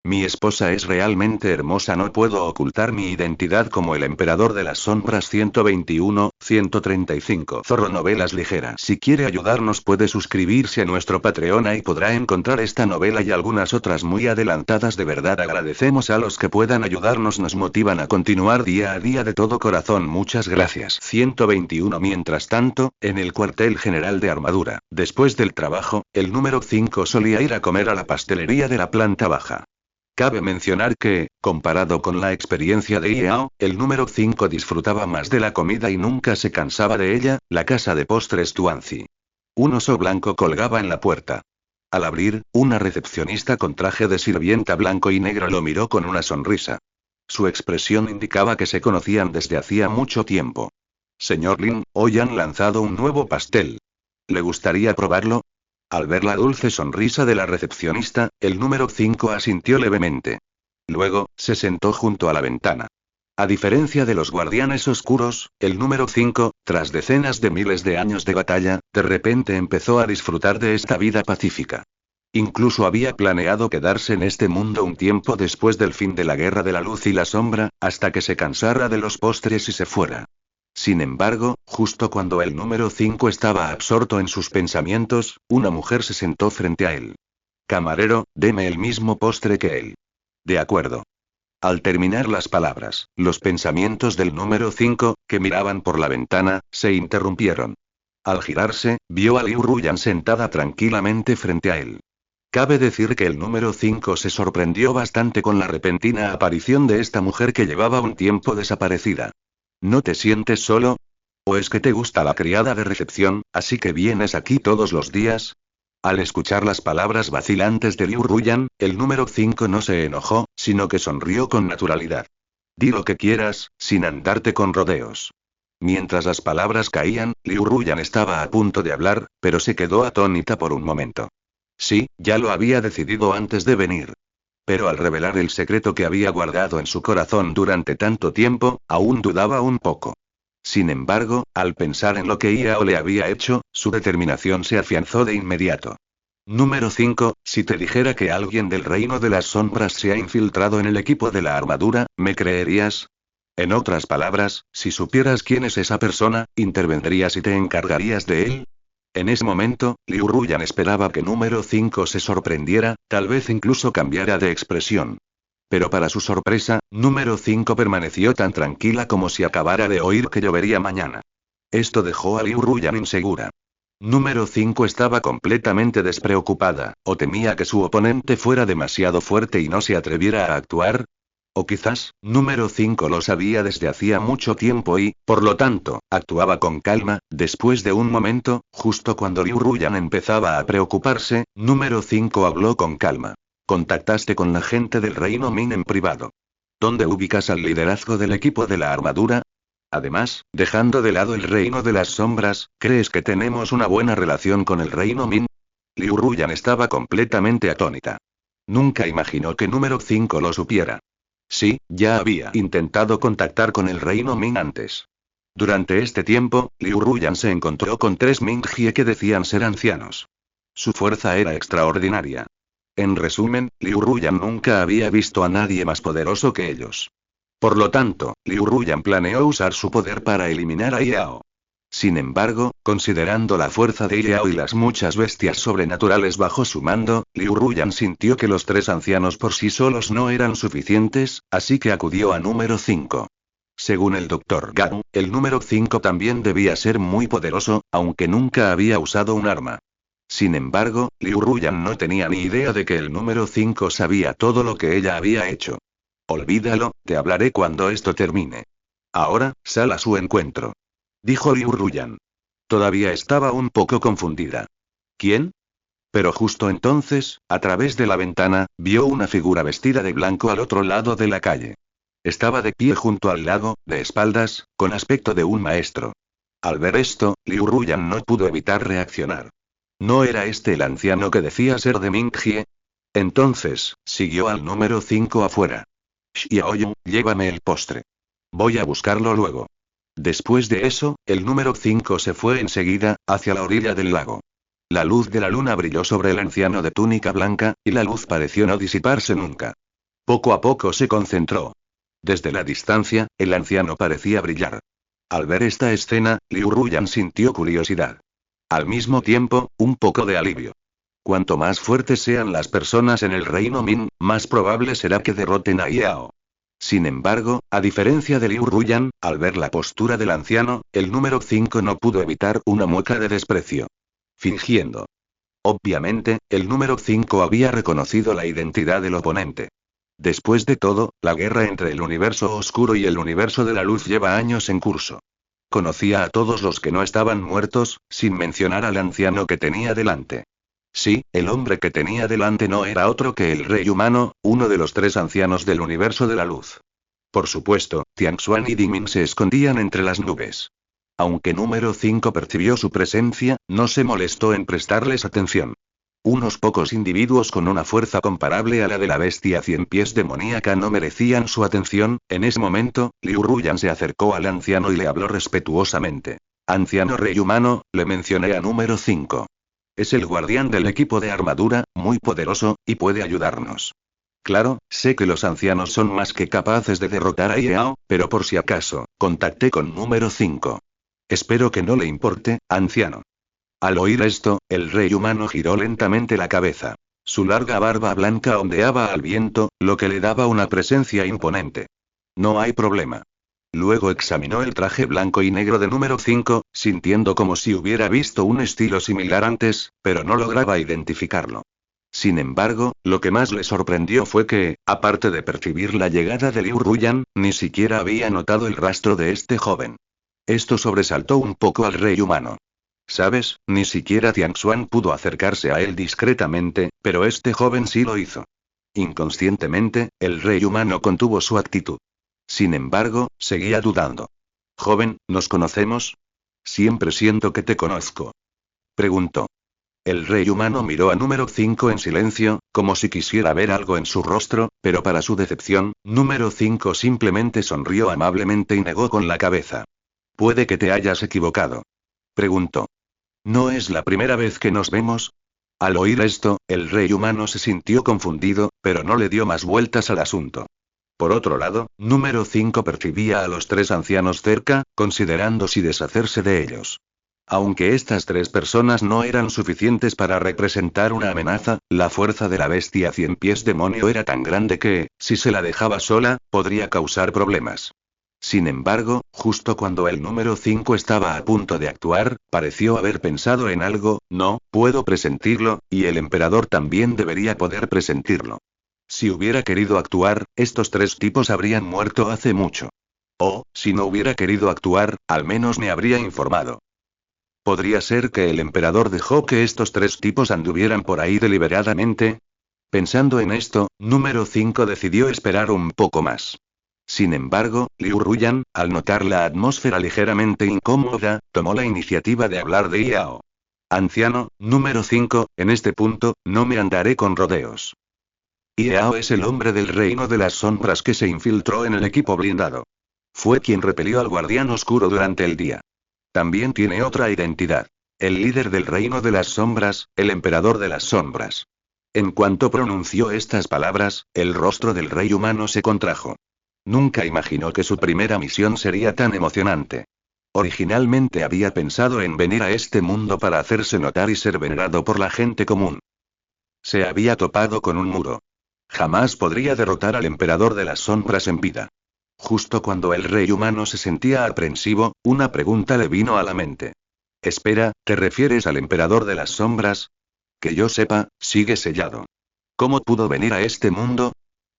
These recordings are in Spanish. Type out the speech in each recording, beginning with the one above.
Mi esposa es realmente hermosa, no puedo ocultar mi identidad como el emperador de las sombras. 121, 135. Zorro Novelas Ligeras. Si quiere ayudarnos puede suscribirse a nuestro Patreon y podrá encontrar esta novela y algunas otras muy adelantadas. De verdad agradecemos a los que puedan ayudarnos, nos motivan a continuar día a día de todo corazón. Muchas gracias. 121. Mientras tanto, en el cuartel general de armadura, después del trabajo, el número 5 solía ir a comer a la pastelería de la planta baja. Cabe mencionar que, comparado con la experiencia de Yao, el número 5 disfrutaba más de la comida y nunca se cansaba de ella, la casa de postres Tuanzi. Un oso blanco colgaba en la puerta. Al abrir, una recepcionista con traje de sirvienta blanco y negro lo miró con una sonrisa. Su expresión indicaba que se conocían desde hacía mucho tiempo. Señor Lin, hoy han lanzado un nuevo pastel. ¿Le gustaría probarlo? Al ver la dulce sonrisa de la recepcionista, el número 5 asintió levemente. Luego, se sentó junto a la ventana. A diferencia de los guardianes oscuros, el número 5, tras decenas de miles de años de batalla, de repente empezó a disfrutar de esta vida pacífica. Incluso había planeado quedarse en este mundo un tiempo después del fin de la Guerra de la Luz y la Sombra, hasta que se cansara de los postres y se fuera. Sin embargo, justo cuando el número 5 estaba absorto en sus pensamientos, una mujer se sentó frente a él. Camarero, deme el mismo postre que él. De acuerdo. Al terminar las palabras, los pensamientos del número 5, que miraban por la ventana, se interrumpieron. Al girarse, vio a Liu Ruyan sentada tranquilamente frente a él. Cabe decir que el número 5 se sorprendió bastante con la repentina aparición de esta mujer que llevaba un tiempo desaparecida. ¿No te sientes solo? ¿O es que te gusta la criada de recepción, así que vienes aquí todos los días? Al escuchar las palabras vacilantes de Liu Ruyan, el número 5 no se enojó, sino que sonrió con naturalidad. Di lo que quieras, sin andarte con rodeos. Mientras las palabras caían, Liu Ruyan estaba a punto de hablar, pero se quedó atónita por un momento. Sí, ya lo había decidido antes de venir. Pero al revelar el secreto que había guardado en su corazón durante tanto tiempo, aún dudaba un poco. Sin embargo, al pensar en lo que Yao le había hecho, su determinación se afianzó de inmediato. Número 5, si te dijera que alguien del reino de las sombras se ha infiltrado en el equipo de la armadura, ¿me creerías? En otras palabras, si supieras quién es esa persona, ¿intervendrías y te encargarías de él? En ese momento, Liu Ruyan esperaba que número 5 se sorprendiera, tal vez incluso cambiara de expresión. Pero para su sorpresa, número 5 permaneció tan tranquila como si acabara de oír que llovería mañana. Esto dejó a Liu Ruyan insegura. Número 5 estaba completamente despreocupada, o temía que su oponente fuera demasiado fuerte y no se atreviera a actuar. O quizás, número 5 lo sabía desde hacía mucho tiempo y, por lo tanto, actuaba con calma. Después de un momento, justo cuando Liu Ruyan empezaba a preocuparse, número 5 habló con calma. Contactaste con la gente del reino Min en privado. ¿Dónde ubicas al liderazgo del equipo de la armadura? Además, dejando de lado el reino de las sombras, ¿crees que tenemos una buena relación con el reino Min? Liu Ruyan estaba completamente atónita. Nunca imaginó que número 5 lo supiera. Sí, ya había intentado contactar con el reino Min antes. Durante este tiempo, Liu Ruyan se encontró con 3 Mingjie que decían ser ancianos. Su fuerza era extraordinaria. En resumen, Liu Ruyan nunca había visto a nadie más poderoso que ellos. Por lo tanto, Liu Ruyan planeó usar su poder para eliminar a Yao. Sin embargo, considerando la fuerza de Yao y las muchas bestias sobrenaturales bajo su mando, Liu Ruyan sintió que los 3 ancianos por sí solos no eran suficientes, así que acudió a número 5. Según el Dr. Gao, el número 5 también debía ser muy poderoso, aunque nunca había usado un arma. Sin embargo, Liu Ruyan no tenía ni idea de que el número 5 sabía todo lo que ella había hecho. Olvídalo, te hablaré cuando esto termine. Ahora, sal a su encuentro. Dijo Liu Ruyan. Todavía estaba un poco confundida. ¿Quién? Pero justo entonces, a través de la ventana, vio una figura vestida de blanco al otro lado de la calle. Estaba de pie junto al lago, de espaldas, con aspecto de un maestro. Al ver esto, Liu Ruyan no pudo evitar reaccionar. ¿No era este el anciano que decía ser de Mingjie? Entonces, siguió al número 5 afuera. Xiaoyu, llévame el postre. Voy a buscarlo luego. Después de eso, el número 5 se fue enseguida, hacia la orilla del lago. La luz de la luna brilló sobre el anciano de túnica blanca, y la luz pareció no disiparse nunca. Poco a poco se concentró. Desde la distancia, el anciano parecía brillar. Al ver esta escena, Liu Ruyan sintió curiosidad. Al mismo tiempo, un poco de alivio. Cuanto más fuertes sean las personas en el reino Min, más probable será que derroten a Yao. Sin embargo, a diferencia de Liu Ruyan, al ver la postura del anciano, el número 5 no pudo evitar una mueca de desprecio. Fingiendo. Obviamente, el número 5 había reconocido la identidad del oponente. Después de todo, la guerra entre el universo oscuro y el universo de la luz lleva años en curso. Conocía a todos los que no estaban muertos, sin mencionar al anciano que tenía delante. Sí, el hombre que tenía delante no era otro que el rey humano, uno de los 3 ancianos del universo de la luz. Por supuesto, Tianxuan y Dimin se escondían entre las nubes. Aunque número 5 percibió su presencia, no se molestó en prestarles atención. Unos pocos individuos con una fuerza comparable a la de la bestia 100 pies demoníaca no merecían su atención. En ese momento, Liu Ruyan se acercó al anciano y le habló respetuosamente. Anciano rey humano, le mencioné a número 5. Es el guardián del equipo de armadura, muy poderoso, y puede ayudarnos. Claro, sé que los ancianos son más que capaces de derrotar a Yao, pero por si acaso, contacté con número 5. Espero que no le importe, anciano. Al oír esto, el rey humano giró lentamente la cabeza. Su larga barba blanca ondeaba al viento, lo que le daba una presencia imponente. No hay problema. Luego examinó el traje blanco y negro de número 5, sintiendo como si hubiera visto un estilo similar antes, pero no lograba identificarlo. Sin embargo, lo que más le sorprendió fue que, aparte de percibir la llegada de Liu Ruyan, ni siquiera había notado el rastro de este joven. Esto sobresaltó un poco al rey humano. ¿Sabes? Ni siquiera Tianxuan pudo acercarse a él discretamente, pero este joven sí lo hizo. Inconscientemente, el rey humano contuvo su actitud. Sin embargo, seguía dudando. Joven, ¿nos conocemos? Siempre siento que te conozco. Preguntó. El rey humano miró a número 5 en silencio, como si quisiera ver algo en su rostro, pero para su decepción, número 5 simplemente sonrió amablemente y negó con la cabeza. Puede que te hayas equivocado. Preguntó. ¿No es la primera vez que nos vemos? Al oír esto, el rey humano se sintió confundido, pero no le dio más vueltas al asunto. Por otro lado, número 5 percibía a los 3 ancianos cerca, considerando si deshacerse de ellos. Aunque estas 3 personas no eran suficientes para representar una amenaza, la fuerza de la bestia 100 pies demonio era tan grande que, si se la dejaba sola, podría causar problemas. Sin embargo, justo cuando el número 5 estaba a punto de actuar, pareció haber pensado en algo. No, puedo presentirlo, y el emperador también debería poder presentirlo. Si hubiera querido actuar, estos 3 tipos habrían muerto hace mucho. O, si no hubiera querido actuar, al menos me habría informado. ¿Podría ser que el emperador dejó que estos 3 tipos anduvieran por ahí deliberadamente? Pensando en esto, número 5 decidió esperar un poco más. Sin embargo, Liu Ruyan, al notar la atmósfera ligeramente incómoda, tomó la iniciativa de hablar de Yao. Anciano, número 5, en este punto, no me andaré con rodeos. Yao es el hombre del reino de las sombras que se infiltró en el equipo blindado. Fue quien repelió al guardián oscuro durante el día. También tiene otra identidad. El líder del reino de las sombras, el emperador de las sombras. En cuanto pronunció estas palabras, el rostro del rey humano se contrajo. Nunca imaginó que su primera misión sería tan emocionante. Originalmente había pensado en venir a este mundo para hacerse notar y ser venerado por la gente común. Se había topado con un muro. Jamás podría derrotar al emperador de las sombras en vida. Justo cuando el rey humano se sentía aprensivo, una pregunta le vino a la mente. Espera, ¿te refieres al emperador de las sombras? Que yo sepa, sigue sellado. ¿Cómo pudo venir a este mundo?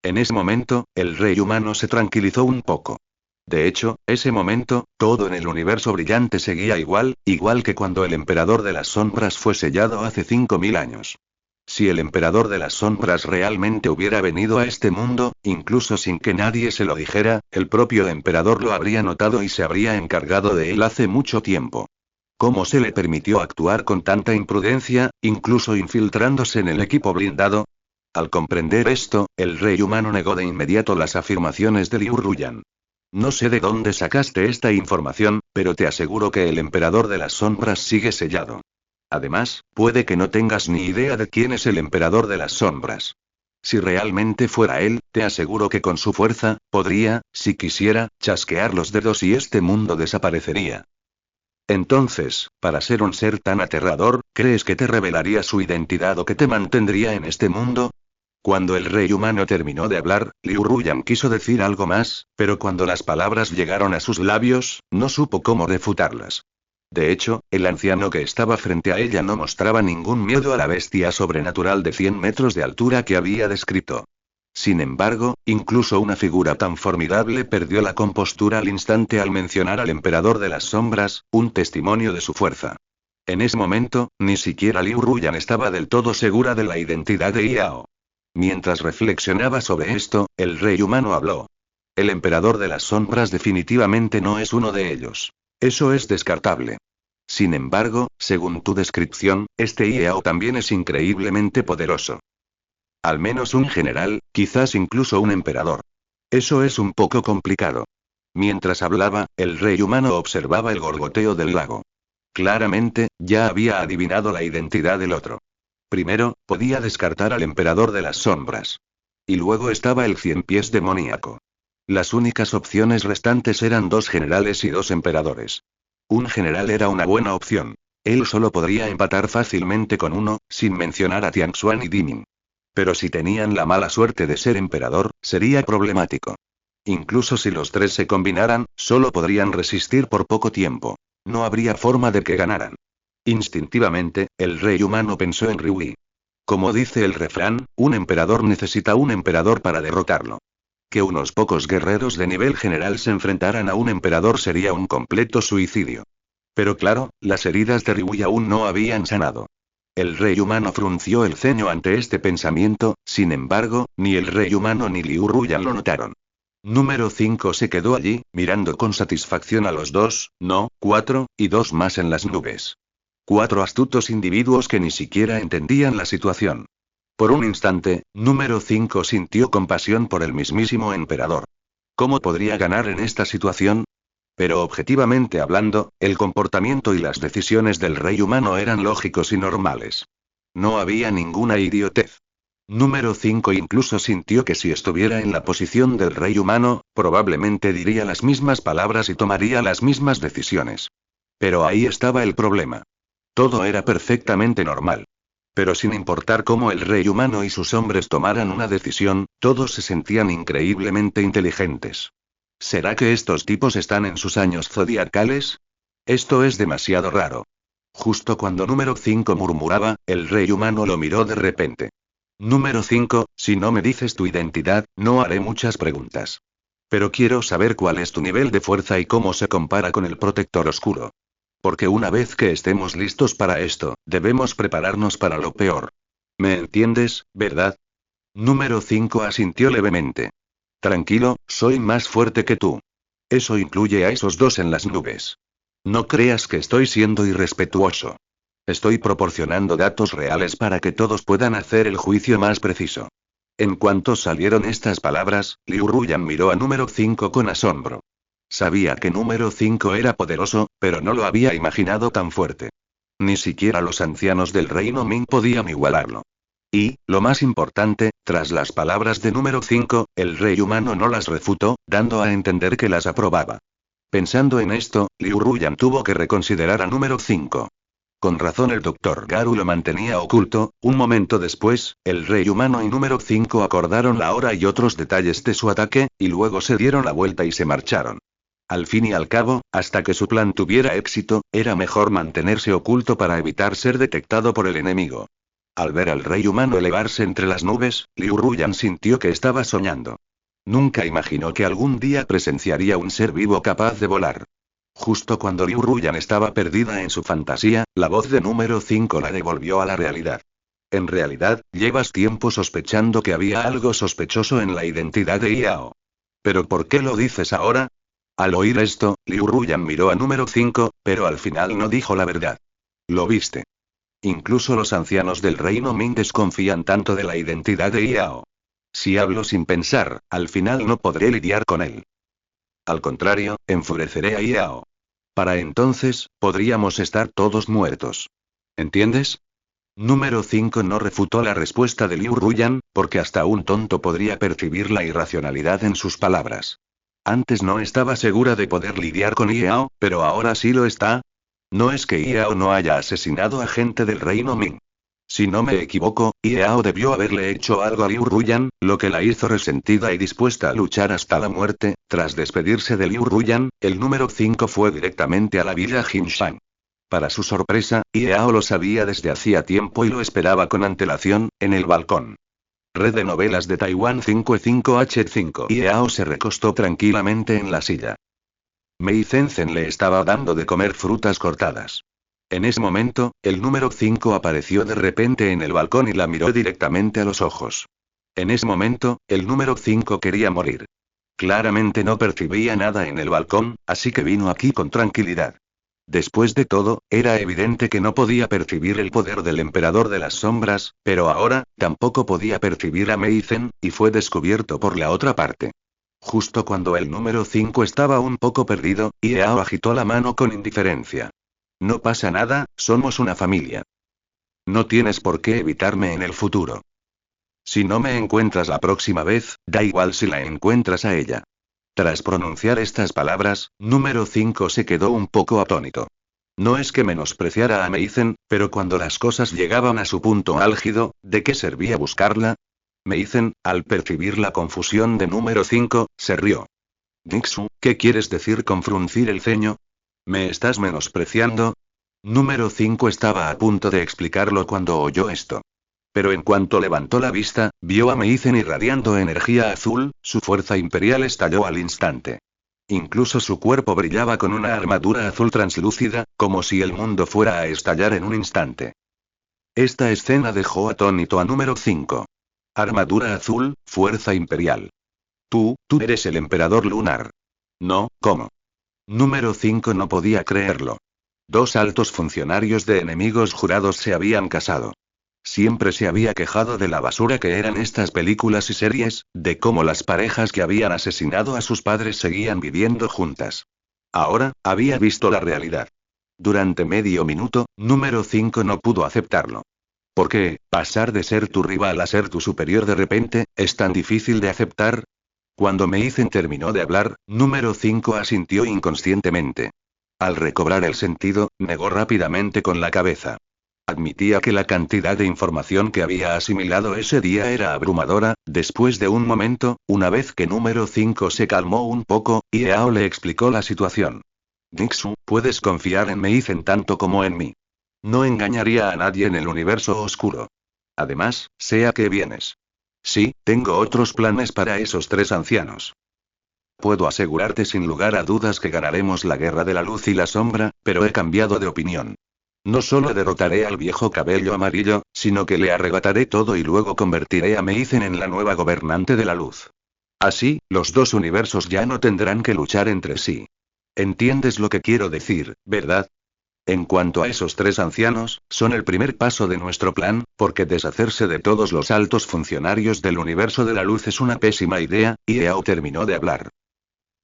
En ese momento, el rey humano se tranquilizó un poco. De hecho, ese momento, todo en el universo brillante seguía igual que cuando el emperador de las sombras fue sellado hace 5000 años. Si el emperador de las sombras realmente hubiera venido a este mundo, incluso sin que nadie se lo dijera, el propio emperador lo habría notado y se habría encargado de él hace mucho tiempo. ¿Cómo se le permitió actuar con tanta imprudencia, incluso infiltrándose en el equipo blindado? Al comprender esto, el rey humano negó de inmediato las afirmaciones de Liu Ruyan. No sé de dónde sacaste esta información, pero te aseguro que el emperador de las sombras sigue sellado. Además, puede que no tengas ni idea de quién es el emperador de las sombras. Si realmente fuera él, te aseguro que con su fuerza, podría, si quisiera, chasquear los dedos y este mundo desaparecería. Entonces, para ser un ser tan aterrador, ¿crees que te revelaría su identidad o que te mantendría en este mundo? Cuando el rey humano terminó de hablar, Liu Ruyan quiso decir algo más, pero cuando las palabras llegaron a sus labios, no supo cómo refutarlas. De hecho, el anciano que estaba frente a ella no mostraba ningún miedo a la bestia sobrenatural de 100 metros de altura que había descrito. Sin embargo, incluso una figura tan formidable perdió la compostura al instante al mencionar al emperador de las sombras, un testimonio de su fuerza. En ese momento, ni siquiera Liu Ruyan estaba del todo segura de la identidad de Yao. Mientras reflexionaba sobre esto, el rey humano habló. El emperador de las sombras definitivamente no es uno de ellos. Eso es descartable. Sin embargo, según tu descripción, este Yao también es increíblemente poderoso. Al menos un general, quizás incluso un emperador. Eso es un poco complicado. Mientras hablaba, el rey humano observaba el gorgoteo del lago. Claramente, ya había adivinado la identidad del otro. Primero, podía descartar al emperador de las sombras. Y luego estaba el cien pies demoníaco. Las únicas opciones restantes eran dos generales y dos emperadores. Un general era una buena opción. Él solo podría empatar fácilmente con uno, sin mencionar a Tianxuan y Dimin. Pero si tenían la mala suerte de ser emperador, sería problemático. Incluso si los tres se combinaran, solo podrían resistir por poco tiempo. No habría forma de que ganaran. Instintivamente, el rey humano pensó en Rui. Como dice el refrán, un emperador necesita un emperador para derrotarlo. Que unos pocos guerreros de nivel general se enfrentaran a un emperador sería un completo suicidio. Pero claro, las heridas de Rui aún no habían sanado. El rey humano frunció el ceño ante este pensamiento, sin embargo, ni el rey humano ni Liu Ruyan lo notaron. Número 5 se quedó allí, mirando con satisfacción a los dos, no, 4, y dos más en las nubes. 4 astutos individuos que ni siquiera entendían la situación. Por un instante, número 5 sintió compasión por el mismísimo emperador. ¿Cómo podría ganar en esta situación? Pero objetivamente hablando, el comportamiento y las decisiones del rey humano eran lógicos y normales. No había ninguna idiotez. Número 5 incluso sintió que si estuviera en la posición del rey humano, probablemente diría las mismas palabras y tomaría las mismas decisiones. Pero ahí estaba el problema. Todo era perfectamente normal. Pero sin importar cómo el rey humano y sus hombres tomaran una decisión, todos se sentían increíblemente inteligentes. ¿Será que estos tipos están en sus años zodiacales? Esto es demasiado raro. Justo cuando número 5 murmuraba, el rey humano lo miró de repente. Número 5, si no me dices tu identidad, no haré muchas preguntas. Pero quiero saber cuál es tu nivel de fuerza y cómo se compara con el protector oscuro. Porque una vez que estemos listos para esto, debemos prepararnos para lo peor. ¿Me entiendes, verdad? Número 5 asintió levemente. Tranquilo, soy más fuerte que tú. Eso incluye a esos dos en las nubes. No creas que estoy siendo irrespetuoso. Estoy proporcionando datos reales para que todos puedan hacer el juicio más preciso. En cuanto salieron estas palabras, Liu Ruyan miró a número 5 con asombro. Sabía que número 5 era poderoso, pero no lo había imaginado tan fuerte. Ni siquiera los ancianos del reino Ming podían igualarlo. Y, lo más importante, tras las palabras de número 5, el rey humano no las refutó, dando a entender que las aprobaba. Pensando en esto, Liu Ruyan tuvo que reconsiderar a número 5. Con razón el doctor Garu lo mantenía oculto. Un momento después, el rey humano y número 5 acordaron la hora y otros detalles de su ataque, y luego se dieron la vuelta y se marcharon. Al fin y al cabo, hasta que su plan tuviera éxito, era mejor mantenerse oculto para evitar ser detectado por el enemigo. Al ver al rey humano elevarse entre las nubes, Liu Ruyan sintió que estaba soñando. Nunca imaginó que algún día presenciaría un ser vivo capaz de volar. Justo cuando Liu Ruyan estaba perdida en su fantasía, la voz de número 5 la devolvió a la realidad. En realidad, llevas tiempo sospechando que había algo sospechoso en la identidad de Yao. ¿Pero por qué lo dices ahora? Al oír esto, Liu Ruyan miró a número 5, pero al final no dijo la verdad. Lo viste. Incluso los ancianos del reino Ming desconfían tanto de la identidad de Yao. Si hablo sin pensar, al final no podré lidiar con él. Al contrario, enfureceré a Yao. Para entonces, podríamos estar todos muertos. ¿Entiendes? Número 5 no refutó la respuesta de Liu Ruyan, porque hasta un tonto podría percibir la irracionalidad en sus palabras. Antes no estaba segura de poder lidiar con Yao, pero ahora sí lo está. No es que Yao no haya asesinado a gente del reino Ming. Si no me equivoco, Yao debió haberle hecho algo a Liu Ruyan, lo que la hizo resentida y dispuesta a luchar hasta la muerte. Tras despedirse de Liu Ruyan, el número 5 fue directamente a la villa Jinshan. Para su sorpresa, Yao lo sabía desde hacía tiempo y lo esperaba con antelación, en el balcón. Red de novelas de Taiwán 55H5. Yao se recostó tranquilamente en la silla. Mei Zenzhen le estaba dando de comer frutas cortadas. En ese momento, el número 5 apareció de repente en el balcón y la miró directamente a los ojos. En ese momento, el número 5 quería morir. Claramente no percibía nada en el balcón, así que vino aquí con tranquilidad. Después de todo, era evidente que no podía percibir el poder del emperador de las sombras, pero ahora, tampoco podía percibir a Mei Zhen, y fue descubierto por la otra parte. Justo cuando el número 5 estaba un poco perdido, Yao agitó la mano con indiferencia. No pasa nada, somos una familia. No tienes por qué evitarme en el futuro. Si no me encuentras la próxima vez, da igual si la encuentras a ella. Tras pronunciar estas palabras, número 5 se quedó un poco atónito. No es que menospreciara a Mei Zhen, pero cuando las cosas llegaban a su punto álgido, ¿de qué servía buscarla? Mei Zhen, al percibir la confusión de número 5, se rió. Nixu, ¿qué quieres decir con fruncir el ceño? ¿Me estás menospreciando? Número 5 estaba a punto de explicarlo cuando oyó esto. Pero en cuanto levantó la vista, vio a Mei Zhen irradiando energía azul, su fuerza imperial estalló al instante. Incluso su cuerpo brillaba con una armadura azul translúcida, como si el mundo fuera a estallar en un instante. Esta escena dejó atónito a número 5. Armadura azul, fuerza imperial. Tú eres el emperador lunar. No, ¿cómo? Número 5 no podía creerlo. 2 altos funcionarios de enemigos jurados se habían casado. Siempre se había quejado de la basura que eran estas películas y series, de cómo las parejas que habían asesinado a sus padres seguían viviendo juntas. Ahora, había visto la realidad. Durante medio minuto, número 5 no pudo aceptarlo. ¿Por qué, pasar de ser tu rival a ser tu superior de repente, es tan difícil de aceptar? Cuando Mei Zhen terminó de hablar, número 5 asintió inconscientemente. Al recobrar el sentido, negó rápidamente con la cabeza. Admitía que la cantidad de información que había asimilado ese día era abrumadora. Después de un momento, una vez que número 5 se calmó un poco, Yao le explicó la situación. Nixu, puedes confiar en Mei Zhen tanto como en mí. No engañaría a nadie en el universo oscuro. Además, sé a qué vienes. Sí, tengo otros planes para esos 3 ancianos. Puedo asegurarte sin lugar a dudas que ganaremos la guerra de la luz y la sombra, pero he cambiado de opinión. No solo derrotaré al viejo cabello amarillo, sino que le arrebataré todo y luego convertiré a Mei Zhen en la nueva gobernante de la luz. Así, los 2 universos ya no tendrán que luchar entre sí. ¿Entiendes lo que quiero decir, verdad? En cuanto a esos 3 ancianos, son el primer paso de nuestro plan, porque deshacerse de todos los altos funcionarios del universo de la luz es una pésima idea. Yao terminó de hablar.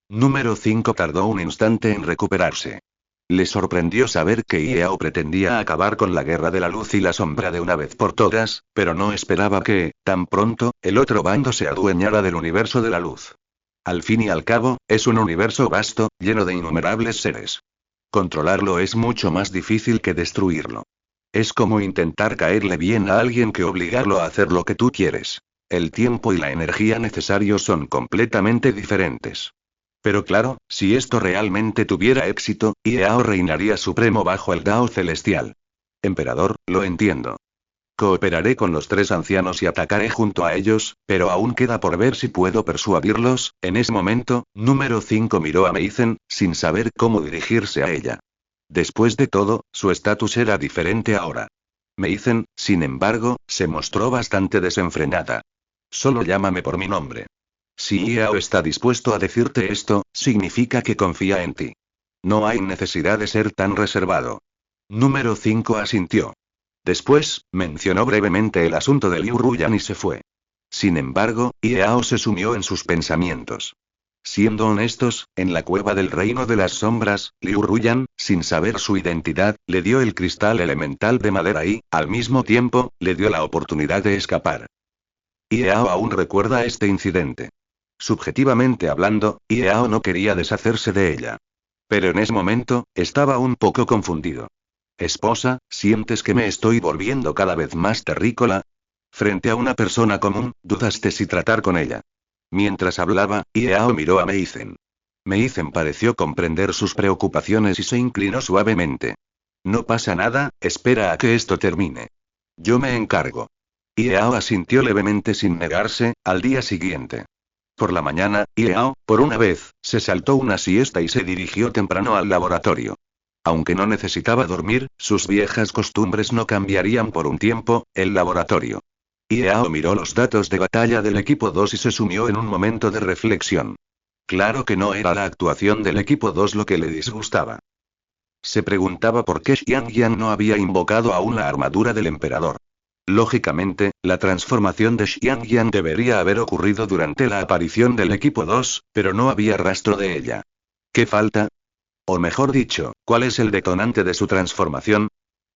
Número 5 tardó un instante en recuperarse. Le sorprendió saber que Yao pretendía acabar con la guerra de la luz y la sombra de una vez por todas, pero no esperaba que, tan pronto, el otro bando se adueñara del universo de la luz. Al fin y al cabo, es un universo vasto, lleno de innumerables seres. Controlarlo es mucho más difícil que destruirlo. Es como intentar caerle bien a alguien que obligarlo a hacer lo que tú quieres. El tiempo y la energía necesarios son completamente diferentes. Pero claro, si esto realmente tuviera éxito, Yao reinaría supremo bajo el Dao celestial. Emperador, lo entiendo. Cooperaré con los 3 ancianos y atacaré junto a ellos, pero aún queda por ver si puedo persuadirlos. En ese momento, número 5 miró a Mei Zhen, sin saber cómo dirigirse a ella. Después de todo, su estatus era diferente ahora. Mei Zhen, sin embargo, se mostró bastante desenfrenada. Solo llámame por mi nombre. Si Yao está dispuesto a decirte esto, significa que confía en ti. No hay necesidad de ser tan reservado. Número 5 asintió. Después, mencionó brevemente el asunto de Liu Ruyan y se fue. Sin embargo, Yao se sumió en sus pensamientos. Siendo honestos, en la cueva del reino de las sombras, Liu Ruyan, sin saber su identidad, le dio el cristal elemental de madera y, al mismo tiempo, le dio la oportunidad de escapar. Iao aún recuerda este incidente. Subjetivamente hablando, Iao no quería deshacerse de ella. Pero en ese momento, estaba un poco confundido. Esposa, ¿sientes que me estoy volviendo cada vez más terrícola? Frente a una persona común, dudaste si tratar con ella. Mientras hablaba, Iao miró a Meizen. Meizen pareció comprender sus preocupaciones y se inclinó suavemente. No pasa nada, espera a que esto termine. Yo me encargo. Iao asintió levemente sin negarse. Al día siguiente. Por la mañana, Iao, por una vez, se saltó una siesta y se dirigió temprano al laboratorio. Aunque no necesitaba dormir, sus viejas costumbres no cambiarían por un tiempo. El laboratorio. Iao miró los datos de batalla del equipo 2 y se sumió en un momento de reflexión. Claro que no era la actuación del equipo 2 lo que le disgustaba. Se preguntaba por qué Xiangyang no había invocado aún la armadura del emperador. Lógicamente, la transformación de Xiangyang debería haber ocurrido durante la aparición del equipo 2, pero no había rastro de ella. ¿Qué falta? O mejor dicho, ¿cuál es el detonante de su transformación?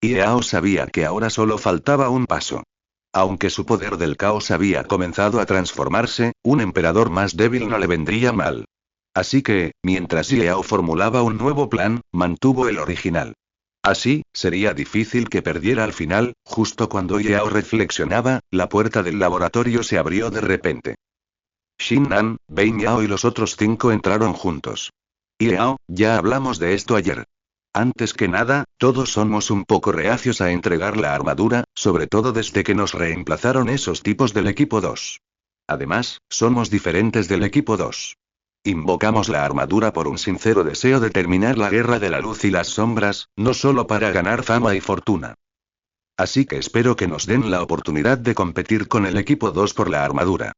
Iao sabía que ahora solo faltaba un paso. Aunque su poder del caos había comenzado a transformarse, un emperador más débil no le vendría mal. Así que, mientras Iao formulaba un nuevo plan, mantuvo el original. Así, sería difícil que perdiera al final. Justo cuando Iao reflexionaba, la puerta del laboratorio se abrió de repente. Shinnan, Bein Yao y los otros 5 entraron juntos. Iao, ya hablamos de esto ayer. Antes que nada, todos somos un poco reacios a entregar la armadura, sobre todo desde que nos reemplazaron esos tipos del equipo 2. Además, somos diferentes del equipo 2. Invocamos la armadura por un sincero deseo de terminar la guerra de la luz y las sombras, no solo para ganar fama y fortuna. Así que espero que nos den la oportunidad de competir con el equipo 2 por la armadura.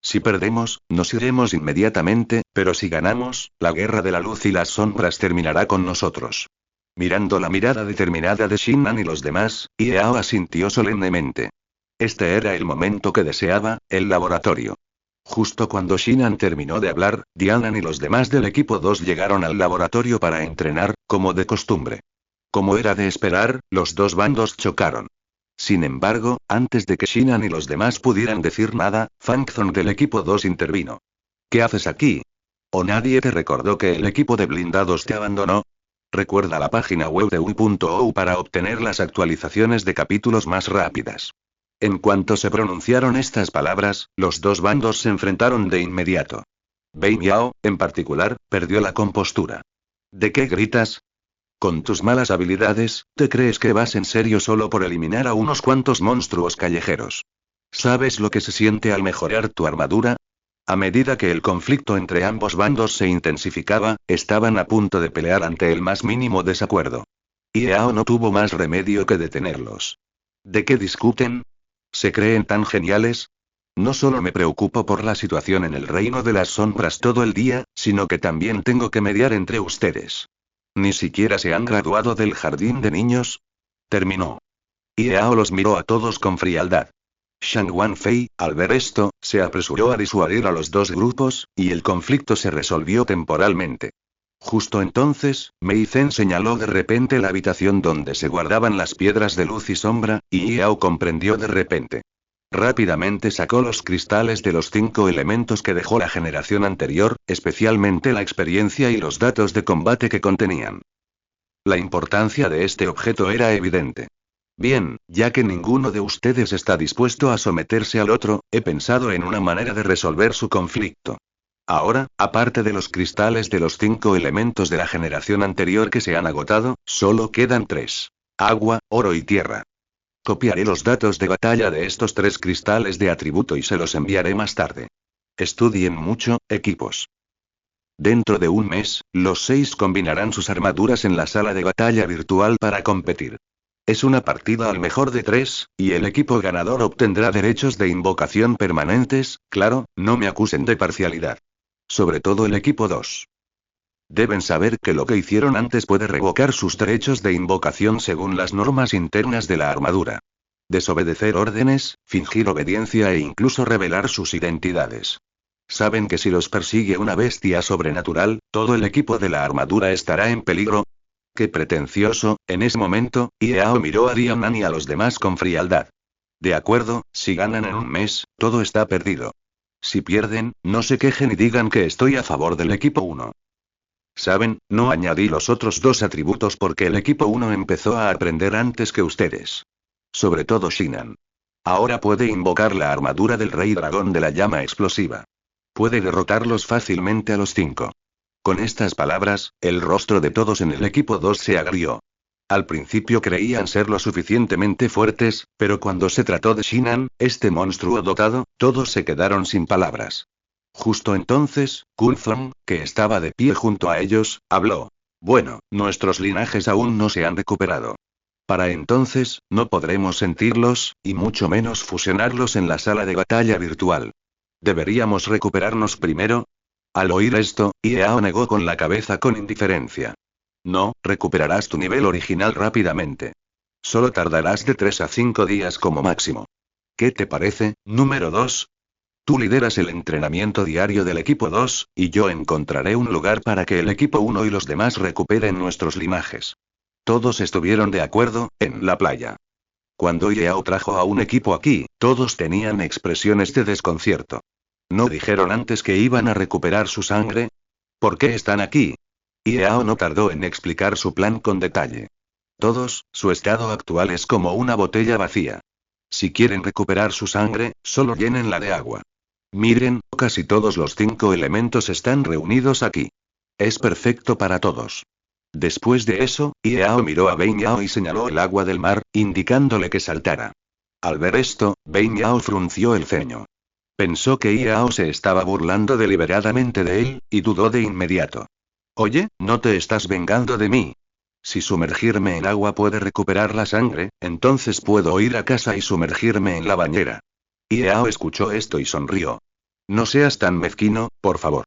Si perdemos, nos iremos inmediatamente, pero si ganamos, la guerra de la luz y las sombras terminará con nosotros. Mirando la mirada determinada de Shinnan y los demás, Iao asintió solemnemente. Este era el momento que deseaba. El laboratorio. Justo cuando Shinnan terminó de hablar, Dianan y los demás del equipo 2 llegaron al laboratorio para entrenar, como de costumbre. Como era de esperar, los dos bandos chocaron. Sin embargo, antes de que Shinnan y los demás pudieran decir nada, Fang Zong del equipo 2 intervino. ¿Qué haces aquí? ¿O nadie te recordó que el equipo de blindados te abandonó? Recuerda la página web de Ui.ou para obtener las actualizaciones de capítulos más rápidas. En cuanto se pronunciaron estas palabras, los dos bandos se enfrentaron de inmediato. Bein Yao, en particular, perdió la compostura. ¿De qué gritas? Con tus malas habilidades, ¿te crees que vas en serio solo por eliminar a unos cuantos monstruos callejeros? ¿Sabes lo que se siente al mejorar tu armadura? A medida que el conflicto entre ambos bandos se intensificaba, estaban a punto de pelear ante el más mínimo desacuerdo. Iao no tuvo más remedio que detenerlos. ¿De qué discuten? ¿Se creen tan geniales? No solo me preocupo por la situación en el reino de las sombras todo el día, sino que también tengo que mediar entre ustedes. ¿Ni siquiera se han graduado del jardín de niños? Terminó. Iao los miró a todos con frialdad. Shang Wanfei, al ver esto, se apresuró a disuadir a los dos grupos, y el conflicto se resolvió temporalmente. Justo entonces, Mei Zhen señaló de repente la habitación donde se guardaban las piedras de luz y sombra, y Iao comprendió de repente. Rápidamente sacó los cristales de los 5 elementos que dejó la generación anterior, especialmente la experiencia y los datos de combate que contenían. La importancia de este objeto era evidente. Bien, ya que ninguno de ustedes está dispuesto a someterse al otro, he pensado en una manera de resolver su conflicto. Ahora, aparte de los cristales de los 5 elementos de la generación anterior que se han agotado, solo quedan 3. Agua, oro y tierra. Copiaré los datos de batalla de estos 3 cristales de atributo y se los enviaré más tarde. Estudien mucho, equipos. Dentro de un mes, los 6 combinarán sus armaduras en la sala de batalla virtual para competir. Es una partida al mejor de 3, y el equipo ganador obtendrá derechos de invocación permanentes. Claro, no me acusen de parcialidad. Sobre todo el equipo 2. Deben saber que lo que hicieron antes puede revocar sus derechos de invocación según las normas internas de la armadura. Desobedecer órdenes, fingir obediencia e incluso revelar sus identidades. ¿Saben que si los persigue una bestia sobrenatural, todo el equipo de la armadura estará en peligro? ¡Qué pretencioso! En ese momento, Iao miró a Dianan y a los demás con frialdad. De acuerdo, si ganan en un mes, todo está perdido. Si pierden, no se quejen y digan que estoy a favor del equipo 1. Saben, no añadí los otros dos atributos porque el equipo 1 empezó a aprender antes que ustedes. Sobre todo Shinan. Ahora puede invocar la armadura del rey dragón de la llama explosiva. Puede derrotarlos fácilmente a los 5. Con estas palabras, el rostro de todos en el equipo 2 se agrió. Al principio creían ser lo suficientemente fuertes, pero cuando se trató de Shinan, este monstruo dotado, todos se quedaron sin palabras. Justo entonces, Kunzong, que estaba de pie junto a ellos, habló. Bueno, nuestros linajes aún no se han recuperado. Para entonces, no podremos sentirlos, y mucho menos fusionarlos en la sala de batalla virtual. ¿Deberíamos recuperarnos primero? Al oír esto, Iao negó con la cabeza con indiferencia. No, recuperarás tu nivel original rápidamente. Solo tardarás de 3 a 5 días como máximo. ¿Qué te parece, número 2? Tú lideras el entrenamiento diario del equipo 2, y yo encontraré un lugar para que el equipo 1 y los demás recuperen nuestros linajes. Todos estuvieron de acuerdo, en la playa. Cuando Iao trajo a un equipo aquí, todos tenían expresiones de desconcierto. ¿No dijeron antes que iban a recuperar su sangre? ¿Por qué están aquí? Iao no tardó en explicar su plan con detalle. Todos, su estado actual es como una botella vacía. Si quieren recuperar su sangre, solo llénenla de agua. Miren, casi todos los 5 elementos están reunidos aquí. Es perfecto para todos. Después de eso, Iao miró a Bein Yao y señaló el agua del mar, indicándole que saltara. Al ver esto, Bein Yao frunció el ceño. Pensó que Iao se estaba burlando deliberadamente de él, y dudó de inmediato. Oye, ¿no te estás vengando de mí? Si sumergirme en agua puede recuperar la sangre, entonces puedo ir a casa y sumergirme en la bañera. Iao escuchó esto y sonrió. No seas tan mezquino, por favor.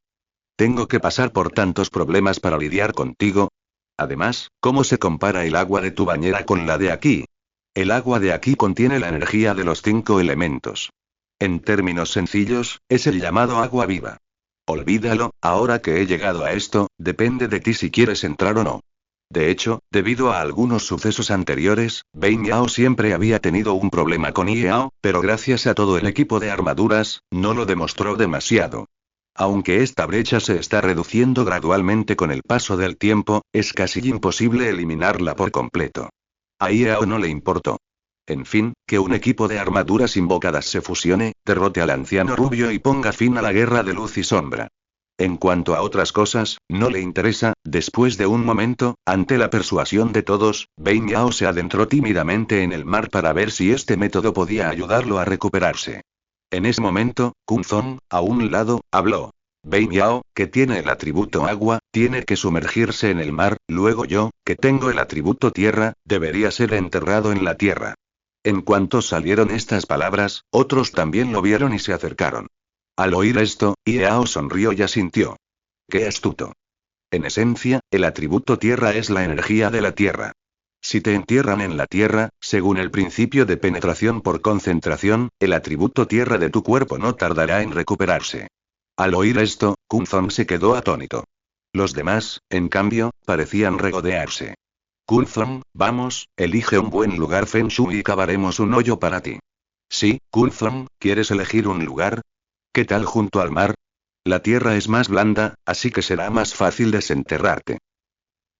¿Tengo que pasar por tantos problemas para lidiar contigo? Además, ¿cómo se compara el agua de tu bañera con la de aquí? El agua de aquí contiene la energía de los 5 elementos. En términos sencillos, es el llamado agua viva. Olvídalo, ahora que he llegado a esto, depende de ti si quieres entrar o no. De hecho, debido a algunos sucesos anteriores, Bein Yao siempre había tenido un problema con Iao, pero gracias a todo el equipo de armaduras, no lo demostró demasiado. Aunque esta brecha se está reduciendo gradualmente con el paso del tiempo, es casi imposible eliminarla por completo. A Iao no le importó. En fin, que un equipo de armaduras invocadas se fusione, derrote al anciano rubio y ponga fin a la guerra de luz y sombra. En cuanto a otras cosas, no le interesa. Después de un momento, ante la persuasión de todos, Bein Yao se adentró tímidamente en el mar para ver si este método podía ayudarlo a recuperarse. En ese momento, Kunzong, a un lado, habló. Bein Yao, que tiene el atributo agua, tiene que sumergirse en el mar, luego yo, que tengo el atributo tierra, debería ser enterrado en la tierra. En cuanto salieron estas palabras, otros también lo vieron y se acercaron. Al oír esto, Iao sonrió y asintió. ¡Qué astuto! En esencia, el atributo tierra es la energía de la tierra. Si te entierran en la tierra, según el principio de penetración por concentración, el atributo tierra de tu cuerpo no tardará en recuperarse. Al oír esto, Kunzong se quedó atónito. Los demás, en cambio, parecían regodearse. Kunzong, vamos, elige un buen lugar Feng Shui y cavaremos un hoyo para ti. Sí, Kunzong, ¿quieres elegir un lugar? ¿Qué tal junto al mar? La tierra es más blanda, así que será más fácil desenterrarte.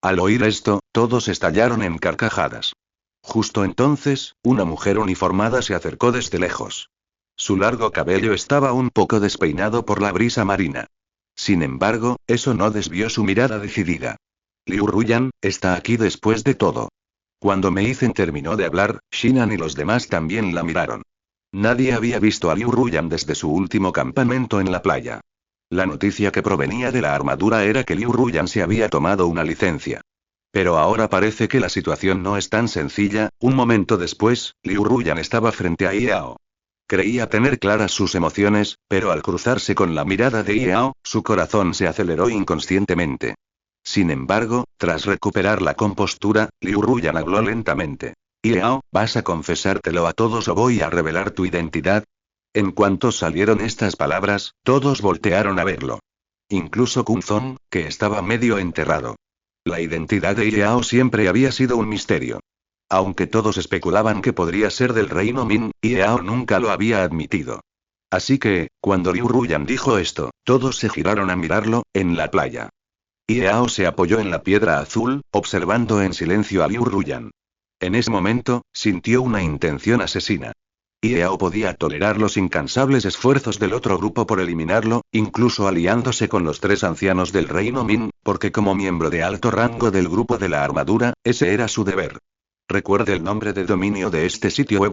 Al oír esto, todos estallaron en carcajadas. Justo entonces, una mujer uniformada se acercó desde lejos. Su largo cabello estaba un poco despeinado por la brisa marina. Sin embargo, eso no desvió su mirada decidida. Liu Ruyan, está aquí después de todo. Cuando Meizen terminó de hablar, Shinan y los demás también la miraron. Nadie había visto a Liu Ruyan desde su último campamento en la playa. La noticia que provenía de la armadura era que Liu Ruyan se había tomado una licencia. Pero ahora parece que la situación no es tan sencilla. Un momento después, Liu Ruyan estaba frente a Iao. Creía tener claras sus emociones, pero al cruzarse con la mirada de Iao, su corazón se aceleró inconscientemente. Sin embargo, tras recuperar la compostura, Liu Ruyan habló lentamente. Iao, ¿vas a confesártelo a todos o voy a revelar tu identidad? En cuanto salieron estas palabras, todos voltearon a verlo. Incluso Kung Zong, que estaba medio enterrado. La identidad de Yao siempre había sido un misterio. Aunque todos especulaban que podría ser del reino Min, Yao nunca lo había admitido. Así que, cuando Liu Ruyan dijo esto, todos se giraron a mirarlo, en la playa. Yao se apoyó en la piedra azul, observando en silencio a Liu Ruyan. En ese momento, sintió una intención asesina. Yao podía tolerar los incansables esfuerzos del otro grupo por eliminarlo, incluso aliándose con los 3 ancianos del reino Min, porque como miembro de alto rango del grupo de la armadura, ese era su deber. ¿Recuerde el nombre de dominio de este sitio web?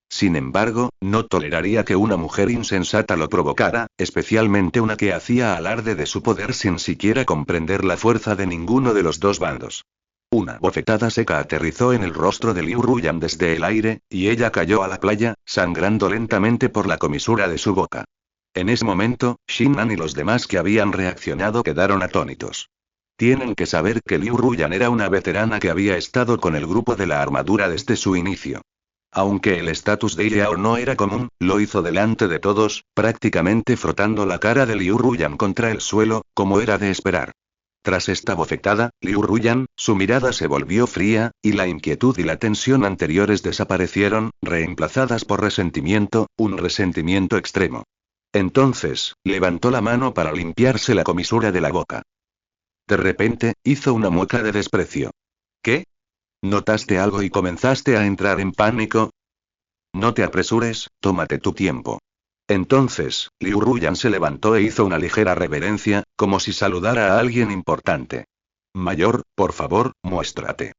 Sin embargo, no toleraría que una mujer insensata lo provocara, especialmente una que hacía alarde de su poder sin siquiera comprender la fuerza de ninguno de los dos bandos. Una bofetada seca aterrizó en el rostro de Liu Ruyan desde el aire, y ella cayó a la playa, sangrando lentamente por la comisura de su boca. En ese momento, Shin'an y los demás que habían reaccionado quedaron atónitos. Tienen que saber que Liu Ruyan era una veterana que había estado con el grupo de la armadura desde su inicio. Aunque el estatus de Yao no era común, lo hizo delante de todos, prácticamente frotando la cara de Liu Ruyan contra el suelo, como era de esperar. Tras esta bofetada, Liu Ruyan, su mirada se volvió fría, y la inquietud y la tensión anteriores desaparecieron, reemplazadas por resentimiento, un resentimiento extremo. Entonces, levantó la mano para limpiarse la comisura de la boca. De repente, hizo una mueca de desprecio. ¿Qué? ¿Notaste algo y comenzaste a entrar en pánico? No te apresures, tómate tu tiempo. Entonces, Liu Ruyan se levantó e hizo una ligera reverencia, como si saludara a alguien importante. Mayor, por favor, muéstrate.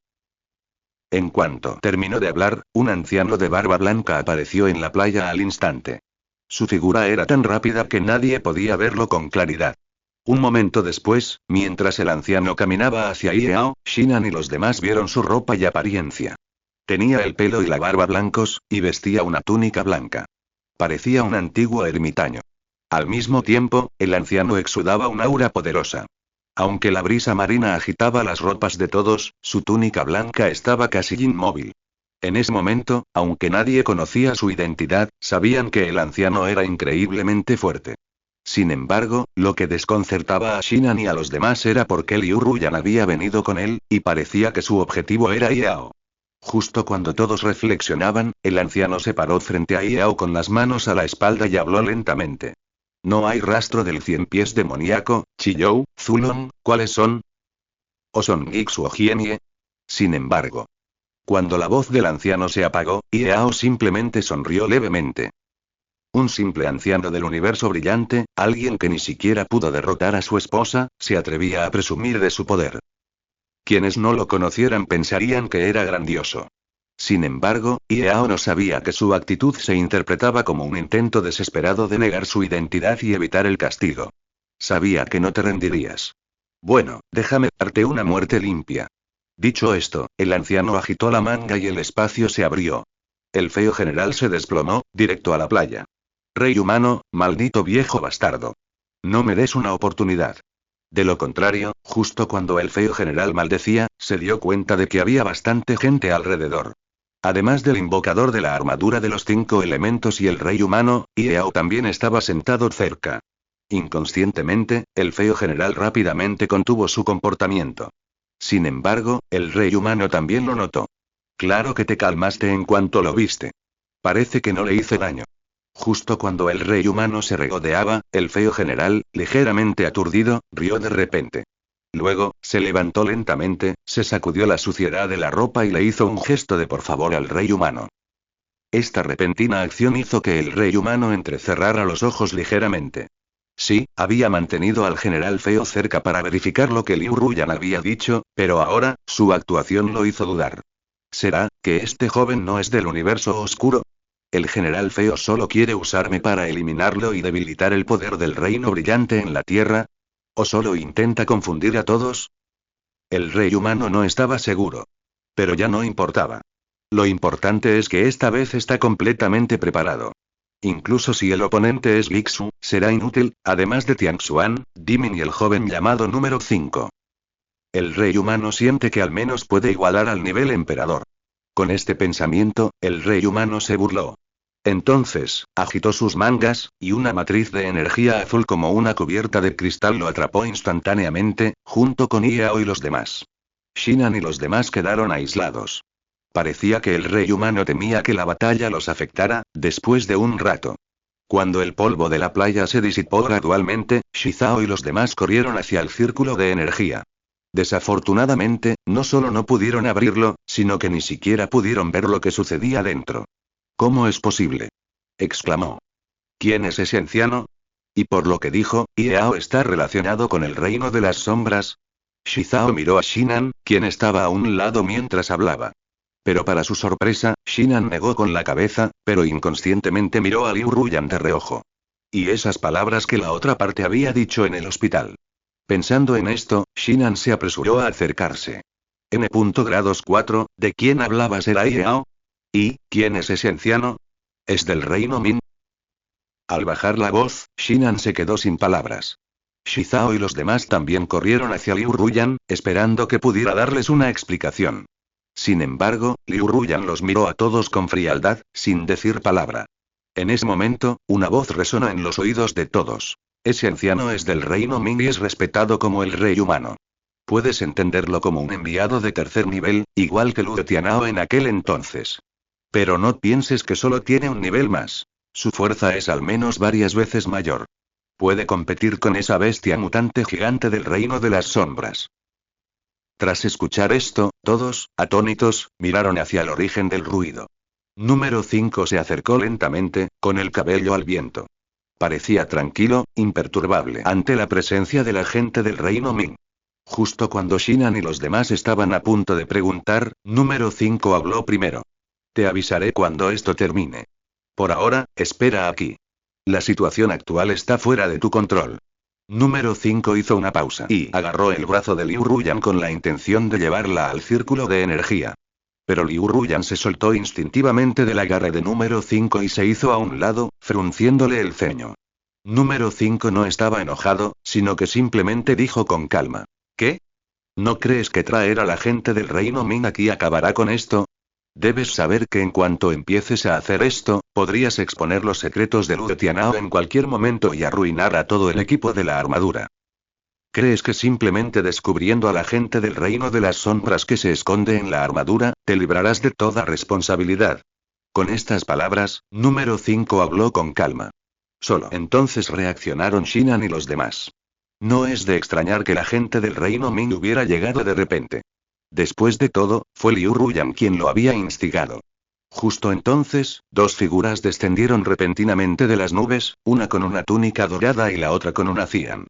En cuanto terminó de hablar, un anciano de barba blanca apareció en la playa al instante. Su figura era tan rápida que nadie podía verlo con claridad. Un momento después, mientras el anciano caminaba hacia Yao, Shin'an y los demás vieron su ropa y apariencia. Tenía el pelo y la barba blancos, y vestía una túnica blanca. Parecía un antiguo ermitaño. Al mismo tiempo, el anciano exudaba un aura poderosa. Aunque la brisa marina agitaba las ropas de todos, su túnica blanca estaba casi inmóvil. En ese momento, aunque nadie conocía su identidad, sabían que el anciano era increíblemente fuerte. Sin embargo, lo que desconcertaba a Shin'an y a los demás era porque Liu Ruyan había venido con él, y parecía que su objetivo era Yao. Justo cuando todos reflexionaban, el anciano se paró frente a Yao con las manos a la espalda y habló lentamente. No hay rastro del 100 pies demoníaco, Chiyou, Zulon, ¿cuáles son? ¿O son Gixu o Jienie? Sin embargo. Cuando la voz del anciano se apagó, Yao simplemente sonrió levemente. Un simple anciano del universo brillante, alguien que ni siquiera pudo derrotar a su esposa, se atrevía a presumir de su poder. Quienes no lo conocieran pensarían que era grandioso. Sin embargo, Yao no sabía que su actitud se interpretaba como un intento desesperado de negar su identidad y evitar el castigo. Sabía que no te rendirías. Bueno, déjame darte una muerte limpia. Dicho esto, el anciano agitó la manga y el espacio se abrió. El feo general se desplomó, directo a la playa. Rey humano, maldito viejo bastardo. No me des una oportunidad. De lo contrario, justo cuando el feo general maldecía, se dio cuenta de que había bastante gente alrededor. Además del invocador de la armadura de los 5 elementos y el rey humano, Yao también estaba sentado cerca. Inconscientemente, el feo general rápidamente contuvo su comportamiento. Sin embargo, el rey humano también lo notó. Claro que te calmaste en cuanto lo viste. Parece que no le hice daño. Justo cuando el rey humano se regodeaba, el feo general, ligeramente aturdido, rió de repente. Luego, se levantó lentamente, se sacudió la suciedad de la ropa y le hizo un gesto de por favor al rey humano. Esta repentina acción hizo que el rey humano entrecerrara los ojos ligeramente. Sí, había mantenido al general feo cerca para verificar lo que Liu Ruyan había dicho, pero ahora, su actuación lo hizo dudar. ¿Será que este joven no es del universo oscuro? ¿El general feo solo quiere usarme para eliminarlo y debilitar el poder del reino brillante en la tierra? ¿O solo intenta confundir a todos? El rey humano no estaba seguro. Pero ya no importaba. Lo importante es que esta vez está completamente preparado. Incluso si el oponente es Gixu, será inútil, además de Tianxuan, Dimin y el joven llamado número 5. El rey humano siente que al menos puede igualar al nivel emperador. Con este pensamiento, el rey humano se burló. Entonces, agitó sus mangas, y una matriz de energía azul como una cubierta de cristal lo atrapó instantáneamente, junto con Yao y los demás. Shinan y los demás quedaron aislados. Parecía que el rey humano temía que la batalla los afectara, después de un rato. Cuando el polvo de la playa se disipó gradualmente, Shizao y los demás corrieron hacia el círculo de energía. Desafortunadamente, no solo no pudieron abrirlo, sino que ni siquiera pudieron ver lo que sucedía dentro. ¿Cómo es posible?, exclamó. ¿Quién es ese anciano? Y por lo que dijo, Yao está relacionado con el reino de las sombras. Shizao miró a Shinan, quien estaba a un lado mientras hablaba. Pero para su sorpresa, Shinan negó con la cabeza, pero inconscientemente miró a Liu Ruyan de reojo. Y esas palabras que la otra parte había dicho en el hospital. Pensando en esto, Shinan se apresuró a acercarse. N.4, ¿de quién hablabas era Yao? ¿Y quién es ese anciano? ¿Es del reino Min? Al bajar la voz, Shinan se quedó sin palabras. Shizao y los demás también corrieron hacia Liu Ruyan, esperando que pudiera darles una explicación. Sin embargo, Liu Ruyan los miró a todos con frialdad, sin decir palabra. En ese momento, una voz resonó en los oídos de todos. Ese anciano es del reino Ming y es respetado como el rey humano. Puedes entenderlo como un enviado de tercer nivel, igual que Luo Tianao en aquel entonces. Pero no pienses que solo tiene un nivel más. Su fuerza es al menos varias veces mayor. Puede competir con esa bestia mutante gigante del reino de las sombras. Tras escuchar esto, todos, atónitos, miraron hacia el origen del ruido. Número 5 se acercó lentamente, con el cabello al viento. Parecía tranquilo, imperturbable ante la presencia de la gente del reino Ming. Justo cuando Shinan y los demás estaban a punto de preguntar, número 5 habló primero. Te avisaré cuando esto termine. Por ahora, espera aquí. La situación actual está fuera de tu control. Número 5 hizo una pausa y agarró el brazo de Liu Ruyan con la intención de llevarla al círculo de energía. Pero Liu Ruyan se soltó instintivamente del agarre de número 5 y se hizo a un lado, frunciéndole el ceño. Número 5 no estaba enojado, sino que simplemente dijo con calma. ¿Qué? ¿No crees que traer a la gente del reino Ming aquí acabará con esto? Debes saber que en cuanto empieces a hacer esto, podrías exponer los secretos de Luo Tianao en cualquier momento y arruinar a todo el equipo de la armadura. ¿Crees que simplemente descubriendo a la gente del reino de las sombras que se esconde en la armadura, te librarás de toda responsabilidad? Con estas palabras, número 5 habló con calma. Solo entonces reaccionaron Shinan y los demás. No es de extrañar que la gente del reino Ming hubiera llegado de repente. Después de todo, fue Liu Ruyan quien lo había instigado. Justo entonces, dos figuras descendieron repentinamente de las nubes, una con una túnica dorada y la otra con una cian.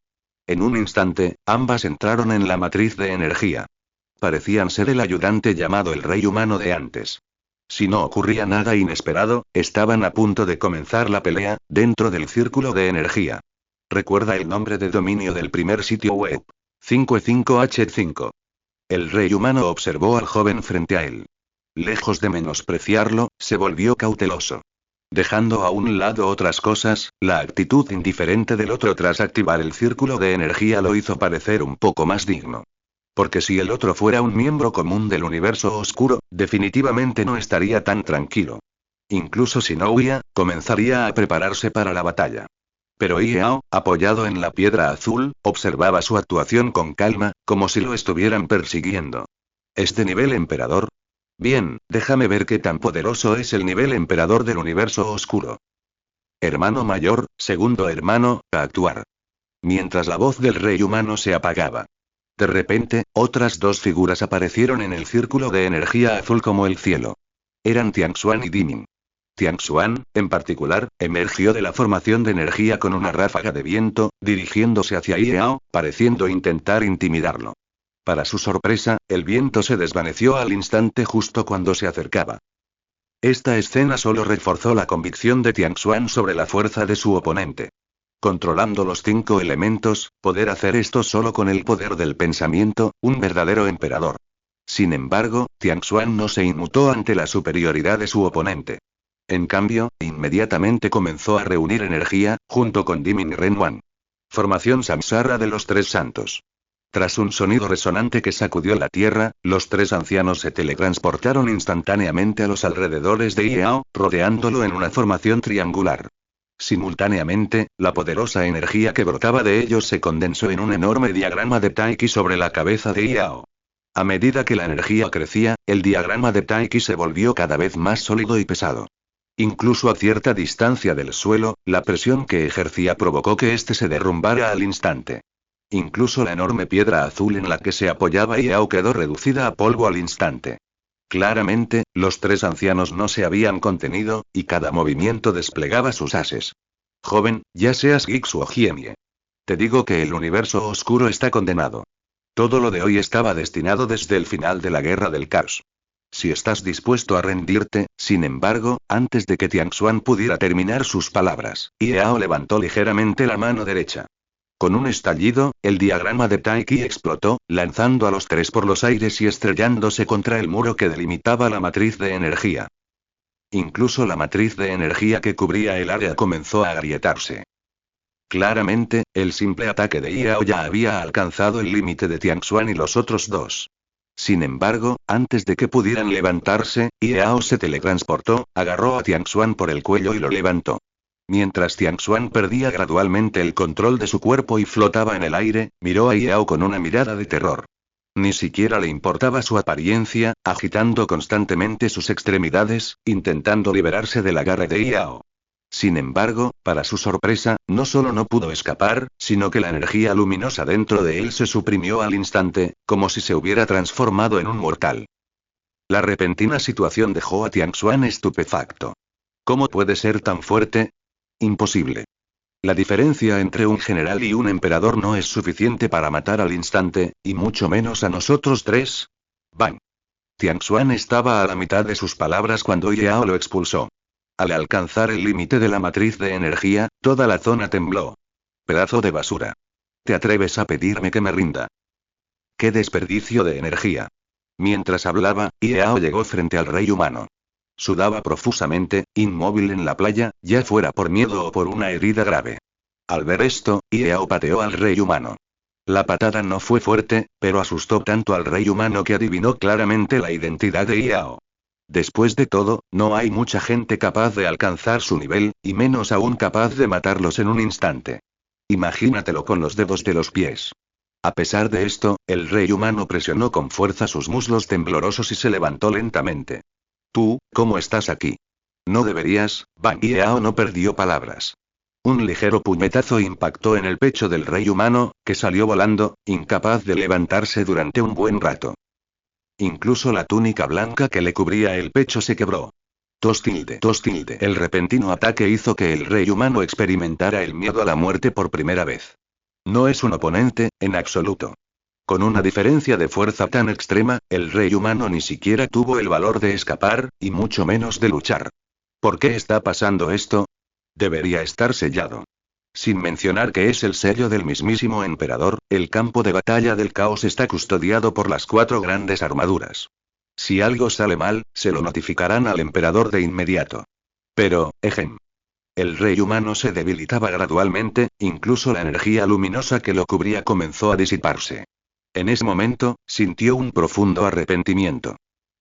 En un instante, ambas entraron en la matriz de energía. Parecían ser el ayudante llamado el rey humano de antes. Si no ocurría nada inesperado, estaban a punto de comenzar la pelea, dentro del círculo de energía. Recuerda el nombre de dominio del primer sitio web. 55H5. El rey humano observó al joven frente a él. Lejos de menospreciarlo, se volvió cauteloso. Dejando a un lado otras cosas, la actitud indiferente del otro tras activar el círculo de energía lo hizo parecer un poco más digno. Porque si el otro fuera un miembro común del universo oscuro, definitivamente no estaría tan tranquilo. Incluso si no huía, comenzaría a prepararse para la batalla. Pero Yao, apoyado en la piedra azul, observaba su actuación con calma, como si lo estuvieran persiguiendo. ¿Es de nivel emperador? Bien, déjame ver qué tan poderoso es el nivel emperador del universo oscuro. Hermano mayor, segundo hermano, a actuar. Mientras la voz del rey humano se apagaba. De repente, otras dos figuras aparecieron en el círculo de energía azul como el cielo. Eran Tianxuan y Dimin. Tianxuan, en particular, emergió de la formación de energía con una ráfaga de viento, dirigiéndose hacia Yao, pareciendo intentar intimidarlo. Para su sorpresa, el viento se desvaneció al instante justo cuando se acercaba. Esta escena solo reforzó la convicción de Tianxuan sobre la fuerza de su oponente. Controlando los 5 elementos, poder hacer esto solo con el poder del pensamiento, un verdadero emperador. Sin embargo, Tianxuan no se inmutó ante la superioridad de su oponente. En cambio, inmediatamente comenzó a reunir energía, junto con Dimin y Renwan. Formación Samsara de los Tres Santos. Tras un sonido resonante que sacudió la tierra, los tres ancianos se teletransportaron instantáneamente a los alrededores de Yao, rodeándolo en una formación triangular. Simultáneamente, la poderosa energía que brotaba de ellos se condensó en un enorme diagrama de Taiki sobre la cabeza de Yao. A medida que la energía crecía, el diagrama de Taiki se volvió cada vez más sólido y pesado. Incluso a cierta distancia del suelo, la presión que ejercía provocó que éste se derrumbara al instante. Incluso la enorme piedra azul en la que se apoyaba Yao quedó reducida a polvo al instante. Claramente, los tres ancianos no se habían contenido, y cada movimiento desplegaba sus ases. Joven, ya seas Gixu o Jiemie. Te digo que el universo oscuro está condenado. Todo lo de hoy estaba destinado desde el final de la Guerra del Caos. Si estás dispuesto a rendirte, sin embargo, antes de que Tianxuan pudiera terminar sus palabras, Yao levantó ligeramente la mano derecha. Con un estallido, el diagrama de Taiki explotó, lanzando a los tres por los aires y estrellándose contra el muro que delimitaba la matriz de energía. Incluso la matriz de energía que cubría el área comenzó a agrietarse. Claramente, el simple ataque de Yao ya había alcanzado el límite de Tianxuan y los otros dos. Sin embargo, antes de que pudieran levantarse, Yao se teletransportó, agarró a Tianxuan por el cuello y lo levantó. Mientras Tianxuan perdía gradualmente el control de su cuerpo y flotaba en el aire, miró a Yao con una mirada de terror. Ni siquiera le importaba su apariencia, agitando constantemente sus extremidades, intentando liberarse del agarre de Yao. Sin embargo, para su sorpresa, no solo no pudo escapar, sino que la energía luminosa dentro de él se suprimió al instante, como si se hubiera transformado en un mortal. La repentina situación dejó a Tianxuan estupefacto. ¿Cómo puede ser tan fuerte? Imposible. La diferencia entre un general y un emperador no es suficiente para matar al instante, y mucho menos a nosotros tres. ¡Bang! Tianxuan estaba a la mitad de sus palabras cuando Yao lo expulsó. Al alcanzar el límite de la matriz de energía, toda la zona tembló. Pedazo de basura. ¿Te atreves a pedirme que me rinda? ¡Qué desperdicio de energía! Mientras hablaba, Yao llegó frente al rey humano. Sudaba profusamente, inmóvil en la playa, ya fuera por miedo o por una herida grave. Al ver esto, Yao pateó al rey humano. La patada no fue fuerte, pero asustó tanto al rey humano que adivinó claramente la identidad de Yao. Después de todo, no hay mucha gente capaz de alcanzar su nivel, y menos aún capaz de matarlos en un instante. Imagínatelo con los dedos de los pies. A pesar de esto, el rey humano presionó con fuerza sus muslos temblorosos y se levantó lentamente. Tú, ¿cómo estás aquí? No deberías. Bang Yao no perdió palabras. Un ligero puñetazo impactó en el pecho del rey humano, que salió volando, incapaz de levantarse durante un buen rato. Incluso la túnica blanca que le cubría el pecho se quebró. Tos tilde. El repentino ataque hizo que el rey humano experimentara el miedo a la muerte por primera vez. No es un oponente, en absoluto. Con una diferencia de fuerza tan extrema, el rey humano ni siquiera tuvo el valor de escapar, y mucho menos de luchar. ¿Por qué está pasando esto? Debería estar sellado. Sin mencionar que es el sello del mismísimo emperador, el campo de batalla del caos está custodiado por las 4 grandes armaduras. Si algo sale mal, se lo notificarán al emperador de inmediato. Pero, el rey humano se debilitaba gradualmente, incluso la energía luminosa que lo cubría comenzó a disiparse. En ese momento, sintió un profundo arrepentimiento.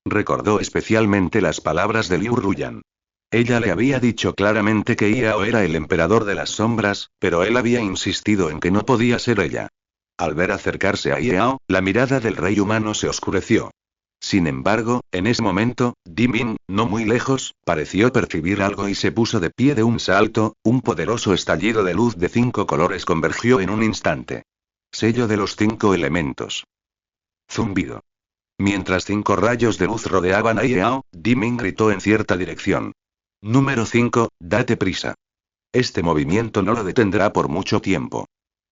Recordó especialmente las palabras de Liu Ruyan. Ella le había dicho claramente que Yao era el emperador de las sombras, pero él había insistido en que no podía ser ella. Al ver acercarse a Yao, la mirada del rey humano se oscureció. Sin embargo, en ese momento, Dimin, no muy lejos, pareció percibir algo y se puso de pie de un salto, un poderoso estallido de luz de 5 colores convergió en un instante. Sello de los 5 elementos. Zumbido. Mientras 5 rayos de luz rodeaban a Yao, Dimin gritó en cierta dirección. Número 5, date prisa. Este movimiento no lo detendrá por mucho tiempo.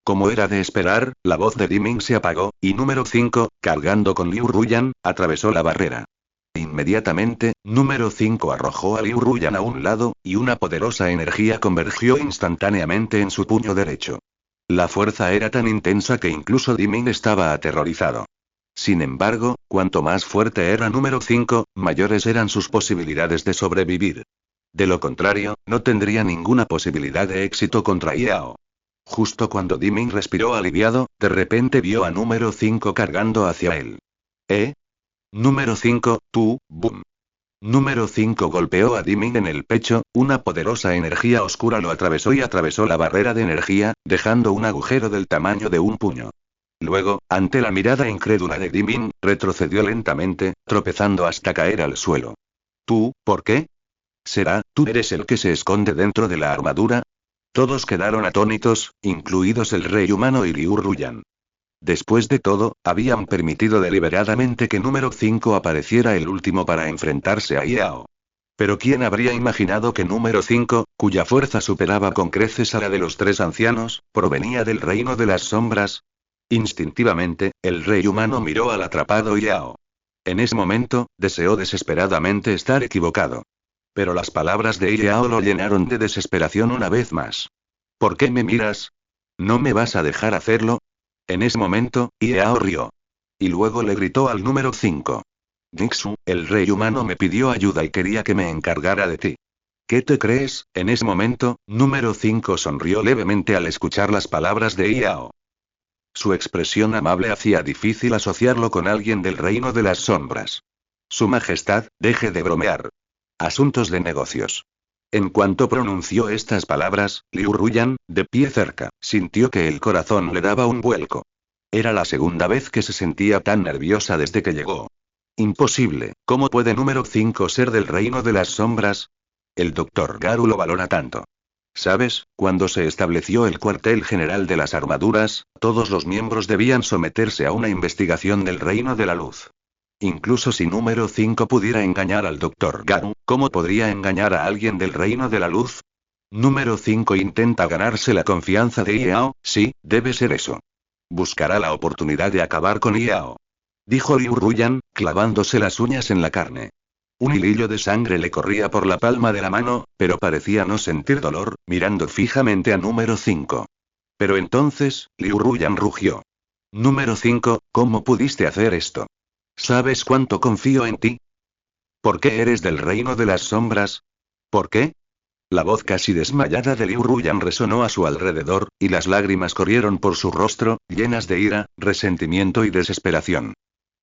Como era de esperar, la voz de Dimin se apagó, y número 5, cargando con Liu Ruyan, atravesó la barrera. Inmediatamente, número 5 arrojó a Liu Ruyan a un lado, y una poderosa energía convergió instantáneamente en su puño derecho. La fuerza era tan intensa que incluso Dimin estaba aterrorizado. Sin embargo, cuanto más fuerte era número 5, mayores eran sus posibilidades de sobrevivir. De lo contrario, no tendría ninguna posibilidad de éxito contra Yao. Justo cuando Dimin respiró aliviado, de repente vio a número 5 cargando hacia él. ¿Eh? Número 5, tú, boom. Número 5 golpeó a Dimin en el pecho, una poderosa energía oscura lo atravesó y atravesó la barrera de energía, dejando un agujero del tamaño de un puño. Luego, ante la mirada incrédula de Dimin, retrocedió lentamente, tropezando hasta caer al suelo. ¿Tú, por qué? ¿Será, tú eres el que se esconde dentro de la armadura? Todos quedaron atónitos, incluidos el rey humano y Liu Ruyan. Después de todo, habían permitido deliberadamente que número 5 apareciera el último para enfrentarse a Yao. Pero ¿quién habría imaginado que número 5, cuya fuerza superaba con creces a la de los tres ancianos, provenía del reino de las sombras? Instintivamente, el rey humano miró al atrapado Yao. En ese momento, deseó desesperadamente estar equivocado. Pero las palabras de Yao lo llenaron de desesperación una vez más. ¿Por qué me miras? ¿No me vas a dejar hacerlo? En ese momento, Yao rió. Y luego le gritó al número 5. Nixu, el rey humano me pidió ayuda y quería que me encargara de ti. ¿Qué te crees? En ese momento, número 5 sonrió levemente al escuchar las palabras de Yao. Su expresión amable hacía difícil asociarlo con alguien del reino de las sombras. Su majestad, deje de bromear. Asuntos de negocios. En cuanto pronunció estas palabras, Liu Ruyan, de pie cerca, sintió que el corazón le daba un vuelco. Era la segunda vez que se sentía tan nerviosa desde que llegó. Imposible, ¿cómo puede número 5 ser del reino de las sombras? El doctor Garu lo valora tanto. ¿Sabes? Cuando se estableció el cuartel general de las armaduras, todos los miembros debían someterse a una investigación del reino de la luz. Incluso si número 5 pudiera engañar al Dr. Garu, ¿cómo podría engañar a alguien del reino de la luz? Número 5 intenta ganarse la confianza de Yao, sí, debe ser eso. Buscará la oportunidad de acabar con Yao. Dijo Liu Ruyan, clavándose las uñas en la carne. Un hilillo de sangre le corría por la palma de la mano, pero parecía no sentir dolor, mirando fijamente a número 5. Pero entonces, Liu Ruyan rugió. Número 5, ¿cómo pudiste hacer esto? ¿Sabes cuánto confío en ti? ¿Por qué eres del reino de las sombras? ¿Por qué? La voz casi desmayada de Liu Ruyan resonó a su alrededor, y las lágrimas corrieron por su rostro, llenas de ira, resentimiento y desesperación.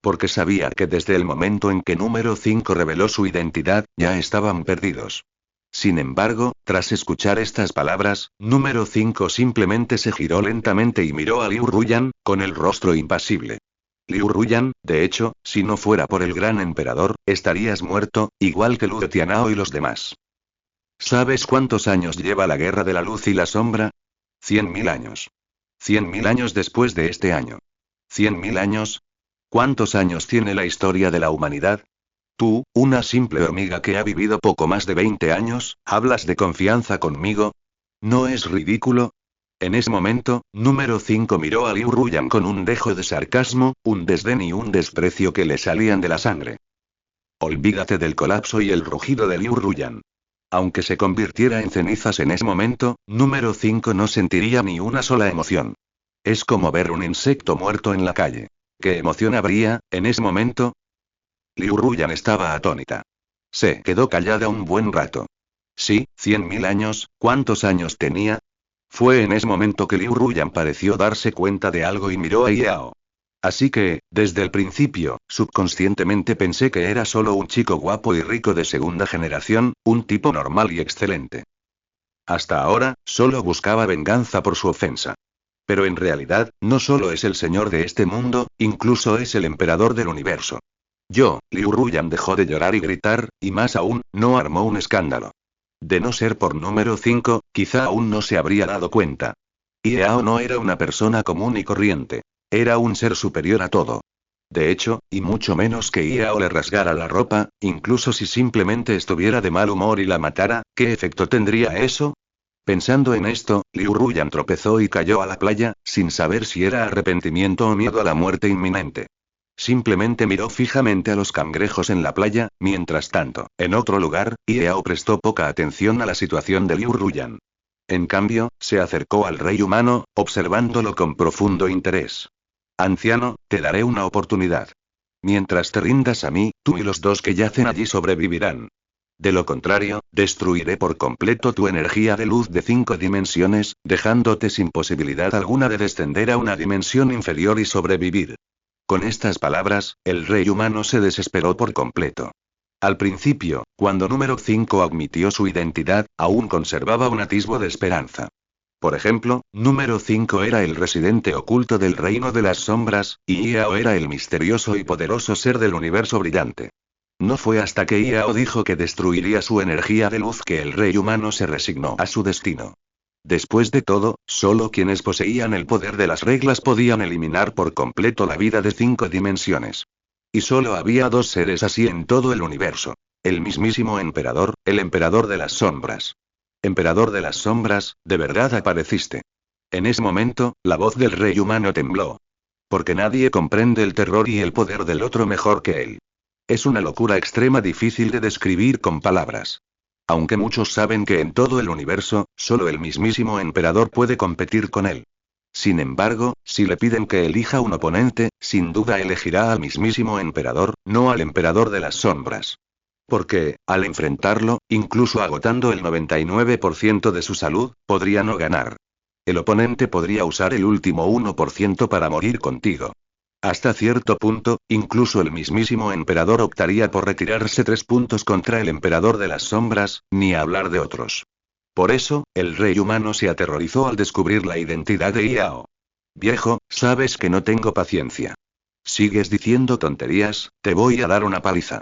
Porque sabía que desde el momento en que número 5 reveló su identidad, ya estaban perdidos. Sin embargo, tras escuchar estas palabras, número 5 simplemente se giró lentamente y miró a Liu Ruyan, con el rostro impasible. Liu Ruyan, de hecho, si no fuera por el gran emperador, estarías muerto, igual que Lu Tianao y los demás. ¿Sabes cuántos años lleva la guerra de la luz y la sombra? 100.000 años. 100.000 años después de este año. 100.000 años. ¿Cuántos años tiene la historia de la humanidad? Tú, una simple hormiga que ha vivido poco más de 20 años, ¿hablas de confianza conmigo? ¿No es ridículo? En ese momento, número 5 miró a Liu Ruyan con un dejo de sarcasmo, un desdén y un desprecio que le salían de la sangre. Olvídate del colapso y el rugido de Liu Ruyan. Aunque se convirtiera en cenizas en ese momento, número 5 no sentiría ni una sola emoción. Es como ver un insecto muerto en la calle. ¿Qué emoción habría, en ese momento? Liu Ruyan estaba atónita. Se quedó callada un buen rato. Sí, 100.000 años, ¿cuántos años tenía? Fue en ese momento que Liu Ruyan pareció darse cuenta de algo y miró a Yao. Así que, desde el principio, subconscientemente pensé que era solo un chico guapo y rico de segunda generación, un tipo normal y excelente. Hasta ahora, solo buscaba venganza por su ofensa. Pero en realidad, no solo es el señor de este mundo, incluso es el emperador del universo. Liu Ruyan dejó de llorar y gritar, y más aún, no armó un escándalo. De no ser por número 5, quizá aún no se habría dado cuenta. Yao no era una persona común y corriente. Era un ser superior a todo. De hecho, y mucho menos que Yao le rasgara la ropa, incluso si simplemente estuviera de mal humor y la matara, ¿qué efecto tendría eso? Pensando en esto, Liu Ruyan tropezó y cayó a la playa, sin saber si era arrepentimiento o miedo a la muerte inminente. Simplemente miró fijamente a los cangrejos en la playa, mientras tanto, en otro lugar, Yao prestó poca atención a la situación de Liu Ruyan. En cambio, se acercó al rey humano, observándolo con profundo interés. Anciano, te daré una oportunidad. Mientras te rindas a mí, tú y los dos que yacen allí sobrevivirán. De lo contrario, destruiré por completo tu energía de luz de 5 dimensiones, dejándote sin posibilidad alguna de descender a una dimensión inferior y sobrevivir. Con estas palabras, el rey humano se desesperó por completo. Al principio, cuando número 5 admitió su identidad, aún conservaba un atisbo de esperanza. Por ejemplo, número 5 era el residente oculto del reino de las sombras, y Yao era el misterioso y poderoso ser del universo brillante. No fue hasta que Yao dijo que destruiría su energía de luz que el rey humano se resignó a su destino. Después de todo, solo quienes poseían el poder de las reglas podían eliminar por completo la vida de 5 dimensiones. Y solo había 2 seres así en todo el universo. El mismísimo emperador, el emperador de las sombras. Emperador de las sombras, ¿de verdad apareciste? En ese momento, la voz del rey humano tembló. Porque nadie comprende el terror y el poder del otro mejor que él. Es una locura extrema difícil de describir con palabras. Aunque muchos saben que en todo el universo, solo el mismísimo emperador puede competir con él. Sin embargo, si le piden que elija un oponente, sin duda elegirá al mismísimo emperador, no al emperador de las sombras. Porque, al enfrentarlo, incluso agotando el 99% de su salud, podría no ganar. El oponente podría usar el último 1% para morir contigo. Hasta cierto punto, incluso el mismísimo emperador optaría por retirarse 3 puntos contra el emperador de las sombras, ni hablar de otros. Por eso, el rey humano se aterrorizó al descubrir la identidad de Yao. Viejo, sabes que no tengo paciencia. Sigues diciendo tonterías, te voy a dar una paliza.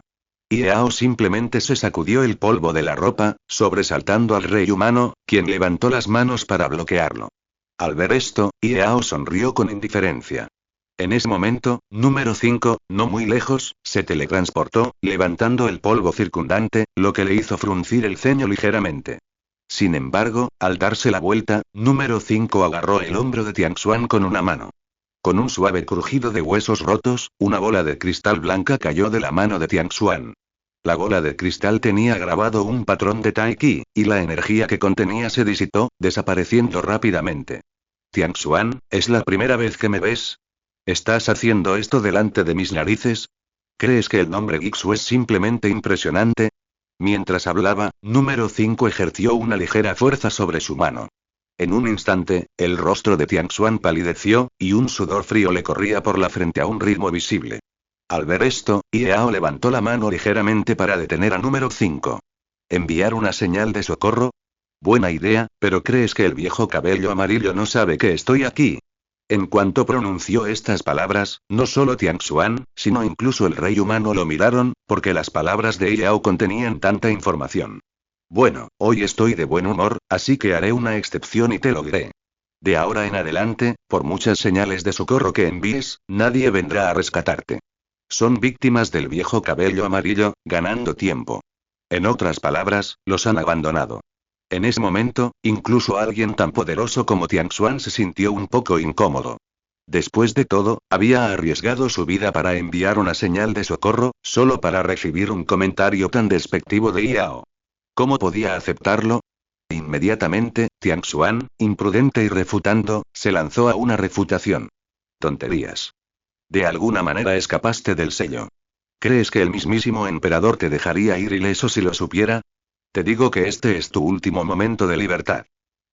Yao simplemente se sacudió el polvo de la ropa, sobresaltando al rey humano, quien levantó las manos para bloquearlo. Al ver esto, Yao sonrió con indiferencia. En ese momento, número 5, no muy lejos, se teletransportó, levantando el polvo circundante, lo que le hizo fruncir el ceño ligeramente. Sin embargo, al darse la vuelta, número 5 agarró el hombro de Tianxuan con una mano. Con un suave crujido de huesos rotos, una bola de cristal blanca cayó de la mano de Tianxuan. La bola de cristal tenía grabado un patrón de Tai Qi, y la energía que contenía se disipó, desapareciendo rápidamente. Tianxuan, ¿es la primera vez que me ves? ¿Estás haciendo esto delante de mis narices? ¿Crees que el nombre Gixu es simplemente impresionante? Mientras hablaba, número 5 ejerció una ligera fuerza sobre su mano. En un instante, el rostro de Tianxuan palideció, y un sudor frío le corría por la frente a un ritmo visible. Al ver esto, Yao levantó la mano ligeramente para detener a número 5. ¿Enviar una señal de socorro? Buena idea, pero ¿crees que el viejo cabello amarillo no sabe que estoy aquí? En cuanto pronunció estas palabras, no solo Tianxuan, sino incluso el rey humano lo miraron, porque las palabras de Yao contenían tanta información. Bueno, hoy estoy de buen humor, así que haré una excepción y te lo diré. De ahora en adelante, por muchas señales de socorro que envíes, nadie vendrá a rescatarte. Son víctimas del viejo cabello amarillo, ganando tiempo. En otras palabras, los han abandonado. En ese momento, incluso alguien tan poderoso como Tianxuan se sintió un poco incómodo. Después de todo, había arriesgado su vida para enviar una señal de socorro, solo para recibir un comentario tan despectivo de Yao. ¿Cómo podía aceptarlo? Inmediatamente, Tianxuan, imprudente y refutando, se lanzó a una refutación. Tonterías. De alguna manera escapaste del sello. ¿Crees que el mismísimo emperador te dejaría ir ileso si lo supiera? Te digo que este es tu último momento de libertad.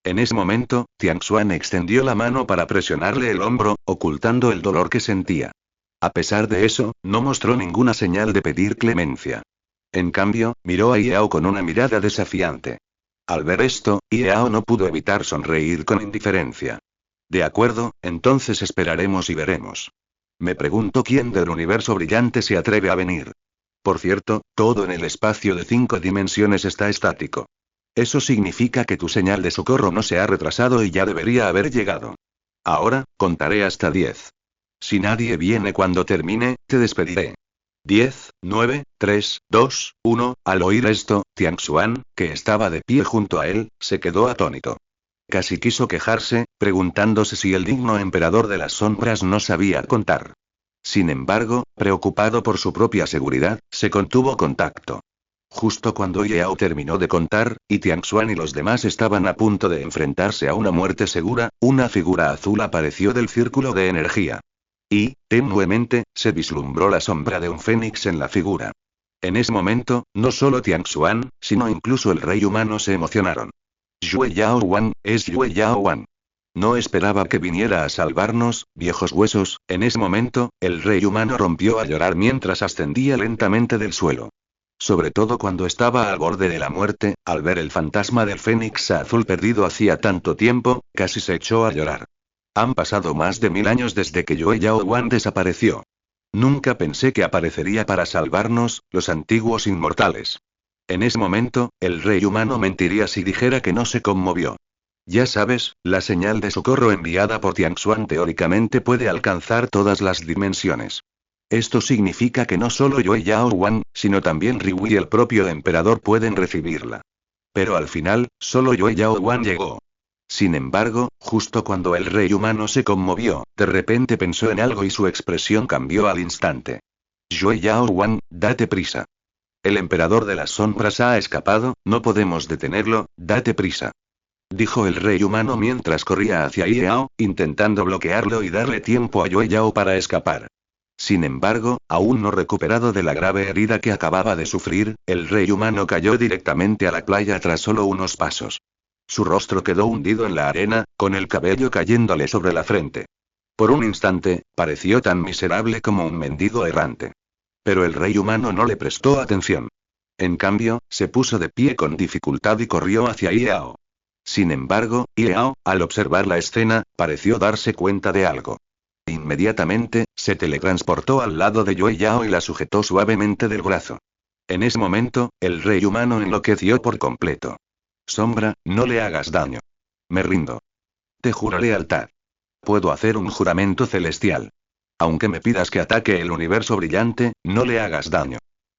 En ese momento, Tianxuan extendió la mano para presionarle el hombro, ocultando el dolor que sentía. A pesar de eso, no mostró ninguna señal de pedir clemencia. En cambio, miró a Yao con una mirada desafiante. Al ver esto, Yao no pudo evitar sonreír con indiferencia. De acuerdo, entonces esperaremos y veremos. Me pregunto quién del universo brillante se atreve a venir. Por cierto, todo en el espacio de 5 dimensiones está estático. Eso significa que tu señal de socorro no se ha retrasado y ya debería haber llegado. Ahora, contaré hasta 10. Si nadie viene cuando termine, te despediré. 10, 9, 3, 2, 1. Al oír esto, Tianxuan, que estaba de pie junto a él, se quedó atónito. Casi quiso quejarse, preguntándose si el digno emperador de las sombras no sabía contar. Sin embargo, preocupado por su propia seguridad, se contuvo con tacto. Justo cuando Yao terminó de contar, y Tianxuan y los demás estaban a punto de enfrentarse a una muerte segura, una figura azul apareció del círculo de energía. Y, tenuemente, se vislumbró la sombra de un fénix en la figura. En ese momento, no solo Tianxuan, sino incluso el rey humano se emocionaron. Yue Yao Wan, es Yue Yao Wan. No esperaba que viniera a salvarnos, viejos huesos. En ese momento, el rey humano rompió a llorar mientras ascendía lentamente del suelo. Sobre todo cuando estaba al borde de la muerte, al ver el fantasma del Fénix azul perdido hacía tanto tiempo, casi se echó a llorar. Han pasado más de 1000 años desde que Yue Yao Wan desapareció. Nunca pensé que aparecería para salvarnos, los antiguos inmortales. En ese momento, el rey humano mentiría si dijera que no se conmovió. Ya sabes, la señal de socorro enviada por Tianxuan teóricamente puede alcanzar todas las dimensiones. Esto significa que no solo Yue Yao Wan, sino también Riwu y el propio emperador pueden recibirla. Pero al final, solo Yue Yao Wan llegó. Sin embargo, justo cuando el rey humano se conmovió, de repente pensó en algo y su expresión cambió al instante. Yue Yao Wan, date prisa. El emperador de las sombras ha escapado, no podemos detenerlo, date prisa. Dijo el rey humano mientras corría hacia Yao, intentando bloquearlo y darle tiempo a Yue Yao para escapar. Sin embargo, aún no recuperado de la grave herida que acababa de sufrir, el rey humano cayó directamente a la playa tras solo unos pasos. Su rostro quedó hundido en la arena, con el cabello cayéndole sobre la frente. Por un instante, pareció tan miserable como un mendigo errante. Pero el rey humano no le prestó atención. En cambio, se puso de pie con dificultad y corrió hacia Yao. Sin embargo, Yao, al observar la escena, pareció darse cuenta de algo. Inmediatamente, se teletransportó al lado de Yue Yao y la sujetó suavemente del brazo. En ese momento, el rey humano enloqueció por completo. Sombra, no le hagas daño. Me rindo. Te juro lealtad. Puedo hacer un juramento celestial. Aunque me pidas que ataque el universo brillante, no le hagas daño.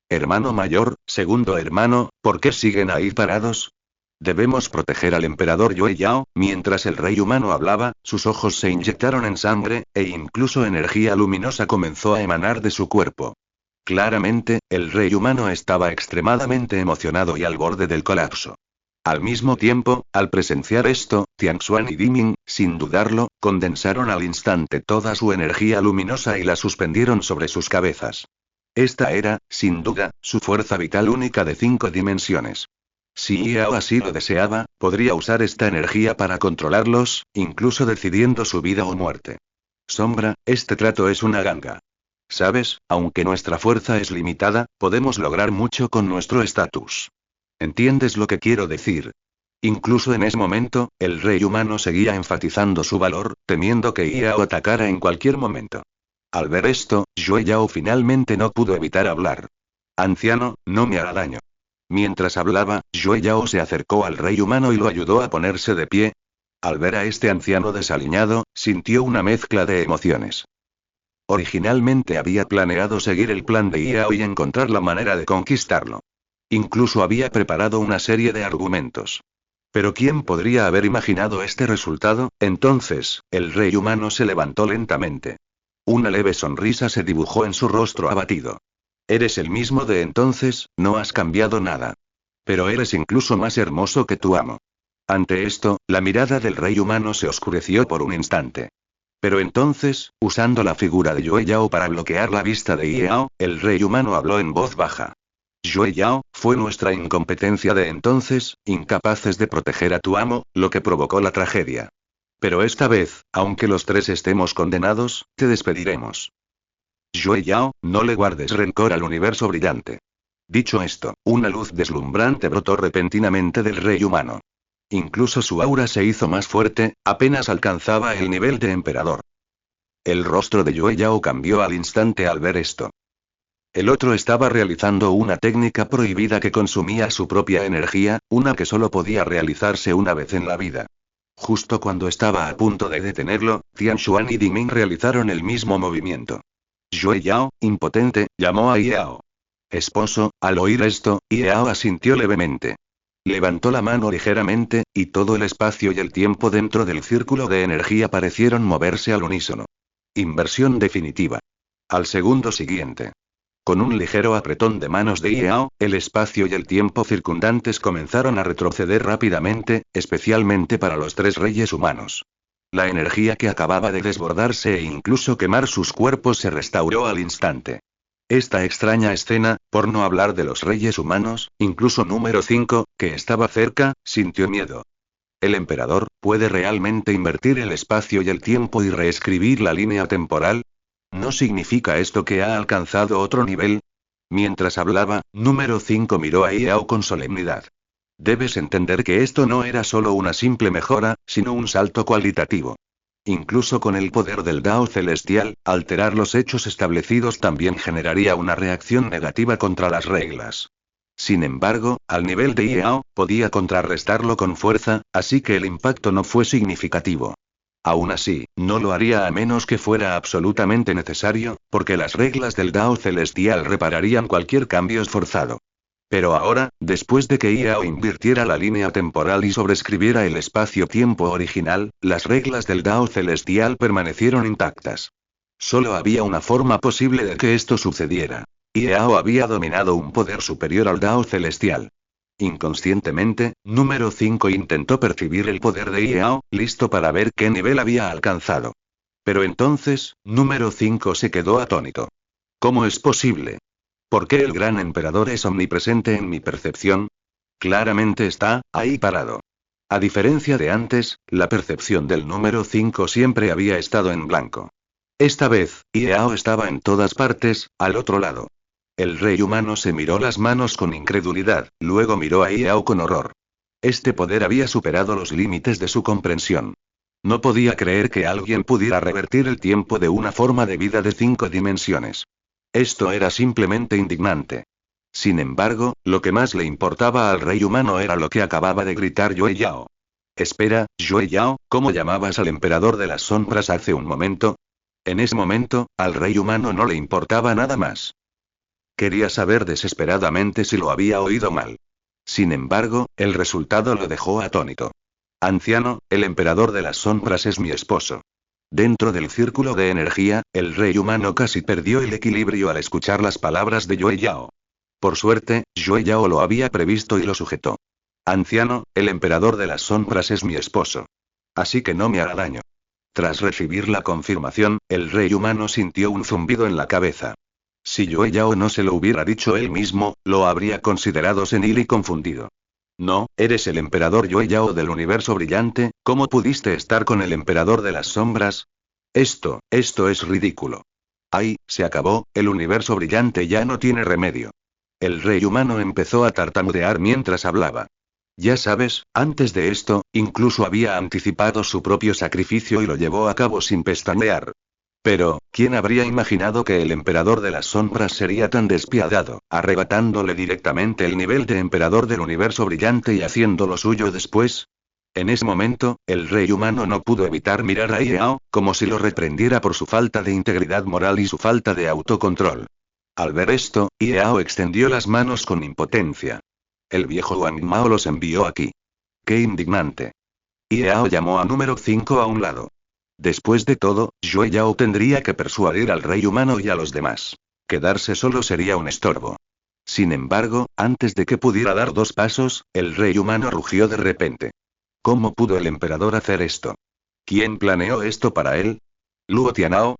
Hermano mayor, segundo hermano, ¿por qué siguen ahí parados? Debemos proteger al emperador Yue Yao. Mientras el rey humano hablaba, sus ojos se inyectaron en sangre, e incluso energía luminosa comenzó a emanar de su cuerpo. Claramente, el rey humano estaba extremadamente emocionado y al borde del colapso. Al mismo tiempo, al presenciar esto, Tianxuan y Diming, sin dudarlo, condensaron al instante toda su energía luminosa y la suspendieron sobre sus cabezas. Esta era, sin duda, su fuerza vital única de 5 dimensiones. Si Yao así lo deseaba, podría usar esta energía para controlarlos, incluso decidiendo su vida o muerte. Sombra, este trato es una ganga. Sabes, aunque nuestra fuerza es limitada, podemos lograr mucho con nuestro estatus. ¿Entiendes lo que quiero decir? Incluso en ese momento, el rey humano seguía enfatizando su valor, temiendo que Yao atacara en cualquier momento. Al ver esto, Yue Yao finalmente no pudo evitar hablar. Anciano, no me hará daño. Mientras hablaba, Yue Yao se acercó al rey humano y lo ayudó a ponerse de pie. Al ver a este anciano desaliñado, sintió una mezcla de emociones. Originalmente había planeado seguir el plan de Yao y encontrar la manera de conquistarlo. Incluso había preparado una serie de argumentos. Pero ¿quién podría haber imaginado este resultado? Entonces, el rey humano se levantó lentamente. Una leve sonrisa se dibujó en su rostro abatido. Eres el mismo de entonces, no has cambiado nada. Pero eres incluso más hermoso que tu amo. Ante esto, la mirada del rey humano se oscureció por un instante. Pero entonces, usando la figura de Yue Yao para bloquear la vista de Yao, el rey humano habló en voz baja. Yue Yao, fue nuestra incompetencia de entonces, incapaces de proteger a tu amo, lo que provocó la tragedia. Pero esta vez, aunque los 3 estemos condenados, te despediremos. Yue Yao, no le guardes rencor al universo brillante. Dicho esto, una luz deslumbrante brotó repentinamente del rey humano. Incluso su aura se hizo más fuerte, apenas alcanzaba el nivel de emperador. El rostro de Yue Yao cambió al instante al ver esto. El otro estaba realizando una técnica prohibida que consumía su propia energía, una que solo podía realizarse una vez en la vida. Justo cuando estaba a punto de detenerlo, Tianxuan y Diming realizaron el mismo movimiento. Yue Yao, impotente, llamó a Yao. Esposo, al oír esto, Yao asintió levemente. Levantó la mano ligeramente, y todo el espacio y el tiempo dentro del círculo de energía parecieron moverse al unísono. Inversión definitiva. Al segundo siguiente. Con un ligero apretón de manos de Yao, el espacio y el tiempo circundantes comenzaron a retroceder rápidamente, especialmente para los 3 reyes humanos. La energía que acababa de desbordarse e incluso quemar sus cuerpos se restauró al instante. Esta extraña escena, por no hablar de los reyes humanos, incluso número 5, que estaba cerca, sintió miedo. ¿El emperador puede realmente invertir el espacio y el tiempo y reescribir la línea temporal? ¿No significa esto que ha alcanzado otro nivel? Mientras hablaba, número 5 miró a Yao con solemnidad. Debes entender que esto no era solo una simple mejora, sino un salto cualitativo. Incluso con el poder del Dao celestial, alterar los hechos establecidos también generaría una reacción negativa contra las reglas. Sin embargo, al nivel de Yao, podía contrarrestarlo con fuerza, así que el impacto no fue significativo. Aún así, no lo haría a menos que fuera absolutamente necesario, porque las reglas del Dao celestial repararían cualquier cambio esforzado. Pero ahora, después de que Yao invirtiera la línea temporal y sobreescribiera el espacio-tiempo original, las reglas del Dao celestial permanecieron intactas. Solo había una forma posible de que esto sucediera. Yao había dominado un poder superior al Dao celestial. Inconscientemente, número 5 intentó percibir el poder de Yao, listo para ver qué nivel había alcanzado. Pero entonces, número 5 se quedó atónito. ¿Cómo es posible? ¿Por qué el gran emperador es omnipresente en mi percepción? Claramente está, ahí parado. A diferencia de antes, la percepción del número 5 siempre había estado en blanco. Esta vez, Yao estaba en todas partes, al otro lado. El rey humano se miró las manos con incredulidad, luego miró a Yao con horror. Este poder había superado los límites de su comprensión. No podía creer que alguien pudiera revertir el tiempo de una forma de vida de 5 dimensiones. Esto era simplemente indignante. Sin embargo, lo que más le importaba al rey humano era lo que acababa de gritar Yue Yao. Espera, Yue Yao, ¿cómo llamabas al emperador de las sombras hace un momento? En ese momento, al rey humano no le importaba nada más. Quería saber desesperadamente si lo había oído mal. Sin embargo, el resultado lo dejó atónito. Anciano, el emperador de las sombras es mi esposo. Dentro del círculo de energía, el rey humano casi perdió el equilibrio al escuchar las palabras de Yue Yao. Por suerte, Yue Yao lo había previsto y lo sujetó. Anciano, el emperador de las sombras es mi esposo. Así que no me hará daño. Tras recibir la confirmación, el rey humano sintió un zumbido en la cabeza. Si Yue Yao no se lo hubiera dicho él mismo, lo habría considerado senil y confundido. No, eres el emperador Yue Yao del universo brillante, ¿cómo pudiste estar con el emperador de las sombras? Esto es ridículo. Ay, se acabó, el universo brillante ya no tiene remedio. El rey humano empezó a tartamudear mientras hablaba. Ya sabes, antes de esto, incluso había anticipado su propio sacrificio y lo llevó a cabo sin pestañear. Pero, ¿quién habría imaginado que el emperador de las sombras sería tan despiadado, arrebatándole directamente el nivel de emperador del universo brillante y haciendo lo suyo después? En ese momento, el rey humano no pudo evitar mirar a Yao, como si lo reprendiera por su falta de integridad moral y su falta de autocontrol. Al ver esto, Yao extendió las manos con impotencia. El viejo Wang Mao los envió aquí. ¡Qué indignante! Yao llamó a número 5 a un lado. Después de todo, Yue Yao tendría que persuadir al rey humano y a los demás. Quedarse solo sería un estorbo. Sin embargo, antes de que pudiera dar 2 pasos, el rey humano rugió de repente. ¿Cómo pudo el emperador hacer esto? ¿Quién planeó esto para él? ¿Luo Tianao?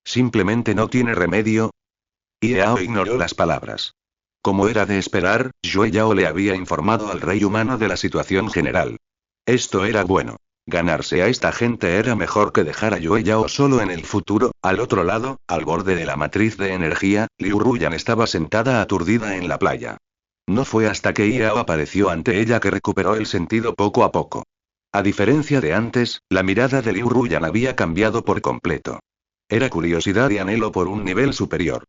¿Simplemente no tiene remedio? Yao ignoró las palabras. Como era de esperar, Yue Yao le había informado al rey humano de la situación general. Esto era bueno. Ganarse a esta gente era mejor que dejar a Yue Yao solo en el futuro. Al otro lado, al borde de la matriz de energía, Liu Ruyan estaba sentada aturdida en la playa. No fue hasta que Yao apareció ante ella que recuperó el sentido poco a poco. A diferencia de antes, la mirada de Liu Ruyan había cambiado por completo. Era curiosidad y anhelo por un nivel superior.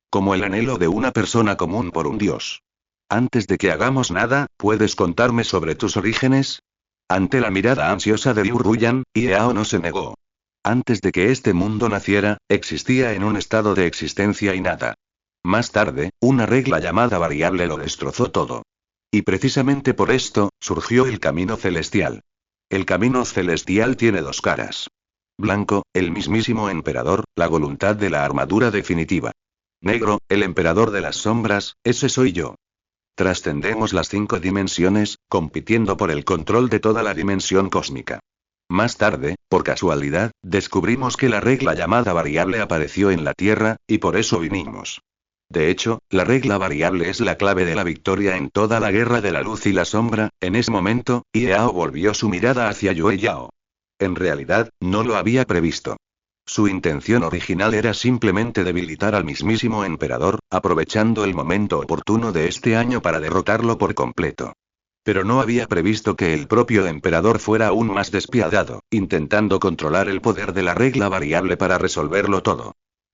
Como el anhelo de una persona común por un dios. Antes de que hagamos nada, ¿puedes contarme sobre tus orígenes? Ante la mirada ansiosa de Liu Ruyan, Yao no se negó. Antes de que este mundo naciera, existía en un estado de existencia y nada. Más tarde, una regla llamada variable lo destrozó todo. Y precisamente por esto, surgió el camino celestial. El camino celestial tiene 2 caras. Blanco, el mismísimo emperador, la voluntad de la armadura definitiva. Negro, el emperador de las sombras, ese soy yo. Trascendemos las 5 dimensiones, compitiendo por el control de toda la dimensión cósmica. Más tarde, por casualidad, descubrimos que la regla llamada variable apareció en la Tierra, y por eso vinimos. De hecho, la regla variable es la clave de la victoria en toda la guerra de la luz y la sombra. En ese momento, Yao volvió su mirada hacia Yue Yao. En realidad, no lo había previsto. Su intención original era simplemente debilitar al mismísimo emperador, aprovechando el momento oportuno de este año para derrotarlo por completo. Pero no había previsto que el propio emperador fuera aún más despiadado, intentando controlar el poder de la regla variable para resolverlo todo.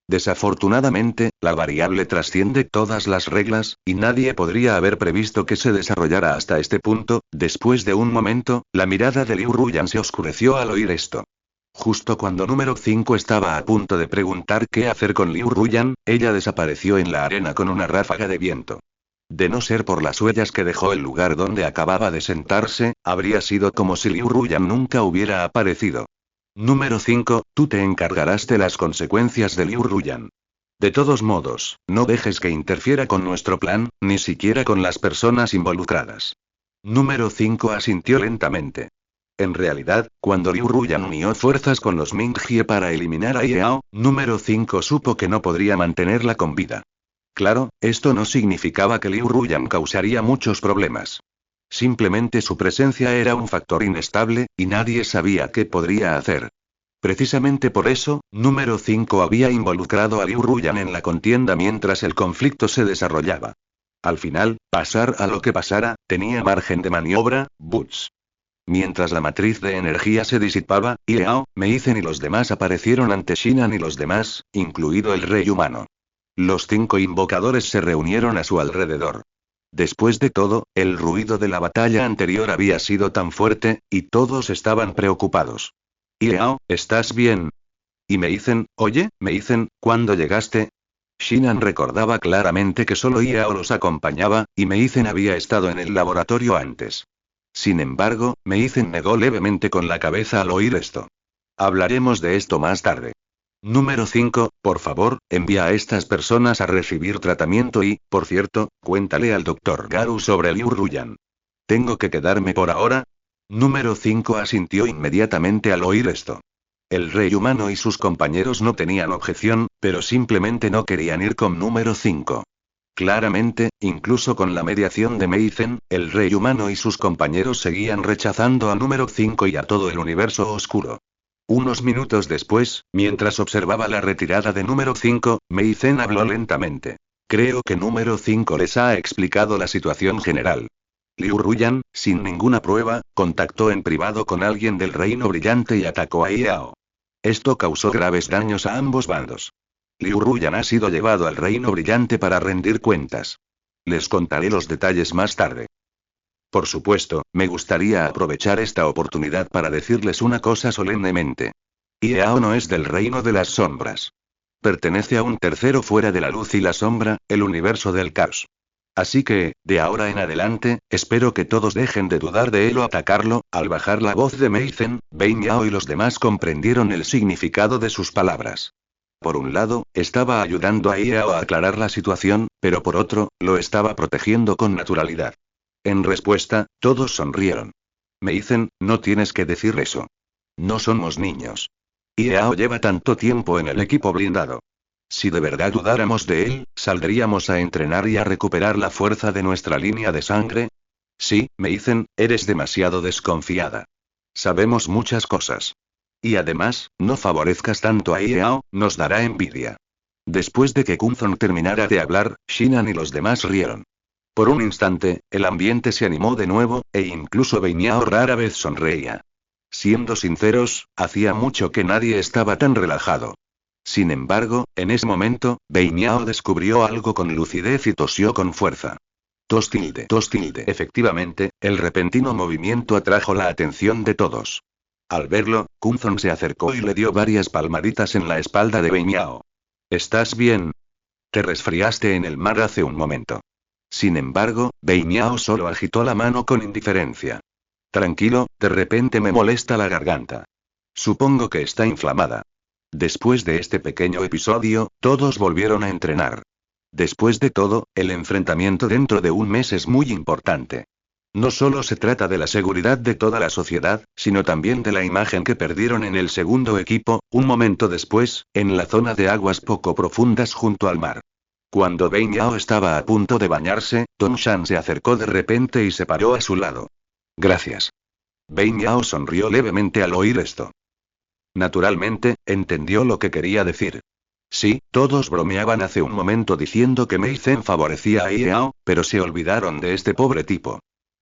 Desafortunadamente, la variable trasciende todas las reglas, y nadie podría haber previsto que se desarrollara hasta este punto. Después de un momento, la mirada de Liu Ruyan se oscureció al oír esto. Justo cuando número 5 estaba a punto de preguntar qué hacer con Liu Ruyan, ella desapareció en la arena con una ráfaga de viento. De no ser por las huellas que dejó el lugar donde acababa de sentarse, habría sido como si Liu Ruyan nunca hubiera aparecido. Número 5, tú te encargarás de las consecuencias de Liu Ruyan. De todos modos, no dejes que interfiera con nuestro plan, ni siquiera con las personas involucradas. Número 5 asintió lentamente. En realidad, cuando Liu Ruyan unió fuerzas con los Mingjie para eliminar a Yao, número 5 supo que no podría mantenerla con vida. Claro, esto no significaba que Liu Ruyan causaría muchos problemas. Simplemente su presencia era un factor inestable, y nadie sabía qué podría hacer. Precisamente por eso, número 5 había involucrado a Liu Ruyan en la contienda mientras el conflicto se desarrollaba. Al final, pasar a lo que pasara, tenía margen de maniobra. Butch. Mientras la matriz de energía se disipaba, Yao, Meizen y los demás aparecieron ante Shinan y los demás, incluido el rey humano. Los 5 invocadores se reunieron a su alrededor. Después de todo, el ruido de la batalla anterior había sido tan fuerte, y todos estaban preocupados. Yao, ¿estás bien? Y Meizen, oye, Meizen, ¿cuándo llegaste? Shinan recordaba claramente que solo Yao los acompañaba, y Meizen había estado en el laboratorio antes. Sin embargo, Meizen negó levemente con la cabeza al oír esto. Hablaremos de esto más tarde. Número 5, por favor, envía a estas personas a recibir tratamiento y, por cierto, cuéntale al Dr. Garu sobre Liu Ruyan. ¿Tengo que quedarme por ahora? Número 5 asintió inmediatamente al oír esto. El rey humano y sus compañeros no tenían objeción, pero simplemente no querían ir con número 5. Claramente, incluso con la mediación de Meizen, el rey humano y sus compañeros seguían rechazando a número 5 y a todo el universo oscuro. Unos minutos después, mientras observaba la retirada de número 5, Meizen habló lentamente. Creo que número 5 les ha explicado la situación general. Liu Ruyan, sin ninguna prueba, contactó en privado con alguien del Reino Brillante y atacó a Yao. Esto causó graves daños a ambos bandos. Liu Ruyan ha sido llevado al Reino Brillante para rendir cuentas. Les contaré los detalles más tarde. Por supuesto, me gustaría aprovechar esta oportunidad para decirles una cosa solemnemente. Yao no es del reino de las sombras. Pertenece a un tercero fuera de la luz y la sombra, el universo del caos. Así que, de ahora en adelante, espero que todos dejen de dudar de él o atacarlo. Al bajar la voz de Meizen, Bein Yao y los demás comprendieron el significado de sus palabras. Por un lado, estaba ayudando a Yao a aclarar la situación, pero por otro, lo estaba protegiendo con naturalidad. En respuesta, todos sonrieron. Meizen, no tienes que decir eso. No somos niños. Yao lleva tanto tiempo en el equipo blindado. Si de verdad dudáramos de él, ¿saldríamos a entrenar y a recuperar la fuerza de nuestra línea de sangre? Sí, Meizen, eres demasiado desconfiada. Sabemos muchas cosas. Y además, no favorezcas tanto a Yao, nos dará envidia. Después de que Kunzon terminara de hablar, Shinan y los demás rieron. Por un instante, el ambiente se animó de nuevo, e incluso Bein Yao rara vez sonreía. Siendo sinceros, hacía mucho que nadie estaba tan relajado. Sin embargo, en ese momento, Bein Yao descubrió algo con lucidez y tosió con fuerza. Tos tilde. Efectivamente, el repentino movimiento atrajo la atención de todos. Al verlo, Kunzon se acercó y le dio varias palmaditas en la espalda de Bein Yao. ¿Estás bien? Te resfriaste en el mar hace un momento. Sin embargo, Bein Yao solo agitó la mano con indiferencia. Tranquilo, de repente me molesta la garganta. Supongo que está inflamada. Después de este pequeño episodio, todos volvieron a entrenar. Después de todo, el enfrentamiento dentro de un mes es muy importante. No solo se trata de la seguridad de toda la sociedad, sino también de la imagen que perdieron en el segundo equipo, un momento después, en la zona de aguas poco profundas junto al mar. Cuando Bein Yao estaba a punto de bañarse, Tongshan se acercó de repente y se paró a su lado. Gracias. Bein Yao sonrió levemente al oír esto. Naturalmente, entendió lo que quería decir. Sí, todos bromeaban hace un momento diciendo que Mei Zhen favorecía a Yao, pero se olvidaron de este pobre tipo.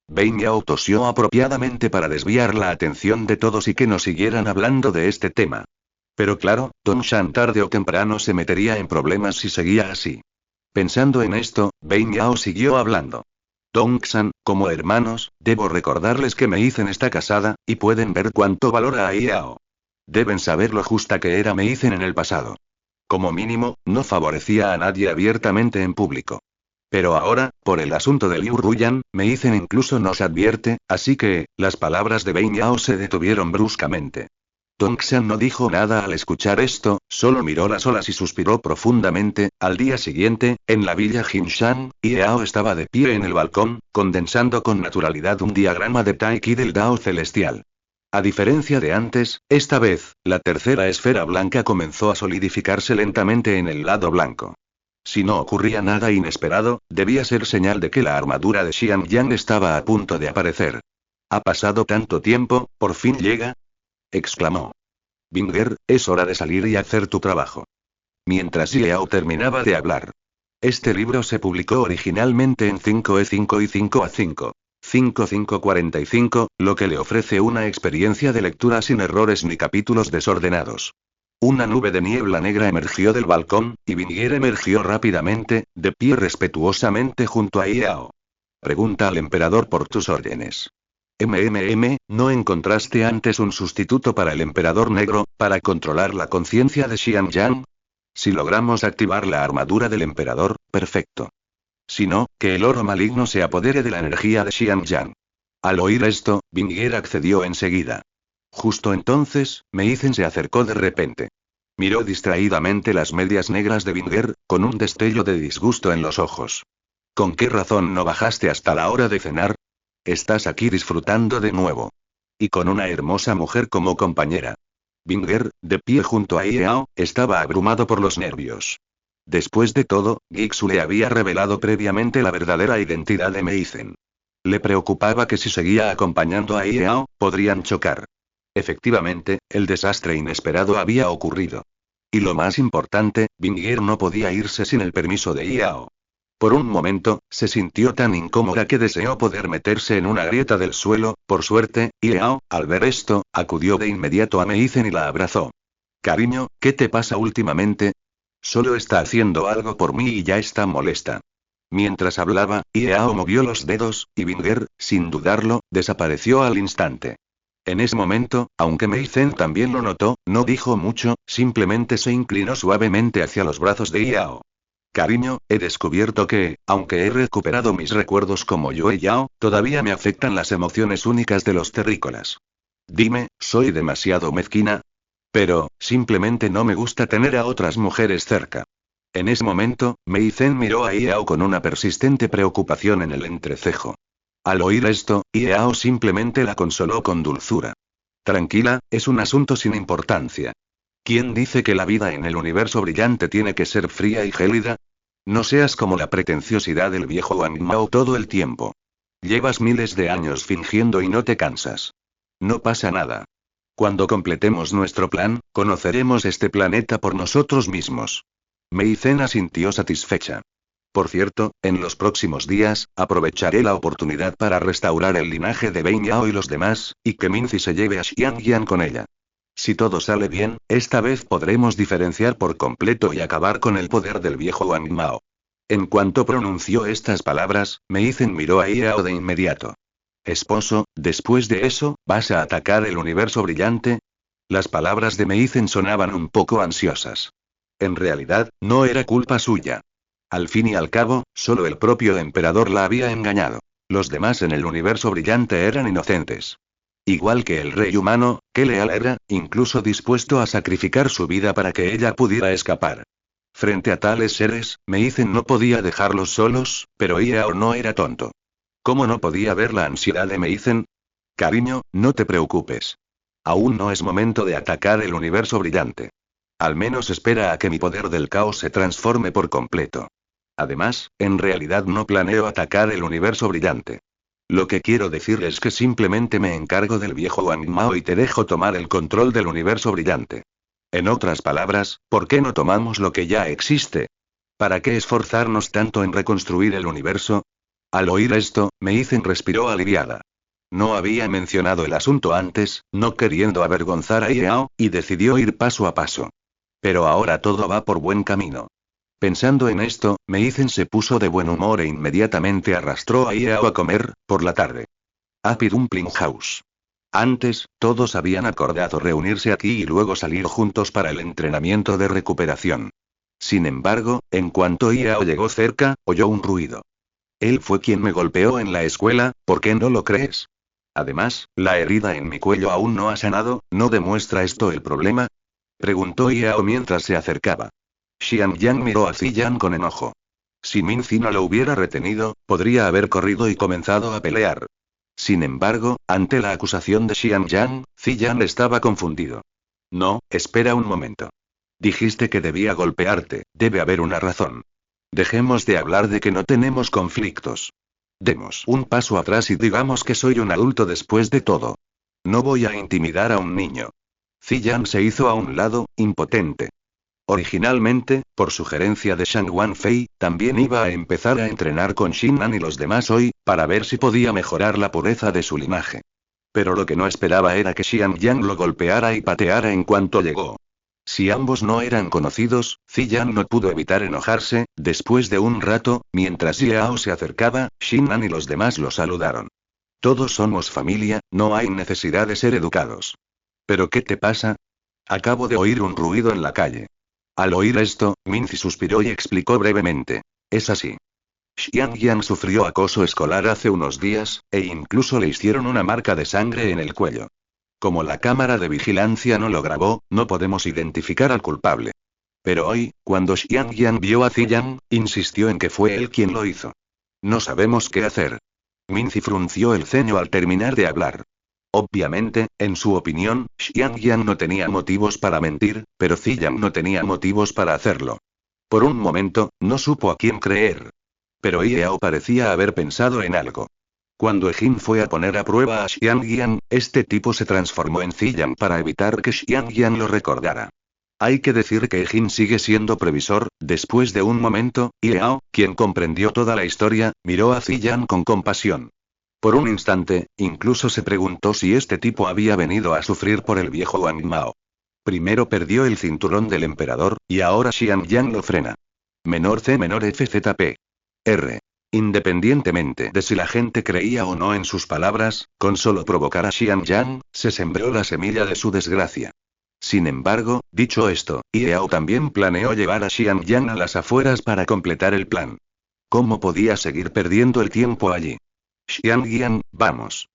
Bein Yao tosió apropiadamente para desviar la atención de todos y que no siguieran hablando de este tema. Pero claro, Tongshan tarde o temprano se metería en problemas si seguía así. Pensando en esto, Bein Yao siguió hablando. Tongshan, como hermanos, debo recordarles que Mei Zhen está casada, y pueden ver cuánto valora a Yao. Deben saber lo justa que era Mei Zhen en el pasado. Como mínimo, no favorecía a nadie abiertamente en público. Pero ahora, por el asunto de Liu Ruyan, Mei Zhen incluso nos advierte, así que, las palabras de Bein Yao se detuvieron bruscamente. Tongshan no dijo nada al escuchar esto, solo miró las olas y suspiró profundamente. Al día siguiente, en la villa Jinshan, Yao estaba de pie en el balcón, condensando con naturalidad un diagrama de Tai Chi del Dao celestial. A diferencia de antes, esta vez, la tercera esfera blanca comenzó a solidificarse lentamente en el lado blanco. Si no ocurría nada inesperado, debía ser señal de que la armadura de Xian Yang estaba a punto de aparecer. ¿Ha pasado tanto tiempo, por fin llega? Exclamó. Binger, es hora de salir y hacer tu trabajo. Mientras Yao terminaba de hablar. Este libro se publicó originalmente en 5E5 y 5A5. 5545, lo que le ofrece una experiencia de lectura sin errores ni capítulos desordenados. Una nube de niebla negra emergió del balcón, y Binger emergió rápidamente, de pie respetuosamente junto a Yao. Pregunta al emperador por tus órdenes. ¿No encontraste antes un sustituto para el emperador negro, para controlar la conciencia de Xian Yang? Si logramos activar la armadura del emperador, perfecto. Si no, que el oro maligno se apodere de la energía de Xian Yang. Al oír esto, Binger accedió enseguida. Justo entonces, Mei Zhen se acercó de repente. Miró distraídamente las medias negras de Binger, con un destello de disgusto en los ojos. ¿Con qué razón no bajaste hasta la hora de cenar? Estás aquí disfrutando de nuevo. Y con una hermosa mujer como compañera. Binger, de pie junto a Yao, estaba abrumado por los nervios. Después de todo, Gixu le había revelado previamente la verdadera identidad de Mei Zhen. Le preocupaba que si seguía acompañando a Yao, podrían chocar. Efectivamente, el desastre inesperado había ocurrido. Y lo más importante, Binger no podía irse sin el permiso de Yao. Por un momento, se sintió tan incómoda que deseó poder meterse en una grieta del suelo. Por suerte, Yao, al ver esto, acudió de inmediato a Mei Zhen y la abrazó. Cariño, ¿qué te pasa últimamente? Solo está haciendo algo por mí y ya está molesta. Mientras hablaba, Yao movió los dedos, y Binger, sin dudarlo, desapareció al instante. En ese momento, aunque Mei Zhen también lo notó, no dijo mucho, simplemente se inclinó suavemente hacia los brazos de Yao. Cariño, he descubierto que, aunque he recuperado mis recuerdos como yo y Yao, todavía me afectan las emociones únicas de los terrícolas. Dime, ¿soy demasiado mezquina? Pero, simplemente no me gusta tener a otras mujeres cerca. En ese momento, Mei Zhen miró a Yao con una persistente preocupación en el entrecejo. Al oír esto, Yao simplemente la consoló con dulzura. Tranquila, es un asunto sin importancia. ¿Quién dice que la vida en el universo brillante tiene que ser fría y gélida? No seas como la pretenciosidad del viejo Wang Mao todo el tiempo. Llevas miles de años fingiendo y no te cansas. No pasa nada. Cuando completemos nuestro plan, conoceremos este planeta por nosotros mismos. Mei Zhen asintió satisfecha. Por cierto, en los próximos días, aprovecharé la oportunidad para restaurar el linaje de Bein Yao y los demás, y que Minzi se lleve a Xian Yan con ella. Si todo sale bien, esta vez podremos diferenciar por completo y acabar con el poder del viejo Wang Mao. En cuanto pronunció estas palabras, Mei Zhen miró a Yao de inmediato. Esposo, después de eso, ¿vas a atacar el universo brillante? Las palabras de Mei Zhen sonaban un poco ansiosas. En realidad, no era culpa suya. Al fin y al cabo, solo el propio emperador la había engañado. Los demás en el universo brillante eran inocentes. Igual que el rey humano, que leal era, incluso dispuesto a sacrificar su vida para que ella pudiera escapar. Frente a tales seres, Mei Zhen no podía dejarlos solos, pero Yao no era tonto. ¿Cómo no podía ver la ansiedad de Mei Zhen? Cariño, no te preocupes. Aún no es momento de atacar el universo brillante. Al menos espera a que mi poder del caos se transforme por completo. Además, en realidad no planeo atacar el universo brillante. Lo que quiero decir es que simplemente me encargo del viejo Wang Mao y te dejo tomar el control del universo brillante. En otras palabras, ¿por qué no tomamos lo que ya existe? ¿Para qué esforzarnos tanto en reconstruir el universo? Al oír esto, Meizen respiró aliviada. No había mencionado el asunto antes, no queriendo avergonzar a Yao, y decidió ir paso a paso. Pero ahora todo va por buen camino. Pensando en esto, Meizen se puso de buen humor e inmediatamente arrastró a Yao a comer, por la tarde. Happy Dumpling House. Antes, todos habían acordado reunirse aquí y luego salir juntos para el entrenamiento de recuperación. Sin embargo, en cuanto Yao llegó cerca, oyó un ruido. Él fue quien me golpeó en la escuela, ¿por qué no lo crees? Además, la herida en mi cuello aún no ha sanado, ¿no demuestra esto el problema? Preguntó Yao mientras se acercaba. Xian Yang miró a Ziyan con enojo. Si Minzi no lo hubiera retenido, podría haber corrido y comenzado a pelear. Sin embargo, ante la acusación de Xian Yang, Ziyan estaba confundido. No, espera un momento. Dijiste que debía golpearte, debe haber una razón. Dejemos de hablar de que no tenemos conflictos. Demos un paso atrás y digamos que soy un adulto después de todo. No voy a intimidar a un niño. Ziyan se hizo a un lado, impotente. Originalmente, por sugerencia de Shang Wanfei, también iba a empezar a entrenar con Xing'an y los demás hoy, para ver si podía mejorar la pureza de su linaje. Pero lo que no esperaba era que Xian Yang lo golpeara y pateara en cuanto llegó. Si ambos no eran conocidos, Ziyan no pudo evitar enojarse. Después de un rato, mientras Yao se acercaba, Xing'an y los demás lo saludaron. Todos somos familia, no hay necesidad de ser educados. ¿Pero qué te pasa? Acabo de oír un ruido en la calle. Al oír esto, Minzi suspiró y explicó brevemente. Es así. Xian Yang sufrió acoso escolar hace unos días, e incluso le hicieron una marca de sangre en el cuello. Como la cámara de vigilancia no lo grabó, no podemos identificar al culpable. Pero hoy, cuando Xian Yang vio a Ziyan, insistió en que fue él quien lo hizo. No sabemos qué hacer. Minzi frunció el ceño al terminar de hablar. Obviamente, en su opinión, Xian Yang no tenía motivos para mentir, pero Ziyan no tenía motivos para hacerlo. Por un momento, no supo a quién creer. Pero Yao parecía haber pensado en algo. Cuando Ejin fue a poner a prueba a Xian Yang, este tipo se transformó en Ziyan para evitar que Xian Yang lo recordara. Hay que decir que Ejin sigue siendo previsor. Después de un momento, Yao, quien comprendió toda la historia, miró a Ziyan con compasión. Por un instante, incluso se preguntó si este tipo había venido a sufrir por el viejo Wang Mao. Primero perdió el cinturón del emperador, y ahora Xian Yang lo frena. Menor C menor FZP. R. Independientemente de si la gente creía o no en sus palabras, con solo provocar a Xian Yang, se sembró la semilla de su desgracia. Sin embargo, dicho esto, Yao también planeó llevar a Xian Yang a las afueras para completar el plan. ¿Cómo podía seguir perdiendo el tiempo allí? Xian Yang, vamos.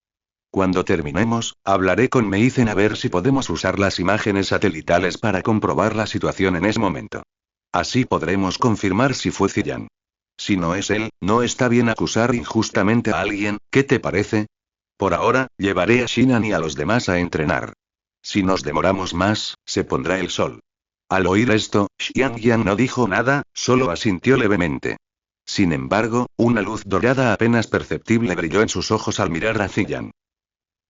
Cuando terminemos, hablaré con Meizen a ver si podemos usar las imágenes satelitales para comprobar la situación en ese momento. Así podremos confirmar si fue Ziyan. Si no es él, no está bien acusar injustamente a alguien, ¿qué te parece? Por ahora, llevaré a Xing'an y a los demás a entrenar. Si nos demoramos más, se pondrá el sol. Al oír esto, Xian Yang no dijo nada, solo asintió levemente. Sin embargo, una luz dorada apenas perceptible brilló en sus ojos al mirar a Ziyan.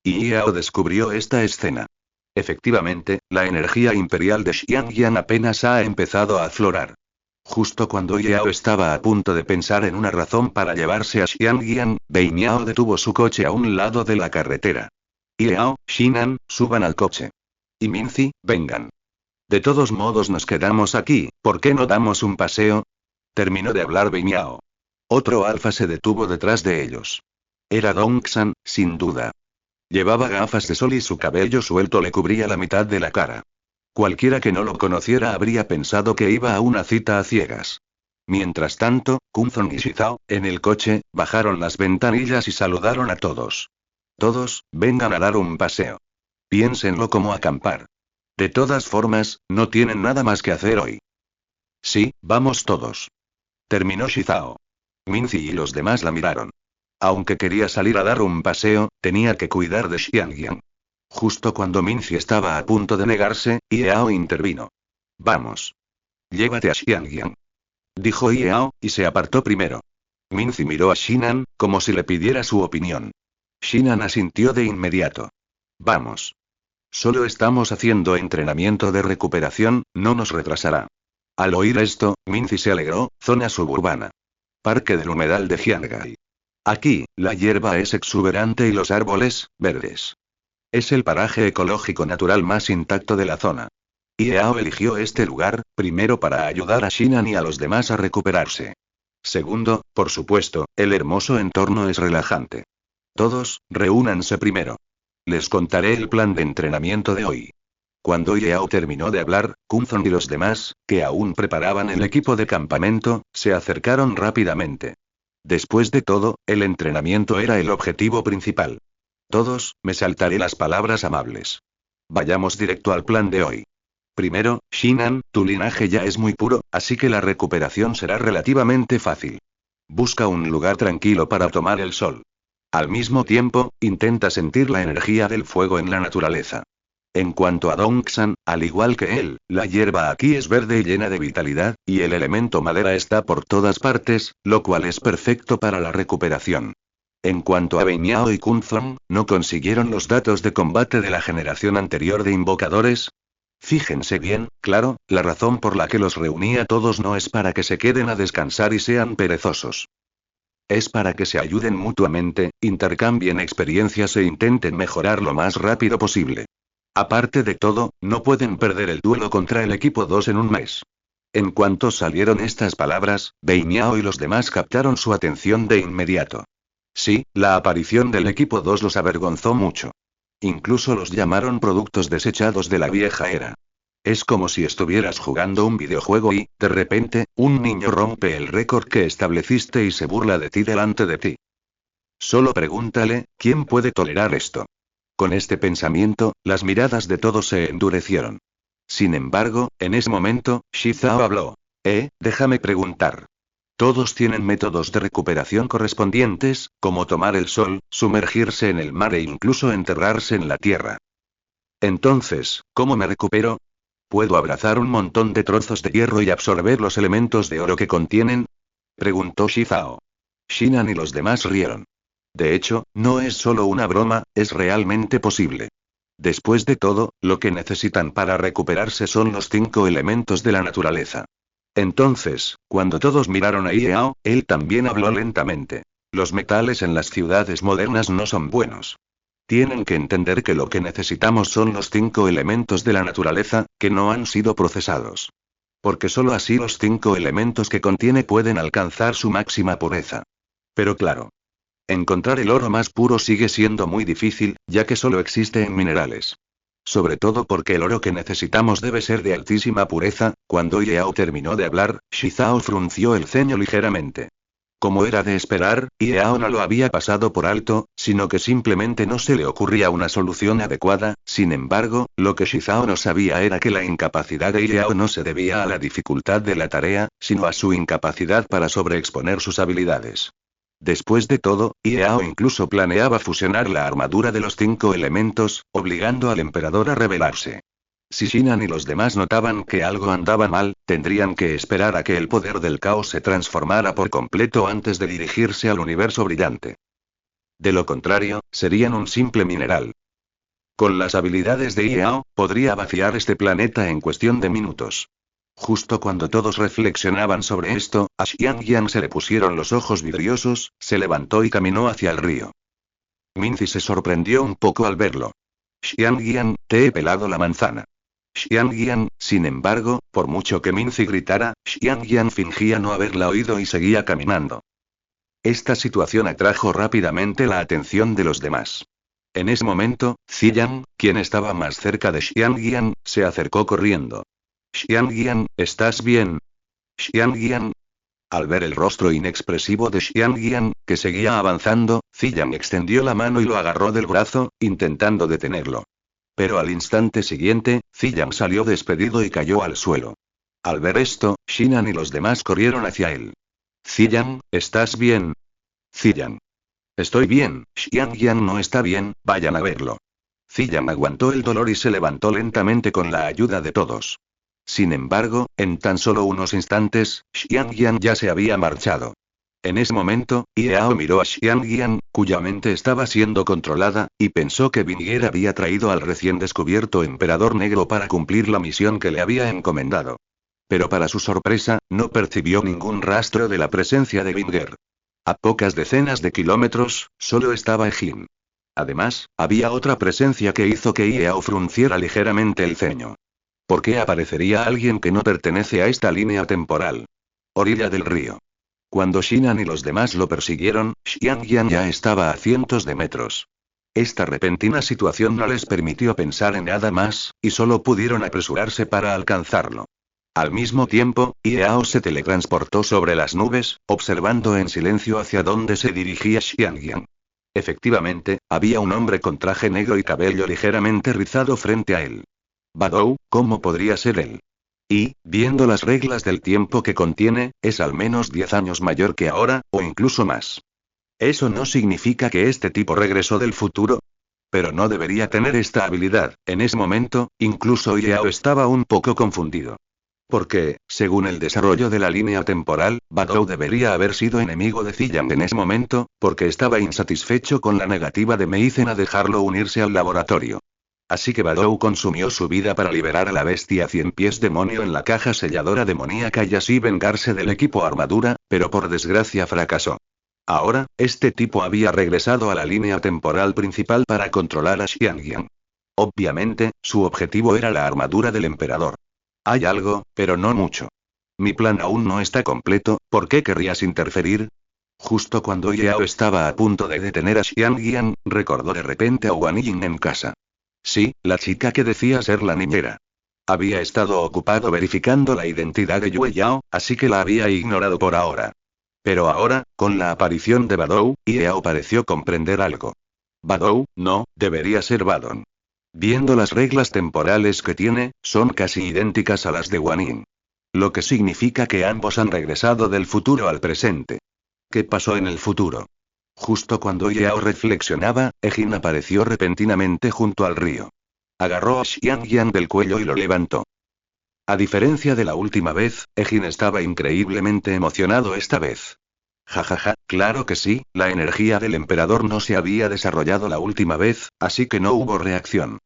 Y Yao descubrió esta escena. Efectivamente, la energía imperial de Xian Yang apenas ha empezado a aflorar. Justo cuando Yao estaba a punto de pensar en una razón para llevarse a Xian Yang, Bei Miao detuvo su coche a un lado de la carretera. Yao, Xing'an, suban al coche. Y Minzi, vengan. De todos modos nos quedamos aquí, ¿por qué no damos un paseo? Terminó de hablar Bei Miao. Otro alfa se detuvo detrás de ellos. Era Dongsan, sin duda. Llevaba gafas de sol y su cabello suelto le cubría la mitad de la cara. Cualquiera que no lo conociera habría pensado que iba a una cita a ciegas. Mientras tanto, Kunzon y Shizao, en el coche, bajaron las ventanillas y saludaron a todos. Todos, vengan a dar un paseo. Piénsenlo como acampar. De todas formas, no tienen nada más que hacer hoy. Sí, vamos todos. Terminó Shizao. Minzi y los demás la miraron. Aunque quería salir a dar un paseo, tenía que cuidar de Xian Yang. Justo cuando Minzi estaba a punto de negarse, Yao intervino. Vamos. Llévate a Xian Yang. dijo Yao, y se apartó primero. Minzy miró a Shinan, como si le pidiera su opinión. Shinan asintió de inmediato. Vamos. Solo estamos haciendo entrenamiento de recuperación, no nos retrasará. Al oír esto, Minzy se alegró. Zona suburbana. Parque del humedal de Hyanggai. Aquí, la hierba es exuberante y los árboles, verdes. Es el paraje ecológico natural más intacto de la zona. Yao eligió este lugar, primero para ayudar a Shinan y a los demás a recuperarse. Segundo, por supuesto, el hermoso entorno es relajante. Todos, reúnanse primero. Les contaré el plan de entrenamiento de hoy. Cuando Yao terminó de hablar, Kunzon y los demás, que aún preparaban el equipo de campamento, se acercaron rápidamente. Después de todo, el entrenamiento era el objetivo principal. Todos, me saltaré las palabras amables. Vayamos directo al plan de hoy. Primero, Shinan, tu linaje ya es muy puro, así que la recuperación será relativamente fácil. Busca un lugar tranquilo para tomar el sol. Al mismo tiempo, intenta sentir la energía del fuego en la naturaleza. En cuanto a Dongsan, al igual que él, la hierba aquí es verde y llena de vitalidad, y el elemento madera está por todas partes, lo cual es perfecto para la recuperación. En cuanto a Beinyao y Kunzon, ¿no consiguieron los datos de combate de la generación anterior de invocadores? Fíjense bien, claro, la razón por la que los reuní a todos no es para que se queden a descansar y sean perezosos. Es para que se ayuden mutuamente, intercambien experiencias e intenten mejorar lo más rápido posible. Aparte de todo, no pueden perder el duelo contra el equipo 2 en un mes. En cuanto salieron estas palabras, Beinyao y los demás captaron su atención de inmediato. Sí, la aparición del equipo 2 los avergonzó mucho. Incluso los llamaron productos desechados de la vieja era. Es como si estuvieras jugando un videojuego y, de repente, un niño rompe el récord que estableciste y se burla de ti delante de ti. Solo pregúntale, ¿quién puede tolerar esto? Con este pensamiento, las miradas de todos se endurecieron. Sin embargo, en ese momento, Shizao habló. Déjame preguntar. Todos tienen métodos de recuperación correspondientes, como tomar el sol, sumergirse en el mar e incluso enterrarse en la tierra. Entonces, ¿cómo me recupero? ¿Puedo abrazar un montón de trozos de hierro y absorber los elementos de oro que contienen? Preguntó Shizao. Shinan y los demás rieron. De hecho, no es solo una broma, es realmente posible. Después de todo, lo que necesitan para recuperarse son los 5 elementos de la naturaleza. Entonces, cuando todos miraron a Yao, él también habló lentamente. Los metales en las ciudades modernas no son buenos. Tienen que entender que lo que necesitamos son los 5 elementos de la naturaleza, que no han sido procesados. Porque solo así los 5 elementos que contiene pueden alcanzar su máxima pureza. Pero claro. Encontrar el oro más puro sigue siendo muy difícil, ya que solo existe en minerales. Sobre todo porque el oro que necesitamos debe ser de altísima pureza. Cuando Yao terminó de hablar, Shizao frunció el ceño ligeramente. Como era de esperar, Yao no lo había pasado por alto, sino que simplemente no se le ocurría una solución adecuada. Sin embargo, lo que Shizao no sabía era que la incapacidad de Yao no se debía a la dificultad de la tarea, sino a su incapacidad para sobreexponer sus habilidades. Después de todo, Yao incluso planeaba fusionar la armadura de los 5 elementos, obligando al emperador a rebelarse. Si Shinan y los demás notaban que algo andaba mal, tendrían que esperar a que el poder del caos se transformara por completo antes de dirigirse al universo brillante. De lo contrario, serían un simple mineral. Con las habilidades de Yao, podría vaciar este planeta en cuestión de minutos. Justo cuando todos reflexionaban sobre esto, a Xiangyan se le pusieron los ojos vidriosos, se levantó y caminó hacia el río. Minzy se sorprendió un poco al verlo. Xiangyan, te he pelado la manzana. Xiangyan, sin embargo, por mucho que Minzy gritara, Xiangyan fingía no haberla oído y seguía caminando. Esta situación atrajo rápidamente la atención de los demás. En ese momento, Ziyan, quien estaba más cerca de Xiangyan, se acercó corriendo. Xiangyan, ¿estás bien? Xiangyan. Al ver el rostro inexpresivo de Xiangyan, que seguía avanzando, Ziyan extendió la mano y lo agarró del brazo, intentando detenerlo. Pero al instante siguiente, Ziyan salió despedido y cayó al suelo. Al ver esto, Shinan y los demás corrieron hacia él. Ziyan, ¿estás bien? Ziyan. Estoy bien, Xiangyan no está bien, vayan a verlo. Ziyan aguantó el dolor y se levantó lentamente con la ayuda de todos. Sin embargo, en tan solo unos instantes, Xiangyan ya se había marchado. En ese momento, Yao miró a Xiangyan, cuya mente estaba siendo controlada, y pensó que Vinier había traído al recién descubierto emperador negro para cumplir la misión que le había encomendado. Pero para su sorpresa, no percibió ningún rastro de la presencia de Vinier. A pocas decenas de kilómetros, solo estaba Ejin. Además, había otra presencia que hizo que Yao frunciera ligeramente el ceño. ¿Por qué aparecería alguien que no pertenece a esta línea temporal? Orilla del río. Cuando Shinan y los demás lo persiguieron, Xiangyan ya estaba a cientos de metros. Esta repentina situación no les permitió pensar en nada más, y solo pudieron apresurarse para alcanzarlo. Al mismo tiempo, Yao se teletransportó sobre las nubes, observando en silencio hacia dónde se dirigía Xiangyan. Efectivamente, había un hombre con traje negro y cabello ligeramente rizado frente a él. Badou, ¿cómo podría ser él? Y, viendo las reglas del tiempo que contiene, es al menos 10 años mayor que ahora, o incluso más. ¿Eso no significa que este tipo regresó del futuro? Pero no debería tener esta habilidad. En ese momento, incluso Yao estaba un poco confundido. Porque, según el desarrollo de la línea temporal, Badou debería haber sido enemigo de Ziyan en ese momento, porque estaba insatisfecho con la negativa de Meizen a dejarlo unirse al laboratorio. Así que Badou consumió su vida para liberar a la bestia 100 pies demonio en la caja selladora demoníaca y así vengarse del equipo armadura, pero por desgracia fracasó. Ahora, este tipo había regresado a la línea temporal principal para controlar a Xiangyan. Obviamente, su objetivo era la armadura del emperador. Hay algo, pero no mucho. Mi plan aún no está completo, ¿por qué querrías interferir? Justo cuando Yao estaba a punto de detener a Xiangyan, recordó de repente a Wang Yin en casa. Sí, la chica que decía ser la niñera. Había estado ocupado verificando la identidad de Yue Yao, así que la había ignorado por ahora. Pero ahora, con la aparición de Badou, Yao pareció comprender algo. Badou, no, debería ser Badon. Viendo las reglas temporales que tiene, son casi idénticas a las de Wanin. Lo que significa que ambos han regresado del futuro al presente. ¿Qué pasó en el futuro? Justo cuando Yao reflexionaba, Ejin apareció repentinamente junto al río. Agarró a Xiangyan del cuello y lo levantó. A diferencia de la última vez, Ejin estaba increíblemente emocionado esta vez. Jajaja, claro que sí, la energía del emperador no se había desarrollado la última vez, así que no hubo reacción.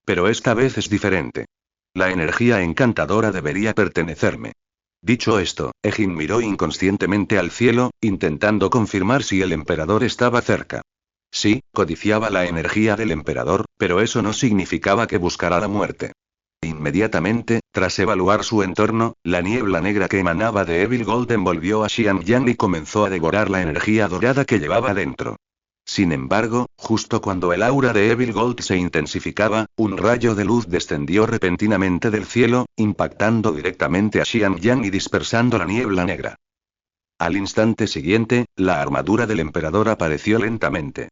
Pero esta vez es diferente. La energía encantadora debería pertenecerme. Dicho esto, Ejin miró inconscientemente al cielo, intentando confirmar si el emperador estaba cerca. Sí, codiciaba la energía del emperador, pero eso no significaba que buscara la muerte. Inmediatamente, tras evaluar su entorno, la niebla negra que emanaba de Evil Gold envolvió a Xiangyan y comenzó a devorar la energía dorada que llevaba dentro. Sin embargo, justo cuando el aura de Evil Gold se intensificaba, un rayo de luz descendió repentinamente del cielo, impactando directamente a Xiangyan y dispersando la niebla negra. Al instante siguiente, la armadura del emperador apareció lentamente.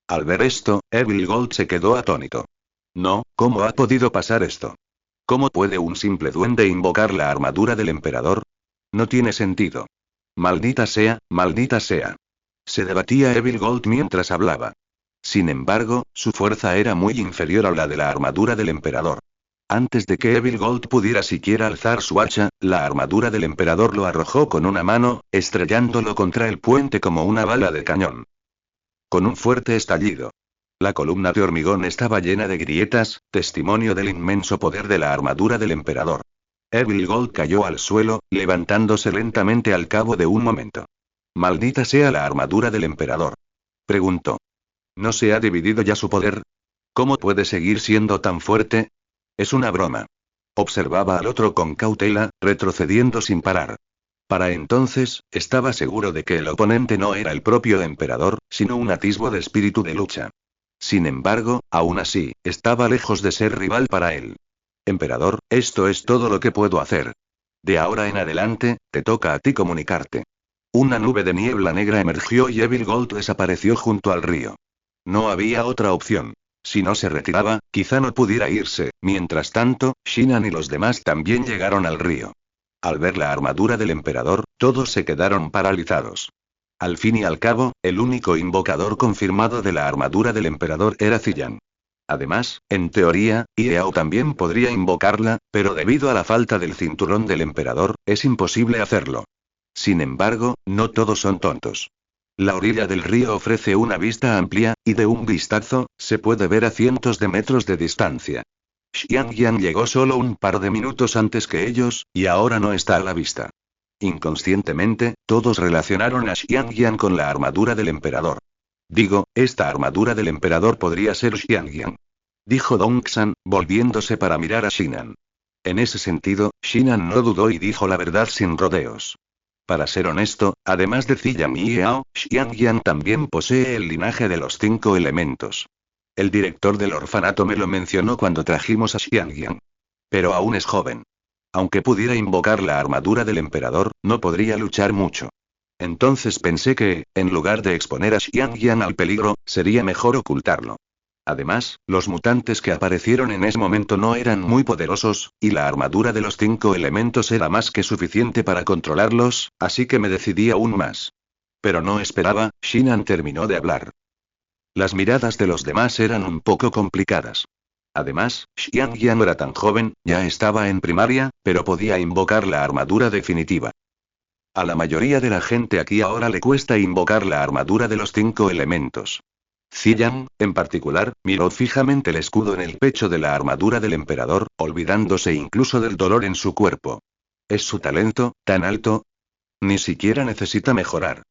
Al ver esto, Evil Gold se quedó atónito. No, ¿cómo ha podido pasar esto? ¿Cómo puede un simple duende invocar la armadura del emperador? No tiene sentido. Maldita sea, maldita sea. Se debatía Evil Gold mientras hablaba. Sin embargo, su fuerza era muy inferior a la de la armadura del emperador. Antes de que Evil Gold pudiera siquiera alzar su hacha, la armadura del emperador lo arrojó con una mano, estrellándolo contra el puente como una bala de cañón. Con un fuerte estallido. La columna de hormigón estaba llena de grietas, testimonio del inmenso poder de la armadura del emperador. Evil Gold cayó al suelo, levantándose lentamente al cabo de un momento. «Maldita sea la armadura del emperador», preguntó. ¿No se ha dividido ya su poder? ¿Cómo puede seguir siendo tan fuerte? Es una broma. Observaba al otro con cautela, retrocediendo sin parar. Para entonces, estaba seguro de que el oponente no era el propio emperador, sino un atisbo de espíritu de lucha. Sin embargo, aún así, estaba lejos de ser rival para él. Emperador, esto es todo lo que puedo hacer. De ahora en adelante, te toca a ti comunicarte. Una nube de niebla negra emergió y Evil Gold desapareció junto al río. No había otra opción. Si no se retiraba, quizá no pudiera irse. Mientras tanto, Shinan y los demás también llegaron al río. Al ver la armadura del emperador, todos se quedaron paralizados. Al fin y al cabo, el único invocador confirmado de la armadura del emperador era Ziyan. Además, en teoría, Yao también podría invocarla, pero debido a la falta del cinturón del emperador, es imposible hacerlo. Sin embargo, no todos son tontos. La orilla del río ofrece una vista amplia, y de un vistazo, se puede ver a cientos de metros de distancia. Xiangyang llegó solo un par de minutos antes que ellos, y ahora no está a la vista. Inconscientemente, todos relacionaron a Xiangyang con la armadura del emperador. Digo, esta armadura del emperador podría ser Xiangyang. Dijo Dongsan, volviéndose para mirar a Shinan. En ese sentido, Shinan no dudó y dijo la verdad sin rodeos. Para ser honesto, además de Ziyang y Yao, Xiangyang también posee el linaje de los 5 elementos. El director del orfanato me lo mencionó cuando trajimos a Xiangyang. Pero aún es joven. Aunque pudiera invocar la armadura del emperador, no podría luchar mucho. Entonces pensé que, en lugar de exponer a Xiangyang al peligro, sería mejor ocultarlo. Además, los mutantes que aparecieron en ese momento no eran muy poderosos, y la armadura de los 5 elementos era más que suficiente para controlarlos, así que me decidí aún más. Pero no esperaba, Shinan terminó de hablar. Las miradas de los demás eran un poco complicadas. Además, Xiangyang no era tan joven, ya estaba en primaria, pero podía invocar la armadura definitiva. A la mayoría de la gente aquí ahora le cuesta invocar la armadura de los 5 elementos. Ziyang, en particular, miró fijamente el escudo en el pecho de la armadura del emperador, olvidándose incluso del dolor en su cuerpo. ¿Es su talento, tan alto? Ni siquiera necesita mejorar.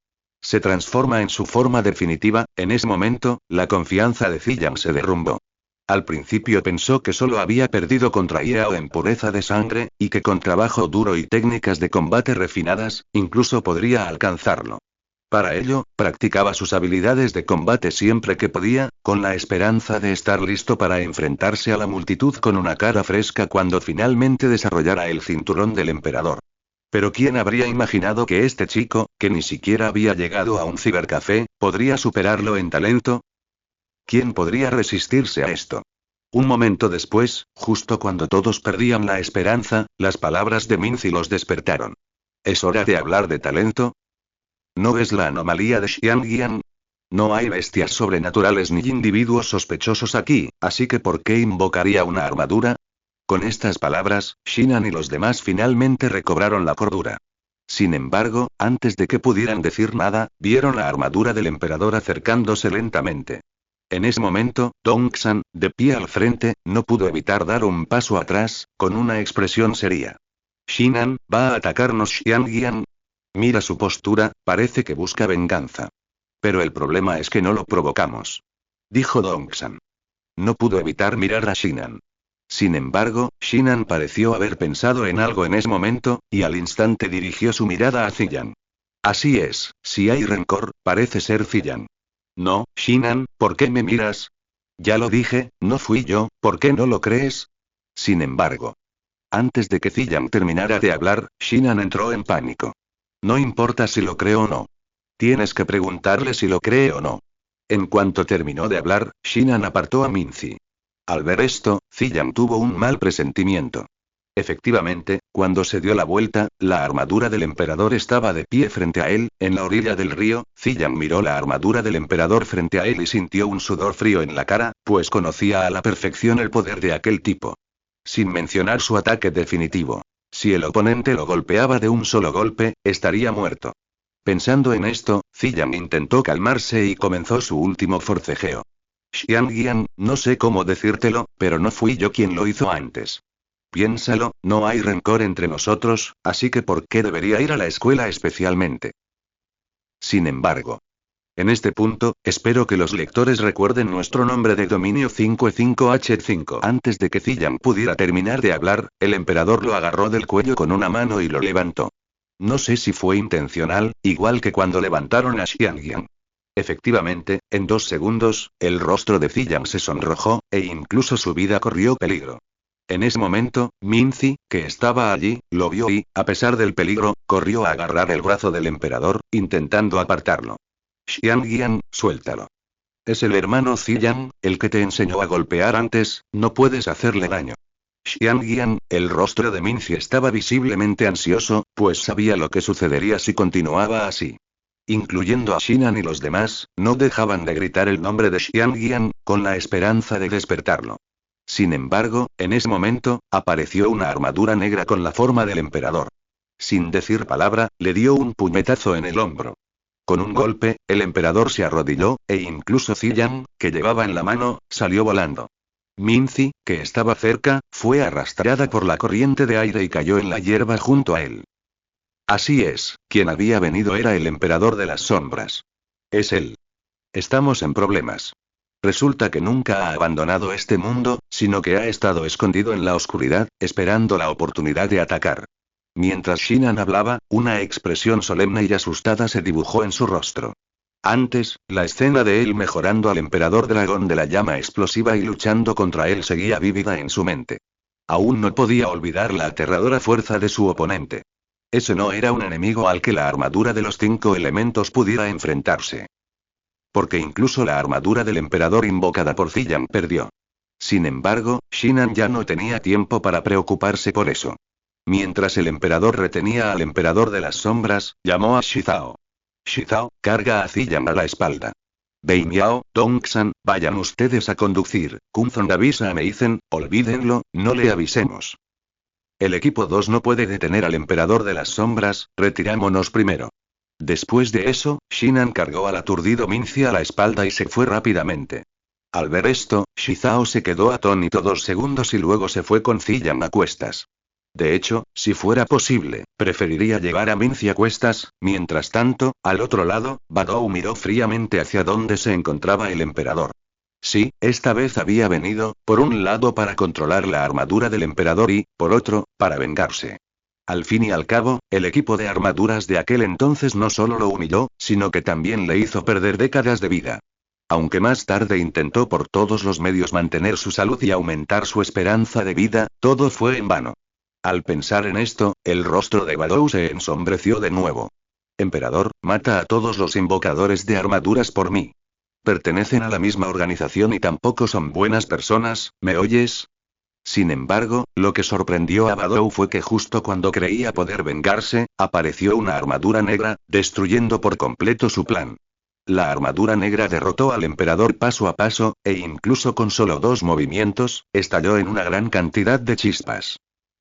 Se transforma en su forma definitiva. En ese momento, la confianza de Ziyang se derrumbó. Al principio pensó que solo había perdido contra Yao en pureza de sangre, y que con trabajo duro y técnicas de combate refinadas, incluso podría alcanzarlo. Para ello, practicaba sus habilidades de combate siempre que podía, con la esperanza de estar listo para enfrentarse a la multitud con una cara fresca cuando finalmente desarrollara el cinturón del emperador. Pero ¿quién habría imaginado que este chico, que ni siquiera había llegado a un cibercafé, podría superarlo en talento? ¿Quién podría resistirse a esto? Un momento después, justo cuando todos perdían la esperanza, las palabras de Minzy los despertaron. ¿Es hora de hablar de talento? ¿No ves la anomalía de Xiangyang? No hay bestias sobrenaturales ni individuos sospechosos aquí, así que ¿por qué invocaría una armadura? Con estas palabras, Shinan y los demás finalmente recobraron la cordura. Sin embargo, antes de que pudieran decir nada, vieron la armadura del emperador acercándose lentamente. En ese momento, Dongsan, de pie al frente, no pudo evitar dar un paso atrás, con una expresión seria. Shinan, ¿va a atacarnos Xiangyang? Mira su postura, parece que busca venganza. Pero el problema es que no lo provocamos. Dijo Dongsan. No pudo evitar mirar a Shinan. Sin embargo, Shinan pareció haber pensado en algo en ese momento, y al instante dirigió su mirada a Ziyang. Así es, si hay rencor, parece ser Ziyang. No, Shinan, ¿por qué me miras? Ya lo dije, no fui yo, ¿por qué no lo crees? Sin embargo. Antes de que Ziyang terminara de hablar, Shinan entró en pánico. No importa si lo creo o no. Tienes que preguntarle si lo cree o no. En cuanto terminó de hablar, Shinan apartó a Minzy. Al ver esto, Ziyang tuvo un mal presentimiento. Efectivamente, cuando se dio la vuelta, la armadura del emperador estaba de pie frente a él, en la orilla del río. Ziyang miró la armadura del emperador frente a él y sintió un sudor frío en la cara, pues conocía a la perfección el poder de aquel tipo. Sin mencionar su ataque definitivo. Si el oponente lo golpeaba de un solo golpe, estaría muerto. Pensando en esto, Ziyang intentó calmarse y comenzó su último forcejeo. Xiangyang, no sé cómo decírtelo, pero no fui yo quien lo hizo antes. Piénsalo, no hay rencor entre nosotros, así que ¿por qué debería ir a la escuela especialmente? Sin embargo. En este punto, espero que los lectores recuerden nuestro nombre de dominio 55H5. Antes de que Ziyang pudiera terminar de hablar, el emperador lo agarró del cuello con una mano y lo levantó. No sé si fue intencional, igual que cuando levantaron a Xiangyang. Efectivamente, en 2 segundos, el rostro de Ziyang se sonrojó, e incluso su vida corrió peligro. En ese momento, Minzy, que estaba allí, lo vio y, a pesar del peligro, corrió a agarrar el brazo del emperador, intentando apartarlo. Xiangyang, suéltalo. Es el hermano Ziyang, el que te enseñó a golpear antes, no puedes hacerle daño. Xiangyang, el rostro de Minzy estaba visiblemente ansioso, pues sabía lo que sucedería si continuaba así. Incluyendo a Shinan y los demás, no dejaban de gritar el nombre de Xiangyang, con la esperanza de despertarlo. Sin embargo, en ese momento, apareció una armadura negra con la forma del emperador. Sin decir palabra, le dio un puñetazo en el hombro. Con un golpe, el emperador se arrodilló, e incluso Ziyang, que llevaba en la mano, salió volando. Minzi, que estaba cerca, fue arrastrada por la corriente de aire y cayó en la hierba junto a él. Así es, quien había venido era el emperador de las sombras. Es él. Estamos en problemas. Resulta que nunca ha abandonado este mundo, sino que ha estado escondido en la oscuridad, esperando la oportunidad de atacar. Mientras Shinan hablaba, una expresión solemne y asustada se dibujó en su rostro. Antes, la escena de él mejorando al emperador dragón de la llama explosiva y luchando contra él seguía vívida en su mente. Aún no podía olvidar la aterradora fuerza de su oponente. Ese no era un enemigo al que la armadura de los 5 elementos pudiera enfrentarse. Porque incluso la armadura del emperador invocada por Ziyang perdió. Sin embargo, Shinan ya no tenía tiempo para preocuparse por eso. Mientras el emperador retenía al emperador de las sombras, llamó a Shizao. Shizao, carga a Ziyang a la espalda. Bei Miao, Dongsan, vayan ustedes a conducir. Kunzon avisa a Meizen, olvídenlo, no le avisemos. El equipo 2 no puede detener al emperador de las sombras, retirámonos primero. Después de eso, Shinan cargó al aturdido Minzi a la espalda y se fue rápidamente. Al ver esto, Shizao se quedó atónito 2 segundos y luego se fue con Ziyang a cuestas. De hecho, si fuera posible, preferiría llevar a Minzi a cuestas. Mientras tanto, al otro lado, Badou miró fríamente hacia donde se encontraba el emperador. Sí, esta vez había venido, por un lado para controlar la armadura del emperador y, por otro, para vengarse. Al fin y al cabo, el equipo de armaduras de aquel entonces no solo lo humilló, sino que también le hizo perder décadas de vida. Aunque más tarde intentó por todos los medios mantener su salud y aumentar su esperanza de vida, todo fue en vano. Al pensar en esto, el rostro de Badou se ensombreció de nuevo. Emperador, mata a todos los invocadores de armaduras por mí. Pertenecen a la misma organización y tampoco son buenas personas, ¿me oyes? Sin embargo, lo que sorprendió a Badou fue que justo cuando creía poder vengarse, apareció una armadura negra, destruyendo por completo su plan. La armadura negra derrotó al emperador paso a paso, e incluso con solo 2 movimientos, estalló en una gran cantidad de chispas.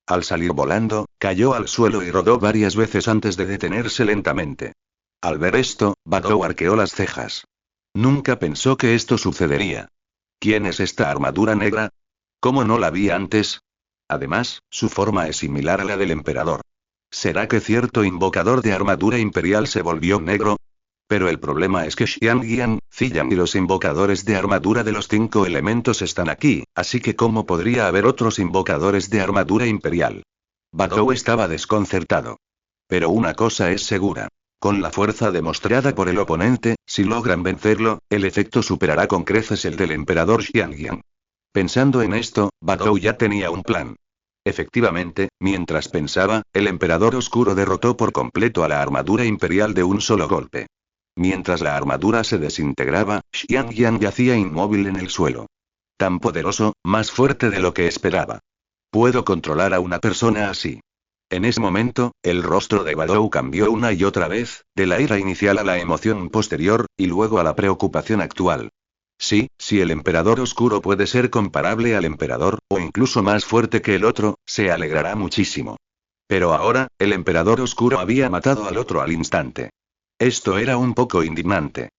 Al salir volando, cayó al suelo y rodó varias veces antes de detenerse lentamente. Al ver esto, Badou arqueó las cejas. Nunca pensó que esto sucedería. ¿Quién es esta armadura negra? ¿Cómo no la vi antes? Además, su forma es similar a la del emperador. ¿Será que cierto invocador de armadura imperial se volvió negro? Pero el problema es que Xiangyang, Ziyang y los invocadores de armadura de los 5 elementos están aquí, así que ¿cómo podría haber otros invocadores de armadura imperial? Badou estaba desconcertado. Pero una cosa es segura. Con la fuerza demostrada por el oponente, si logran vencerlo, el efecto superará con creces el del emperador Xiangyang. Pensando en esto, Badou ya tenía un plan. Efectivamente, mientras pensaba, el emperador oscuro derrotó por completo a la armadura imperial de un solo golpe. Mientras la armadura se desintegraba, Xiangyang yacía inmóvil en el suelo. Tan poderoso, más fuerte de lo que esperaba. Puedo controlar a una persona así. En ese momento, el rostro de Badou cambió una y otra vez, de la ira inicial a la emoción posterior, y luego a la preocupación actual. Sí, si el emperador oscuro puede ser comparable al emperador, o incluso más fuerte que el otro, se alegrará muchísimo. Pero ahora, el emperador oscuro había matado al otro al instante. Esto era un poco indignante.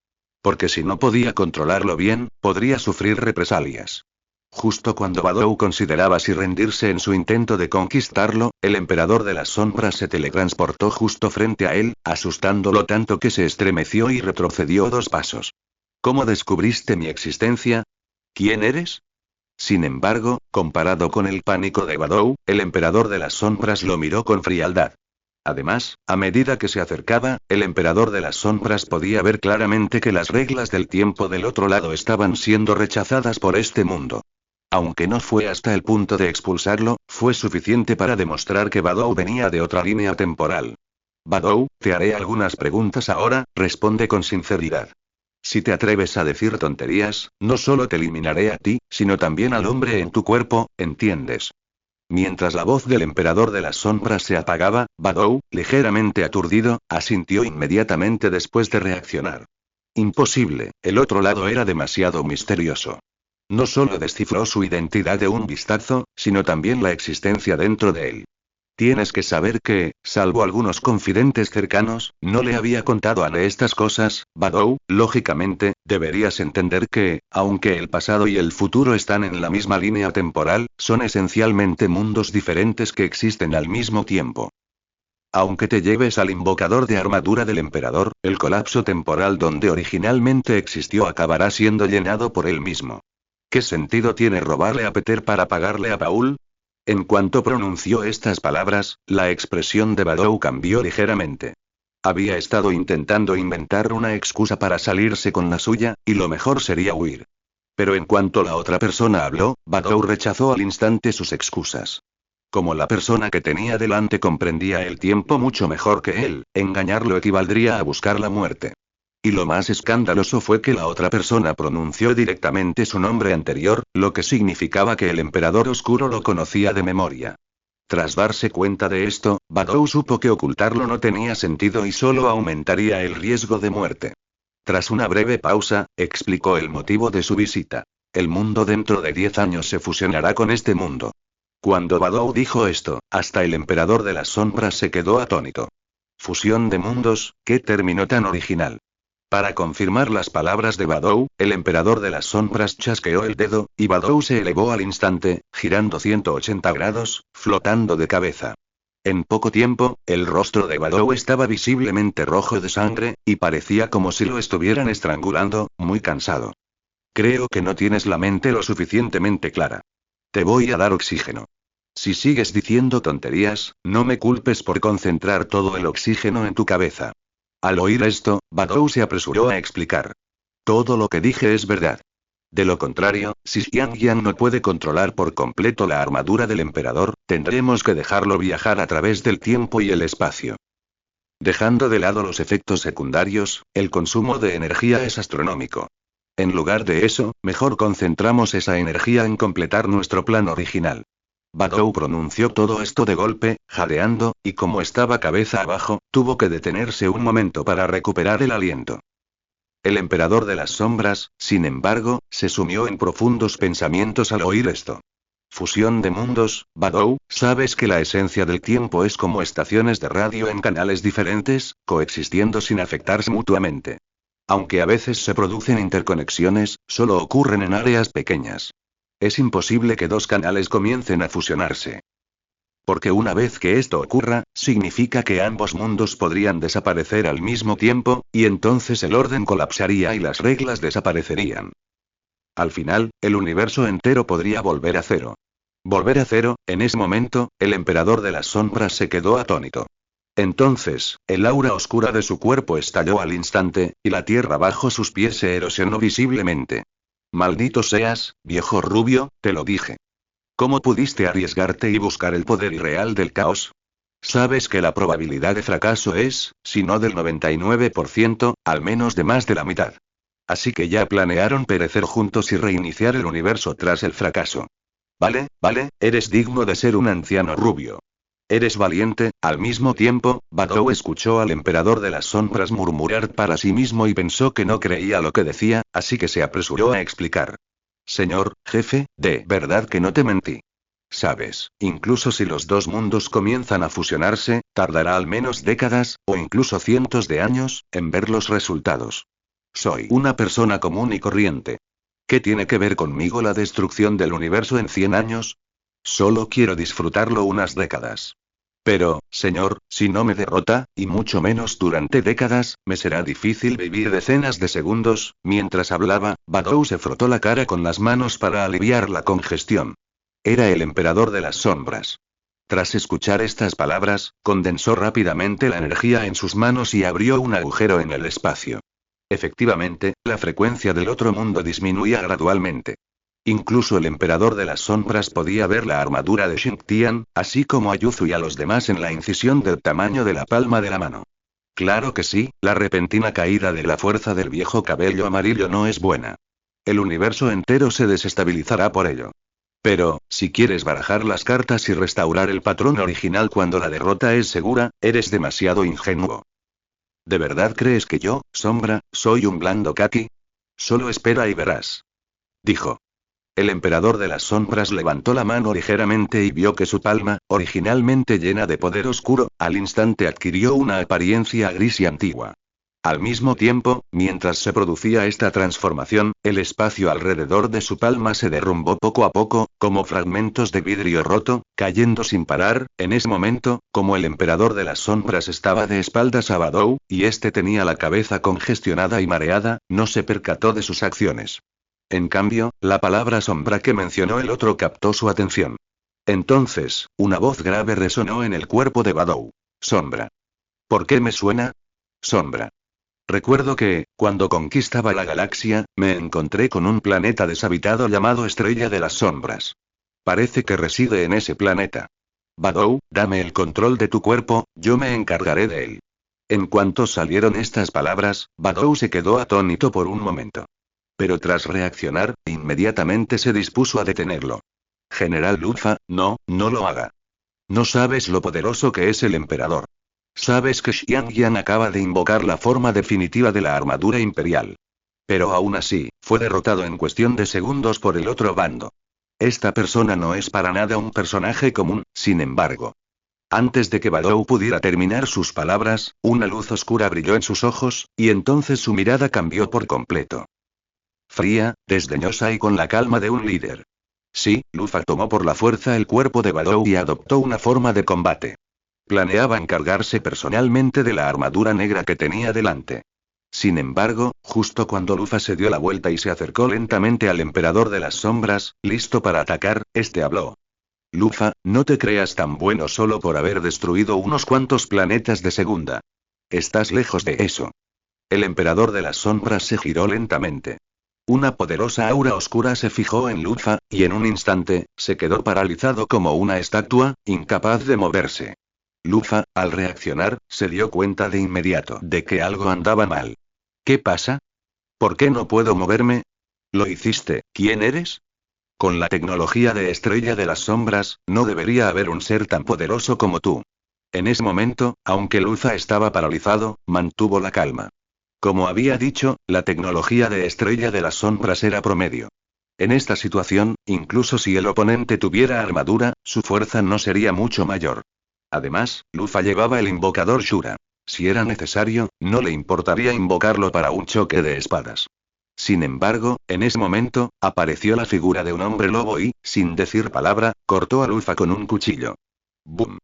Porque si no podía controlarlo bien, podría sufrir represalias. Justo cuando Badou consideraba si rendirse en su intento de conquistarlo, el emperador de las sombras se teletransportó justo frente a él, asustándolo tanto que se estremeció y retrocedió 2 pasos. ¿Cómo descubriste mi existencia? ¿Quién eres? Sin embargo, comparado con el pánico de Badou, el emperador de las sombras lo miró con frialdad. Además, a medida que se acercaba, el emperador de las sombras podía ver claramente que las reglas del tiempo del otro lado estaban siendo rechazadas por este mundo. Aunque no fue hasta el punto de expulsarlo, fue suficiente para demostrar que Badou venía de otra línea temporal. Badou, te haré algunas preguntas ahora, responde con sinceridad. Si te atreves a decir tonterías, no solo te eliminaré a ti, sino también al hombre en tu cuerpo, ¿entiendes? Mientras la voz del emperador de las sombras se apagaba, Badou, ligeramente aturdido, asintió inmediatamente después de reaccionar. Imposible, el otro lado era demasiado misterioso. No solo descifró su identidad de un vistazo, sino también la existencia dentro de él. Tienes que saber que, salvo algunos confidentes cercanos, no le había contado a Lee estas cosas, Badou, lógicamente, deberías entender que, aunque el pasado y el futuro están en la misma línea temporal, son esencialmente mundos diferentes que existen al mismo tiempo. Aunque te lleves al invocador de armadura del emperador, el colapso temporal donde originalmente existió acabará siendo llenado por él mismo. ¿Qué sentido tiene robarle a Peter para pagarle a Paul? En cuanto pronunció estas palabras, la expresión de Badou cambió ligeramente. Había estado intentando inventar una excusa para salirse con la suya, y lo mejor sería huir. Pero en cuanto la otra persona habló, Badou rechazó al instante sus excusas. Como la persona que tenía delante comprendía el tiempo mucho mejor que él, engañarlo equivaldría a buscar la muerte. Y lo más escandaloso fue que la otra persona pronunció directamente su nombre anterior, lo que significaba que el emperador oscuro lo conocía de memoria. Tras darse cuenta de esto, Badou supo que ocultarlo no tenía sentido y solo aumentaría el riesgo de muerte. Tras una breve pausa, explicó el motivo de su visita. El mundo dentro de 10 años se fusionará con este mundo. Cuando Badou dijo esto, hasta el emperador de las sombras se quedó atónito. Fusión de mundos, qué término tan original. Para confirmar las palabras de Badou, el emperador de las sombras chasqueó el dedo, y Badou se elevó al instante, girando 180 grados, flotando de cabeza. En poco tiempo, el rostro de Badou estaba visiblemente rojo de sangre, y parecía como si lo estuvieran estrangulando, muy cansado. Creo que no tienes la mente lo suficientemente clara. Te voy a dar oxígeno. Si sigues diciendo tonterías, no me culpes por concentrar todo el oxígeno en tu cabeza. Al oír esto, Badou se apresuró a explicar. Todo lo que dije es verdad. De lo contrario, si Xiangyang no puede controlar por completo la armadura del emperador, tendremos que dejarlo viajar a través del tiempo y el espacio. Dejando de lado los efectos secundarios, el consumo de energía es astronómico. En lugar de eso, mejor concentramos esa energía en completar nuestro plan original. Badou pronunció todo esto de golpe, jadeando, y como estaba cabeza abajo, tuvo que detenerse un momento para recuperar el aliento. El emperador de las sombras, sin embargo, se sumió en profundos pensamientos al oír esto. Fusión de mundos, Badou, ¿sabes que la esencia del tiempo es como estaciones de radio en canales diferentes, coexistiendo sin afectarse mutuamente? Aunque a veces se producen interconexiones, solo ocurren en áreas pequeñas. Es imposible que dos canales comiencen a fusionarse. Porque una vez que esto ocurra, significa que ambos mundos podrían desaparecer al mismo tiempo, y entonces el orden colapsaría y las reglas desaparecerían. Al final, el universo entero podría volver a cero. Volver a cero, en ese momento, el emperador de las sombras se quedó atónito. Entonces, el aura oscura de su cuerpo estalló al instante, y la tierra bajo sus pies se erosionó visiblemente. Maldito seas, viejo rubio, te lo dije. ¿Cómo pudiste arriesgarte y buscar el poder irreal del caos? Sabes que la probabilidad de fracaso es, si no del 99%, al menos de más de la mitad. Así que ya planearon perecer juntos y reiniciar el universo tras el fracaso. Vale, eres digno de ser un anciano rubio. Eres valiente. Al mismo tiempo, Badou escuchó al emperador de las sombras murmurar para sí mismo y pensó que no creía lo que decía, así que se apresuró a explicar. Señor, jefe, de verdad que no te mentí. Sabes, incluso si los dos mundos comienzan a fusionarse, tardará al menos décadas, o incluso cientos de años, en ver los resultados. Soy una persona común y corriente. ¿Qué tiene que ver conmigo la destrucción del universo en 100 años? Solo quiero disfrutarlo unas décadas. Pero, señor, si no me derrota, y mucho menos durante décadas, me será difícil vivir decenas de segundos. Mientras hablaba, Badou se frotó la cara con las manos para aliviar la congestión. Era el emperador de las sombras. Tras escuchar estas palabras, condensó rápidamente la energía en sus manos y abrió un agujero en el espacio. Efectivamente, la frecuencia del otro mundo disminuía gradualmente. Incluso el emperador de las sombras podía ver la armadura de Xingtian, así como a Yuzu y a los demás en la incisión del tamaño de la palma de la mano. Claro que sí, la repentina caída de la fuerza del viejo cabello amarillo no es buena. El universo entero se desestabilizará por ello. Pero, si quieres barajar las cartas y restaurar el patrón original cuando la derrota es segura, eres demasiado ingenuo. ¿De verdad crees que yo, Sombra, soy un blando kaki? Solo espera y verás. Dijo. El emperador de las sombras levantó la mano ligeramente y vio que su palma, originalmente llena de poder oscuro, al instante adquirió una apariencia gris y antigua. Al mismo tiempo, mientras se producía esta transformación, el espacio alrededor de su palma se derrumbó poco a poco, como fragmentos de vidrio roto, cayendo sin parar. En ese momento, como el emperador de las sombras estaba de espaldas a Badou, y este tenía la cabeza congestionada y mareada, no se percató de sus acciones. En cambio, la palabra sombra que mencionó el otro captó su atención. Entonces, una voz grave resonó en el cuerpo de Badou. Sombra. ¿Por qué me suena? Sombra. Recuerdo que, cuando conquistaba la galaxia, me encontré con un planeta deshabitado llamado Estrella de las Sombras. Parece que reside en ese planeta. Badou, dame el control de tu cuerpo, yo me encargaré de él. En cuanto salieron estas palabras, Badou se quedó atónito por un momento. Pero tras reaccionar, inmediatamente se dispuso a detenerlo. General Lufa, no lo haga. No sabes lo poderoso que es el emperador. Sabes que Xiangyang acaba de invocar la forma definitiva de la armadura imperial. Pero aún así, fue derrotado en cuestión de segundos por el otro bando. Esta persona no es para nada un personaje común, sin embargo. Antes de que Badou pudiera terminar sus palabras, una luz oscura brilló en sus ojos, y entonces su mirada cambió por completo. Fría, desdeñosa y con la calma de un líder. Sí, Lufa tomó por la fuerza el cuerpo de Badou y adoptó una forma de combate. Planeaba encargarse personalmente de la armadura negra que tenía delante. Sin embargo, justo cuando Lufa se dio la vuelta y se acercó lentamente al emperador de las sombras, listo para atacar, este habló. Lufa, no te creas tan bueno solo por haber destruido unos cuantos planetas de segunda. Estás lejos de eso. El emperador de las sombras se giró lentamente. Una poderosa aura oscura se fijó en Lufa, y en un instante, se quedó paralizado como una estatua, incapaz de moverse. Lufa, al reaccionar, se dio cuenta de inmediato de que algo andaba mal. ¿Qué pasa? ¿Por qué no puedo moverme? Lo hiciste, ¿quién eres? Con la tecnología de Estrella de las Sombras, no debería haber un ser tan poderoso como tú. En ese momento, aunque Lufa estaba paralizado, mantuvo la calma. Como había dicho, la tecnología de Estrella de las Sombras era promedio. En esta situación, incluso si el oponente tuviera armadura, su fuerza no sería mucho mayor. Además, Lufa llevaba el invocador Shura. Si era necesario, no le importaría invocarlo para un choque de espadas. Sin embargo, en ese momento, apareció la figura de un hombre lobo y, sin decir palabra, cortó a Lufa con un cuchillo. ¡Bum!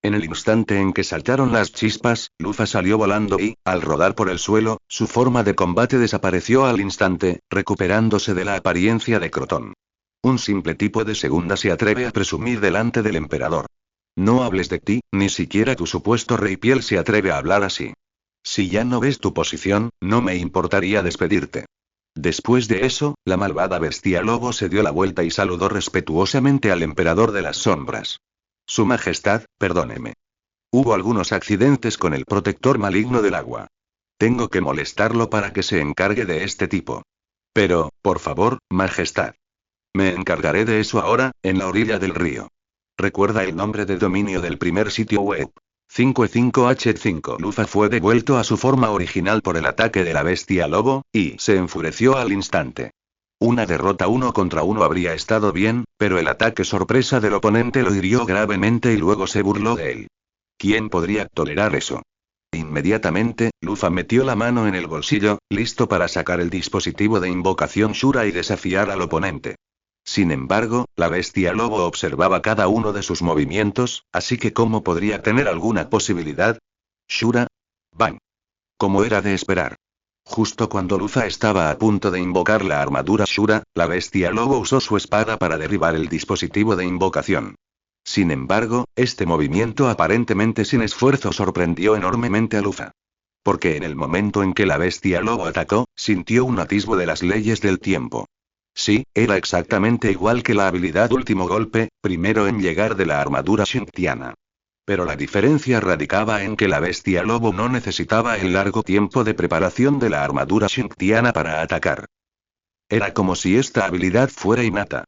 En el instante en que saltaron las chispas, Lufa salió volando y, al rodar por el suelo, su forma de combate desapareció al instante, recuperándose de la apariencia de Crotón. Un simple tipo de segunda se atreve a presumir delante del emperador. No hables de ti, ni siquiera tu supuesto rey piel se atreve a hablar así. Si ya no ves tu posición, no me importaría despedirte. Después de eso, la malvada bestia lobo se dio la vuelta y saludó respetuosamente al emperador de las sombras. Su Majestad, perdóneme. Hubo algunos accidentes con el protector maligno del agua. Tengo que molestarlo para que se encargue de este tipo. Pero, por favor, Majestad. Me encargaré de eso ahora, en la orilla del río. Recuerda el nombre de dominio del primer sitio web. 55H5. Lufa fue devuelto a su forma original por el ataque de la bestia lobo, y se enfureció al instante. Una derrota 1 contra 1 habría estado bien, pero el ataque sorpresa del oponente lo hirió gravemente y luego se burló de él. ¿Quién podría tolerar eso? Inmediatamente, Lufa metió la mano en el bolsillo, listo para sacar el dispositivo de invocación Shura y desafiar al oponente. Sin embargo, la bestia lobo observaba cada uno de sus movimientos, así que ¿cómo podría tener alguna posibilidad? Shura. Bang. Como era de esperar. Justo cuando Lufa estaba a punto de invocar la armadura Shura, la bestia lobo usó su espada para derribar el dispositivo de invocación. Sin embargo, este movimiento aparentemente sin esfuerzo sorprendió enormemente a Lufa. Porque en el momento en que la bestia lobo atacó, sintió un atisbo de las leyes del tiempo. Sí, era exactamente igual que la habilidad último golpe, primero en llegar de la armadura Shintiana. Pero la diferencia radicaba en que la bestia lobo no necesitaba el largo tiempo de preparación de la armadura Shintiana para atacar. Era como si esta habilidad fuera innata.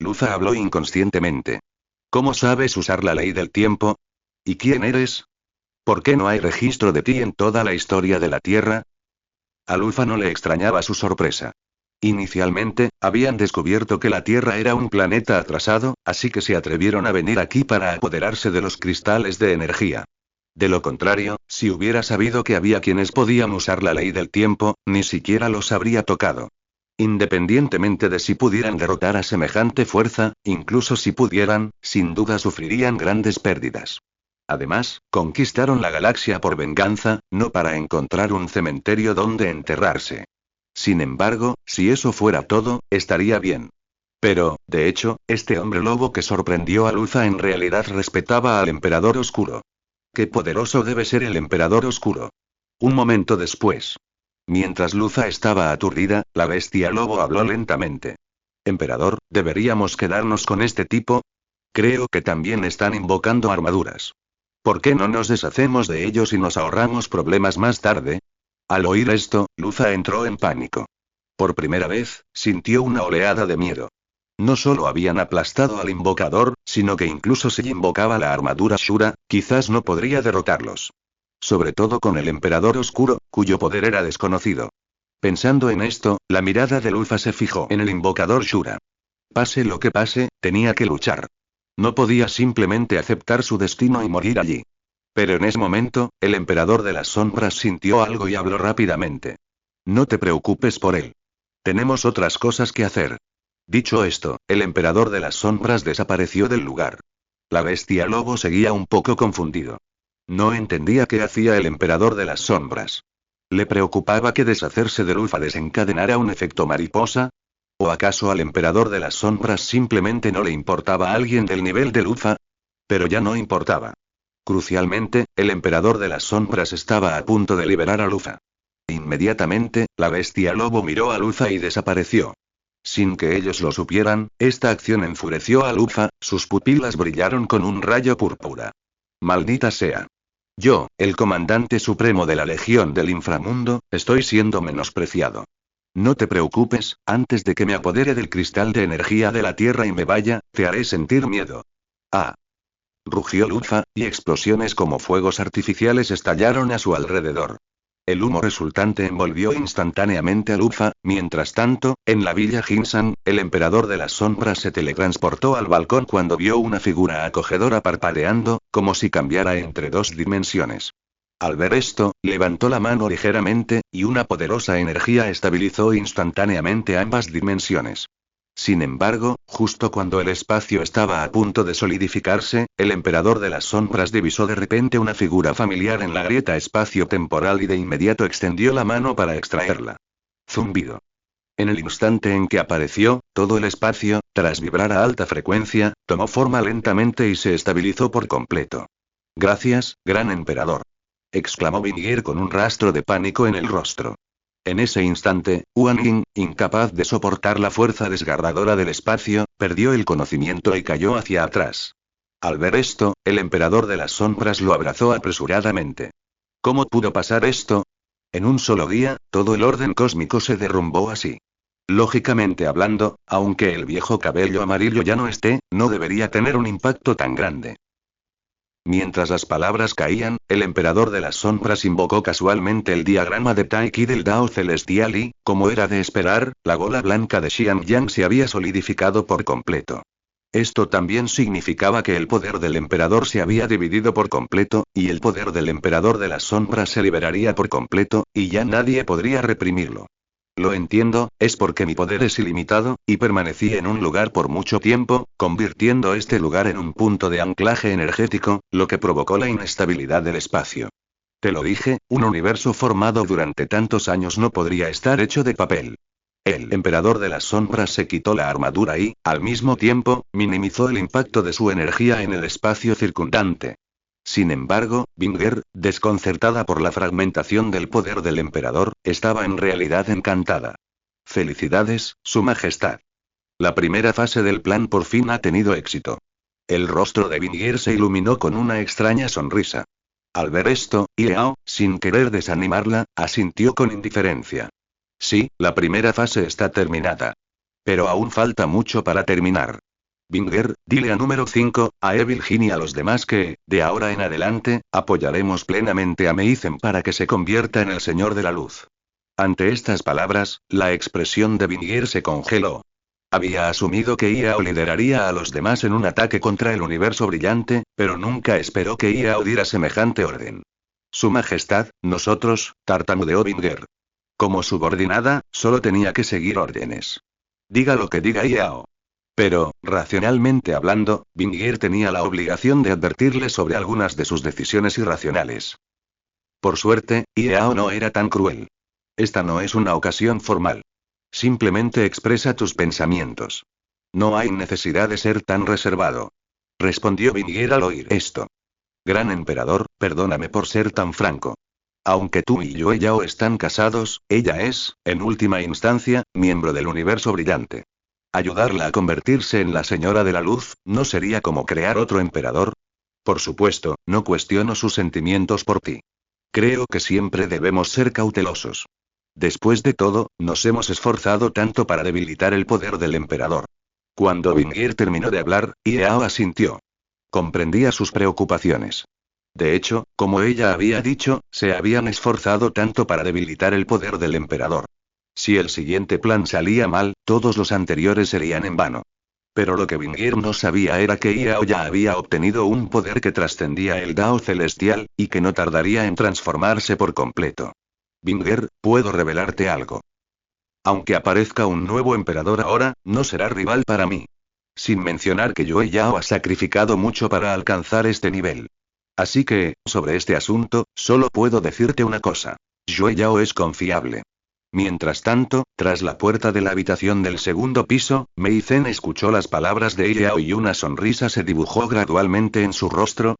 Lufa habló inconscientemente. ¿Cómo sabes usar la ley del tiempo? ¿Y quién eres? ¿Por qué no hay registro de ti en toda la historia de la Tierra? A Lufa no le extrañaba su sorpresa. Inicialmente, habían descubierto que la Tierra era un planeta atrasado, así que se atrevieron a venir aquí para apoderarse de los cristales de energía. De lo contrario, si hubiera sabido que había quienes podían usar la ley del tiempo, ni siquiera los habría tocado. Independientemente de si pudieran derrotar a semejante fuerza, incluso si pudieran, sin duda sufrirían grandes pérdidas. Además, conquistaron la galaxia por venganza, no para encontrar un cementerio donde enterrarse. Sin embargo, si eso fuera todo, estaría bien. Pero, de hecho, este hombre lobo que sorprendió a Lufa en realidad respetaba al Emperador Oscuro. Qué poderoso debe ser el Emperador Oscuro. Un momento después. Mientras Lufa estaba aturdida, la bestia lobo habló lentamente. Emperador, ¿deberíamos quedarnos con este tipo? Creo que también están invocando armaduras. ¿Por qué no nos deshacemos de ellos y nos ahorramos problemas más tarde? Al oír esto, Lufa entró en pánico. Por primera vez, sintió una oleada de miedo. No solo habían aplastado al invocador, sino que incluso si invocaba la armadura Shura, quizás no podría derrotarlos. Sobre todo con el Emperador Oscuro, cuyo poder era desconocido. Pensando en esto, la mirada de Lufa se fijó en el invocador Shura. Pase lo que pase, tenía que luchar. No podía simplemente aceptar su destino y morir allí. Pero en ese momento, el Emperador de las Sombras sintió algo y habló rápidamente. No te preocupes por él. Tenemos otras cosas que hacer. Dicho esto, el Emperador de las Sombras desapareció del lugar. La bestia lobo seguía un poco confundido. No entendía qué hacía el Emperador de las Sombras. ¿Le preocupaba que deshacerse de Lufa desencadenara un efecto mariposa? ¿O acaso al Emperador de las Sombras simplemente no le importaba a alguien del nivel de Lufa? Pero ya no importaba. Crucialmente, el Emperador de las Sombras estaba a punto de liberar a Lufa. Inmediatamente, la bestia lobo miró a Lufa y desapareció. Sin que ellos lo supieran, esta acción enfureció a Lufa, sus pupilas brillaron con un rayo púrpura. Maldita sea. Yo, el comandante supremo de la Legión del Inframundo, estoy siendo menospreciado. No te preocupes, antes de que me apodere del cristal de energía de la Tierra y me vaya, te haré sentir miedo. Ah. Rugió Lufa, y explosiones como fuegos artificiales estallaron a su alrededor. El humo resultante envolvió instantáneamente a Lufa, mientras tanto, en la villa Jinsan, el Emperador de las Sombras se teletransportó al balcón cuando vio una figura acogedora parpadeando, como si cambiara entre dos dimensiones. Al ver esto, levantó la mano ligeramente, y una poderosa energía estabilizó instantáneamente ambas dimensiones. Sin embargo, justo cuando el espacio estaba a punto de solidificarse, el Emperador de las Sombras divisó de repente una figura familiar en la grieta espacio-temporal y de inmediato extendió la mano para extraerla. Zumbido. En el instante en que apareció, todo el espacio, tras vibrar a alta frecuencia, tomó forma lentamente y se estabilizó por completo. Gracias, gran emperador. Exclamó Vingier con un rastro de pánico en el rostro. En ese instante, Huan Yin, incapaz de soportar la fuerza desgarradora del espacio, perdió el conocimiento y cayó hacia atrás. Al ver esto, el Emperador de las Sombras lo abrazó apresuradamente. ¿Cómo pudo pasar esto? En un solo día, todo el orden cósmico se derrumbó así. Lógicamente hablando, aunque el viejo cabello amarillo ya no esté, no debería tener un impacto tan grande. Mientras las palabras caían, el Emperador de las Sombras invocó casualmente el diagrama de Tai Ki del Dao Celestial y, como era de esperar, la bola blanca de Xian Yang se había solidificado por completo. Esto también significaba que el poder del Emperador se había dividido por completo, y el poder del Emperador de las Sombras se liberaría por completo, y ya nadie podría reprimirlo. Lo entiendo, es porque mi poder es ilimitado, y permanecí en un lugar por mucho tiempo, convirtiendo este lugar en un punto de anclaje energético, lo que provocó la inestabilidad del espacio. Te lo dije, un universo formado durante tantos años no podría estar hecho de papel. El Emperador de las Sombras se quitó la armadura y, al mismo tiempo, minimizó el impacto de su energía en el espacio circundante. Sin embargo, Binger, desconcertada por la fragmentación del poder del emperador, estaba en realidad encantada. Felicidades, Su Majestad. La primera fase del plan por fin ha tenido éxito. El rostro de Binger se iluminó con una extraña sonrisa. Al ver esto, Yao, sin querer desanimarla, asintió con indiferencia. Sí, la primera fase está terminada. Pero aún falta mucho para terminar. Binger, dile a número 5, a Evil Gin y a los demás que, de ahora en adelante, apoyaremos plenamente a Meizen para que se convierta en el Señor de la Luz. Ante estas palabras, la expresión de Binger se congeló. Había asumido que Yao lideraría a los demás en un ataque contra el universo brillante, pero nunca esperó que Yao diera semejante orden. Su Majestad, nosotros, tartamudeó Binger. Como subordinada, solo tenía que seguir órdenes. Diga lo que diga Yao. Pero, racionalmente hablando, Binger tenía la obligación de advertirle sobre algunas de sus decisiones irracionales. Por suerte, Yao no era tan cruel. Esta no es una ocasión formal. Simplemente expresa tus pensamientos. No hay necesidad de ser tan reservado. Respondió Binger al oír esto. Gran emperador, perdóname por ser tan franco. Aunque tú y Yao están casados, ella es, en última instancia, miembro del universo brillante. Ayudarla a convertirse en la Señora de la Luz, ¿no sería como crear otro emperador? Por supuesto, no cuestiono sus sentimientos por ti. Creo que siempre debemos ser cautelosos. Después de todo, nos hemos esforzado tanto para debilitar el poder del emperador. Cuando Binger terminó de hablar, Yao asintió. Comprendía sus preocupaciones. De hecho, como ella había dicho, se habían esforzado tanto para debilitar el poder del emperador. Si el siguiente plan salía mal, todos los anteriores serían en vano. Pero lo que Binger no sabía era que Yao ya había obtenido un poder que trascendía el Dao celestial, y que no tardaría en transformarse por completo. Binger, puedo revelarte algo. Aunque aparezca un nuevo emperador ahora, no será rival para mí. Sin mencionar que Yao ha sacrificado mucho para alcanzar este nivel. Así que, sobre este asunto, solo puedo decirte una cosa. Yao es confiable. Mientras tanto, tras la puerta de la habitación del segundo piso, Meizen escuchó las palabras de Yao y una sonrisa se dibujó gradualmente en su rostro.